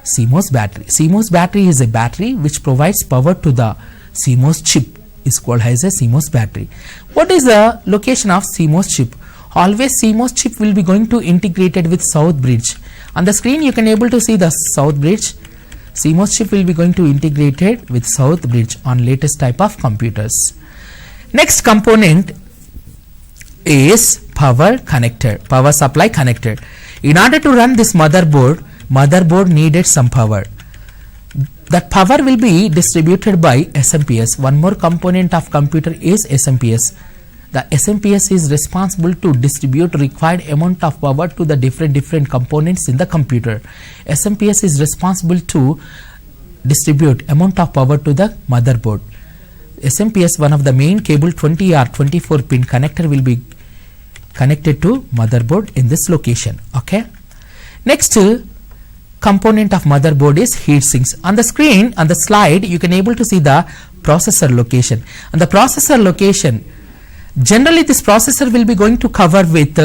[SPEAKER 4] CMOS battery. CMOS battery is a battery which provides power to the CMOS chip is called as a CMOS battery. What is the location of CMOS chip? Always CMOS chip will be going to integrated with South bridge. On the screen you can able to see the South bridge. CMOS chip will be going to integrated with South bridge on latest type of computers. Next component is power connector, power supply connector. In order to run this motherboard needed some power. That power will be distributed by SMPS. One more component of computer is SMPS. The SMPS is responsible to distribute required amount of power to the different components in the computer. SMPS is responsible to distribute amount of power to the motherboard. SMPS, one of the main cable 20R 24 pin connector will be connected to motherboard in this location. Okay. Next component of motherboard is heat sinks. On the screen, on the slide, you can able to see the processor location. On the processor location, generally this processor will be going to cover with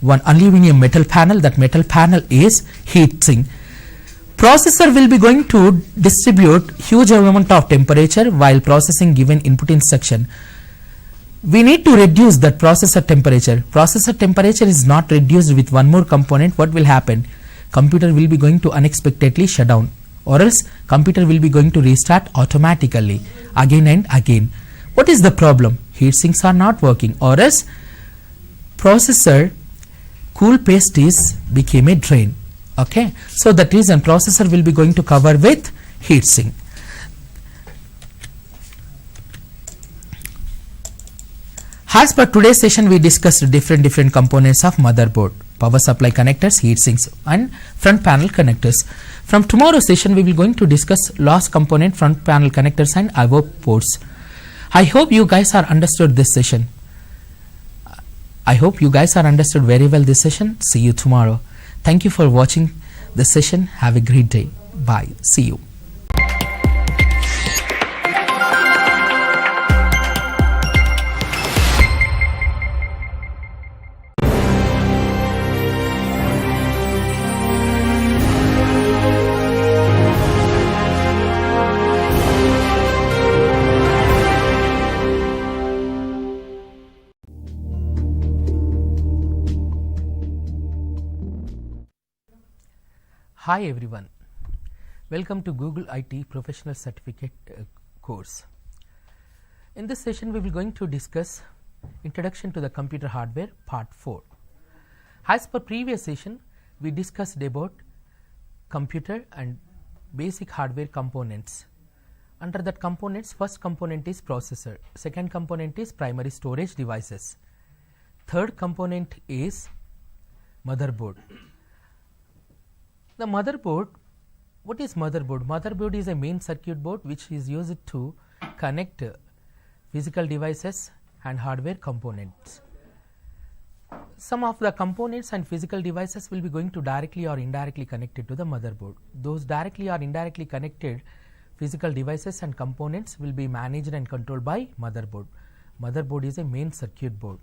[SPEAKER 4] one aluminum metal panel. That metal panel is heat sink. Processor will be going to distribute huge amount of temperature while processing given input instruction. We need to reduce that processor temperature. Processor temperature is not reduced with one more component. What will happen? Computer will be going to unexpectedly shut down, or else computer will be going to restart automatically again and again. What is the problem? Heat sinks are not working, or else processor cool paste is became a drain. Okay, so that reason processor will be going to cover with heatsink. As per today's session, we discussed different components of motherboard, power supply connectors, heat sinks and front panel connectors. From tomorrow's session, we will going to discuss last component, front panel connectors and IO ports. I hope you guys are understood this session. I hope you guys are understood very well this session. See you tomorrow. Thank you for watching this session. Have a great day. Bye. See you. Hi everyone, welcome to Google IT Professional Certificate course. In this session we will going to discuss Introduction to the Computer Hardware Part 4. As per previous session, we discussed about computer and basic hardware components. Under that components, first component is processor, second component is primary storage devices, third component is motherboard. The motherboard, what is motherboard? Motherboard is a main circuit board which is used to connect physical devices and hardware components. Some of the components and physical devices will be going to directly or indirectly connected to the motherboard. Those directly or indirectly connected physical devices and components will be managed and controlled by motherboard. Motherboard is a main circuit board.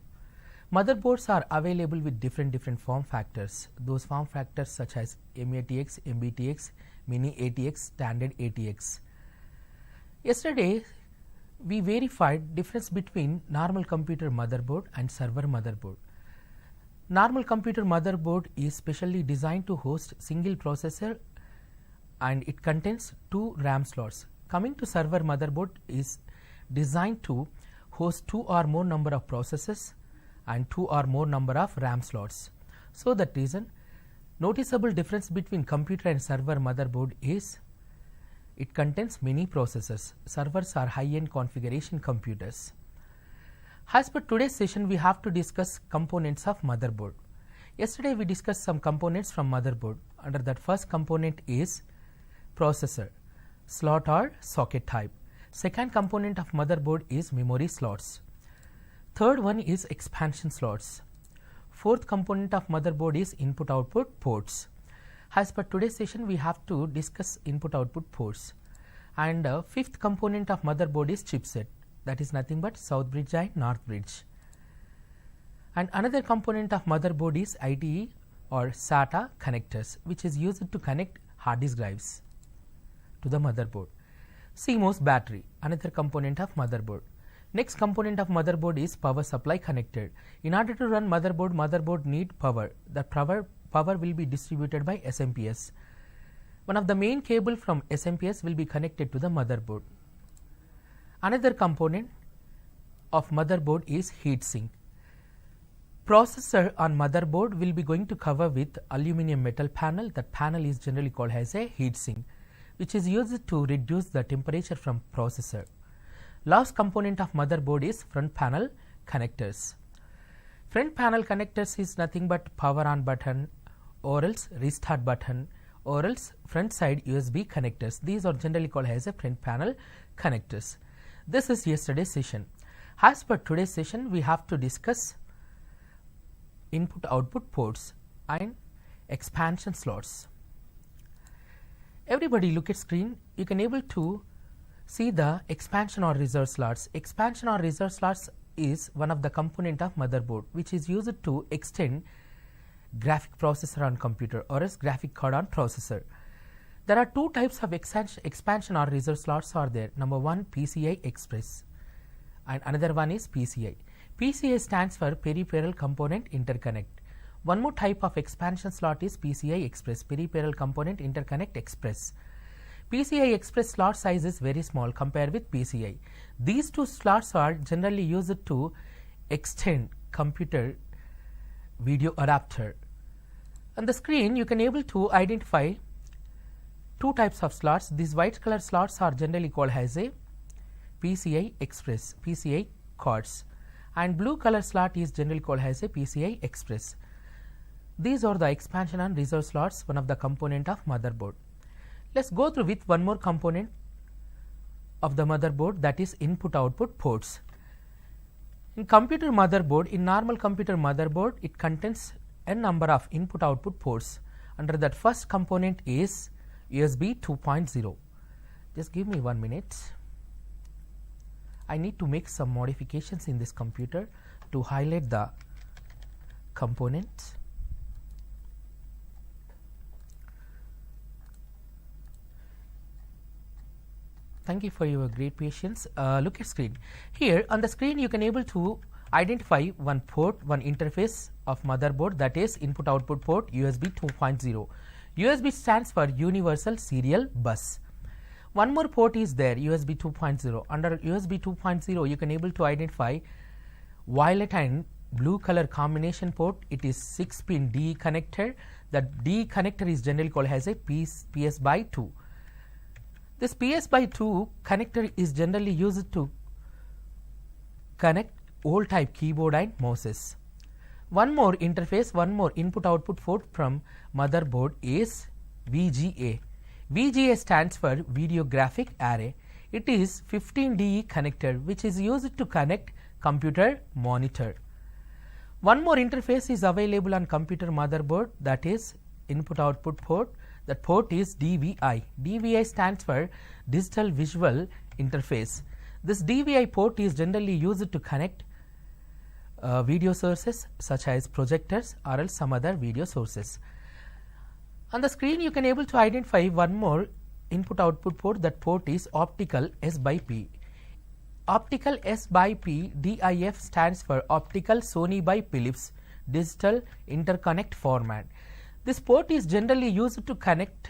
[SPEAKER 4] Motherboards are available with different form factors. Those form factors such as MATX, MBTX, Mini ATX, Standard ATX. Yesterday, we verified difference between normal computer motherboard and server motherboard. Normal computer motherboard is specially designed to host single processor and it contains 2 RAM slots. Coming to server motherboard is designed to host 2 or more number of processors and 2 or more number of RAM slots. So that reason, noticeable difference between computer and server motherboard is it contains many processors. Servers are high-end configuration computers. As per today's session, we have to discuss components of motherboard. Yesterday we discussed some components from motherboard. Under that, first component is processor, slot or socket type. Second component of motherboard is memory slots. Third one is expansion slots. Fourth component of motherboard is input output ports. As per today's session, we have to discuss input output ports. And fifth component of motherboard is chipset, that is nothing but south bridge and north bridge. And another component of motherboard is IDE or SATA connectors, which is used to connect hard disk drives to the motherboard. CMOS battery, another component of motherboard. Next component of motherboard is power supply connector. In order to run motherboard need power. The power will be distributed by SMPS. One of the main cable from SMPS will be connected to the motherboard. Another component of motherboard is heatsink. Processor on motherboard will be going to cover with aluminum metal panel. That panel is generally called as a heatsink, which is used to reduce the temperature from processor. Last component of motherboard is front panel connectors. Front panel connectors is nothing but power on button or else restart button or else front side USB connectors. These are generally called as a front panel connectors. This is yesterday's session. As per today's session, we have to discuss input output ports and expansion slots. Everybody look at screen. You can able to see the expansion or reserve slots. Expansion or reserve slots is one of the component of motherboard which is used to extend graphic processor on computer or else graphic card on processor. There are 2 types of expansion or reserve slots are there. Number 1, PCI Express and another one is PCI. PCI stands for Peripheral Component Interconnect. One more type of expansion slot is PCI Express, Peripheral Component Interconnect Express. PCI Express slot size is very small compared with PCI. These 2 slots are generally used to extend computer video adapter On the screen you can able to identify two types of slots. These white color slots are generally called as a PCI Express, PCI cards, and blue color slot is generally called as a PCI Express. These are the expansion and reserve slots, one of the component of motherboard. Let's go through with one more component of the motherboard, that is input output ports. In computer motherboard, in normal computer motherboard, it contains n number of input output ports. Under that first component is USB 2.0. Just give me 1 minute. I need to make some modifications in this computer to highlight the component. Thank you for your great patience. Look at screen. Here on the screen you can able to identify one port, one interface of motherboard, that is input output port USB 2.0. USB stands for Universal Serial Bus. One more port is there, USB 2.0. Under USB 2.0 you can able to identify violet and blue color combination port. It is 6-pin D connector. That D connector is generally called as a PS by 2. This PS by 2 connector is generally used to connect old type keyboard and mouses. One more interface, one more input output port from motherboard is VGA. VGA stands for Video Graphic Array. It is 15DE connector which is used to connect computer monitor. One more interface is available on computer motherboard, that is input output port. That port is DVI. DVI stands for Digital Visual Interface. This DVI port is generally used to connect video sources such as projectors or else some other video sources. On the screen you can able to identify one more input output port. That port is optical S by P. Optical S by P, DIF stands for Optical Sony by Philips Digital Interconnect Format. This port is generally used to connect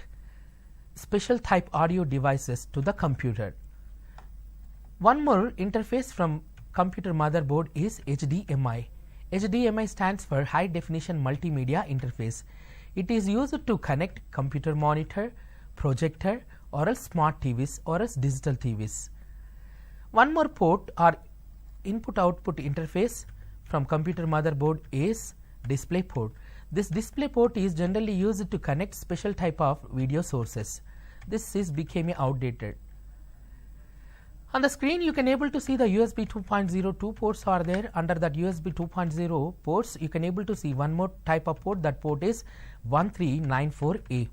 [SPEAKER 4] special type audio devices to the computer. One more interface from computer motherboard is HDMI. HDMI stands for High Definition Multimedia Interface. It is used to connect computer monitor, projector or else smart TVs or else digital TVs. One more port or input output interface from computer motherboard is display port. This display port is generally used to connect special type of video sources. This is became outdated. On the screen you can able to see the USB 2.0, two ports are there. Under that USB 2.0 ports you can able to see one more type of port. That port is 1394A.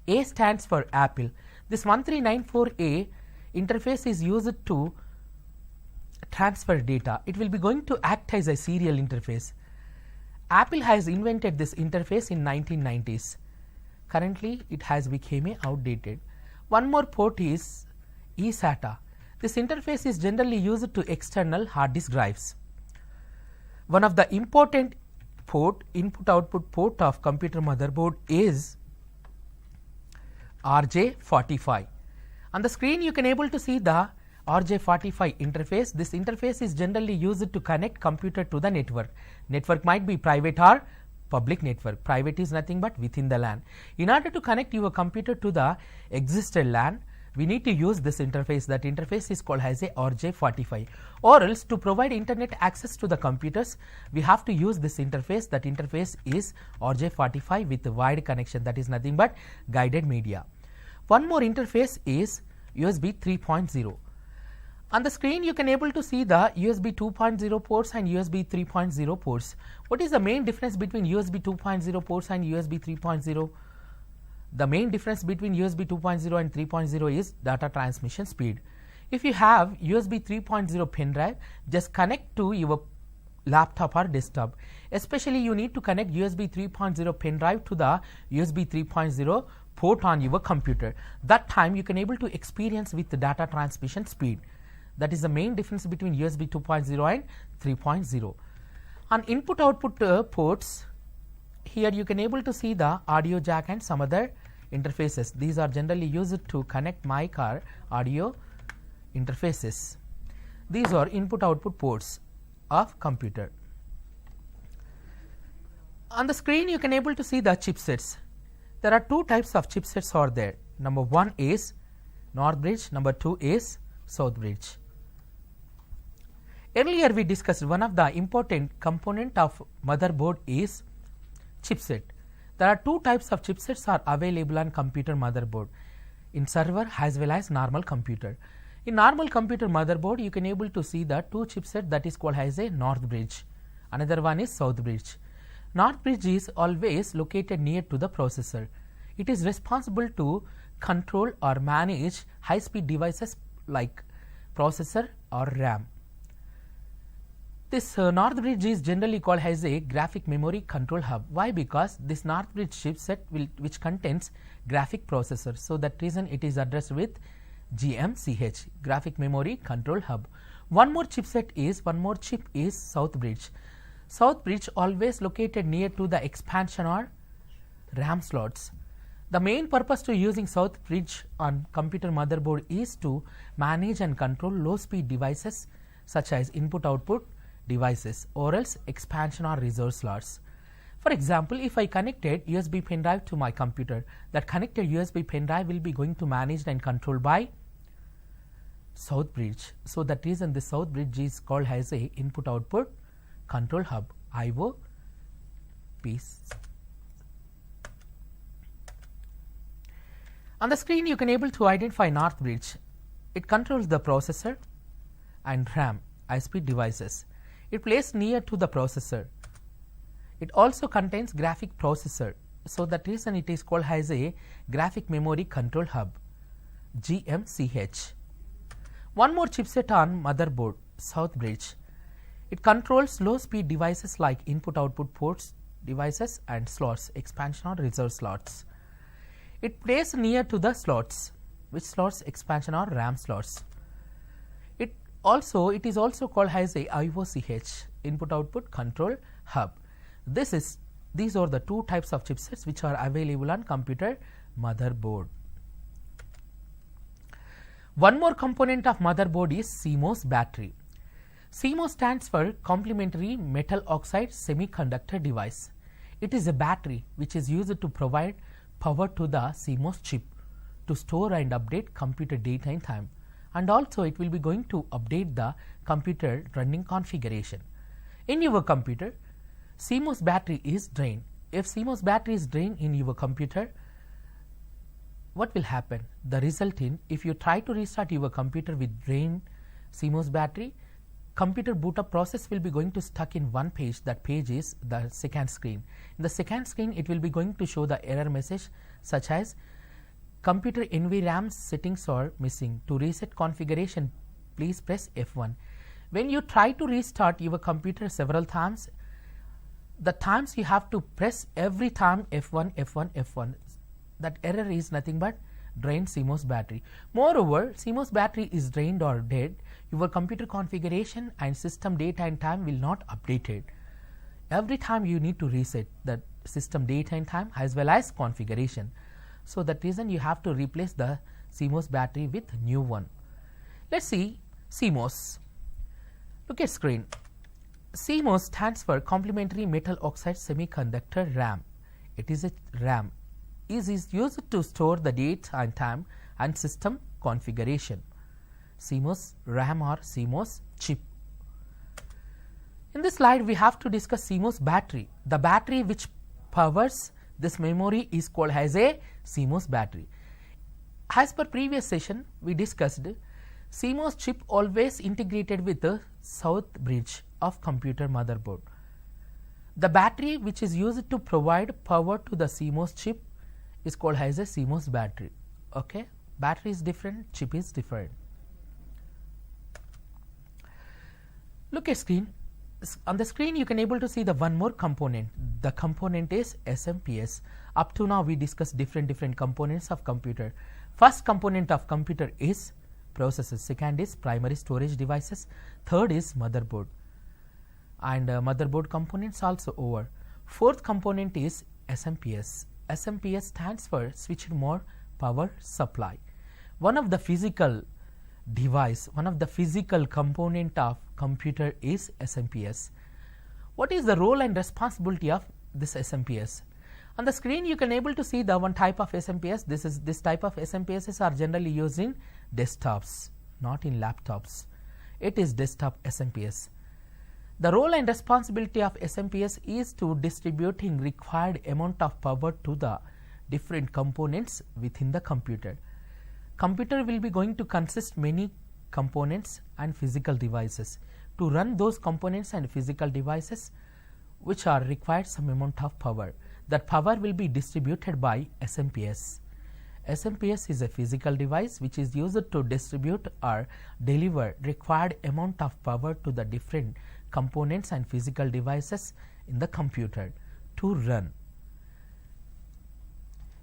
[SPEAKER 4] A stands for Apple. This 1394A interface is used to transfer data. It will be going to act as a serial interface. Apple has invented this interface in 1990s. Currently it has become outdated. One more port is eSATA. This interface is generally used to external hard disk drives. One of the important port, input output port of computer motherboard is RJ45. On the screen you can able to see the RJ45 interface. This interface is generally used to connect computer to the network. Network might be private or public network. Private is nothing but within the LAN. In order to connect your computer to the existed LAN, we need to use this interface. That interface is called as a RJ45. Or else to provide internet access to the computers, we have to use this interface. That interface is RJ45 with a wide connection, that is nothing but guided media. One more interface is USB 3.0. On the screen you can able to see the USB 2.0 ports and USB 3.0 ports. What is the main difference between USB 2.0 ports and USB 3.0? The main difference between USB 2.0 and 3.0 is data transmission speed. If you have USB 3.0 pen drive, just connect to your laptop or desktop. Especially you need to connect USB 3.0 pen drive to the USB 3.0 port on your computer. That time you can able to experience with the data transmission speed. That is the main difference between USB 2.0 and 3.0. On input output ports, here you can able to see the audio jack and some other interfaces. These are generally used to connect mic or audio interfaces. These are input output ports of computer. On the screen you can able to see the chipsets. There are two types of chipsets are there. Number one is North Bridge, number two is South Bridge. Earlier we discussed one of the important component of motherboard is chipset. There are two types of chipsets are available on computer motherboard, in server as well as normal computer. In normal computer motherboard you can able to see the two chipset that is called as a North Bridge. Another one is South Bridge. North Bridge is always located near to the processor. It is responsible to control or manage high speed devices like processor or RAM. This North Bridge is generally called as a graphic memory control hub. Why? Because this North Bridge chipset which contains graphic processor. So that reason it is addressed with GMCH, graphic memory control hub. One more chip is South Bridge. South Bridge always located near to the expansion or RAM slots. The main purpose to using South Bridge on computer motherboard is to manage and control low speed devices such as input output devices or else expansion or reserve slots. For example, if I connected USB pen drive to my computer, that connected USB pen drive will be going to managed and controlled by South Bridge. So that reason the South Bridge is called as a input output control hub, IO piece. On the screen you can able to identify North Bridge. It controls the processor and RAM, high speed devices. It placed near to the processor. It also contains graphic processor. So that reason it is called as a graphic memory control hub, GMCH. One more chipset on motherboard, South Bridge. It controls low speed devices like input output ports devices and slots, expansion or reserve slots. It placed near to the slots. Which slots? Expansion or RAM slots. It is also called as a IOCH, input output control hub. These are the two types of chipsets which are available on computer motherboard. One more component of motherboard is CMOS battery. CMOS stands for complementary metal oxide semiconductor device. It is a battery which is used to provide power to the CMOS chip to store and update computer data in time, and also it will be going to update the computer running configuration. In your computer, CMOS battery is drained. If CMOS battery is drained in your computer, what will happen? The result in, if you try to restart your computer with drained CMOS battery, computer boot up process will be going to stuck in one page. That page is the second screen. In the second screen it will be going to show the error message such as computer NVRAM settings are missing. To reset configuration, please press F1. When you try to restart your computer several times, the times you have to press every time F1, F1, F1. That error is nothing but drained CMOS battery. Moreover, CMOS battery is drained or dead, your computer configuration and system data and time will not updated. Every time you need to reset the system data and time as well as configuration. So that reason you have to replace the CMOS battery with new one. Let's see CMOS. Look at screen. CMOS stands for complementary metal oxide semiconductor RAM. It is a RAM. Is used to store the date and time and system configuration. CMOS RAM or CMOS chip. In this slide we have to discuss CMOS battery. The battery which powers this memory is called as a CMOS battery. As per previous session we discussed, CMOS chip always integrated with the South Bridge of computer motherboard. The battery which is used to provide power to the CMOS chip is called as a CMOS battery. Okay, battery is different, chip is different. Look at screen. On the screen you can able to see the one more component. The component is SMPS. Up to now we discussed different components of computer. First component of computer is processors, second is primary storage devices, third is motherboard, and motherboard components also over. Fourth component is SMPS. SMPS stands for switched mode power supply. One of the physical device, one of the physical component of computer is SMPS. What is the role and responsibility of this SMPS. On the screen you can able to see the one type of SMPS. This type of SMPSs are generally used in desktops, not in laptops. It is desktop SMPS. The role and responsibility of SMPS is to distributing required amount of power to the different components within the computer. Computer will be going to consist many components and physical devices. To run those components and physical devices which are required some amount of power, that power will be distributed by SMPS. SMPS is a physical device which is used to distribute or deliver required amount of power to the different components and physical devices in the computer to run.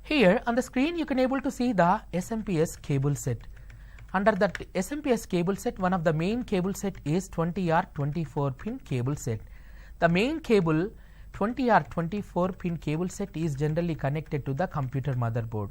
[SPEAKER 4] Here on the screen you can able to see the SMPS cable set. Under that SMPS cable set, one of the main cable set is 20R 24 pin cable set. The main cable 20R 24 pin cable set is generally connected to the computer motherboard.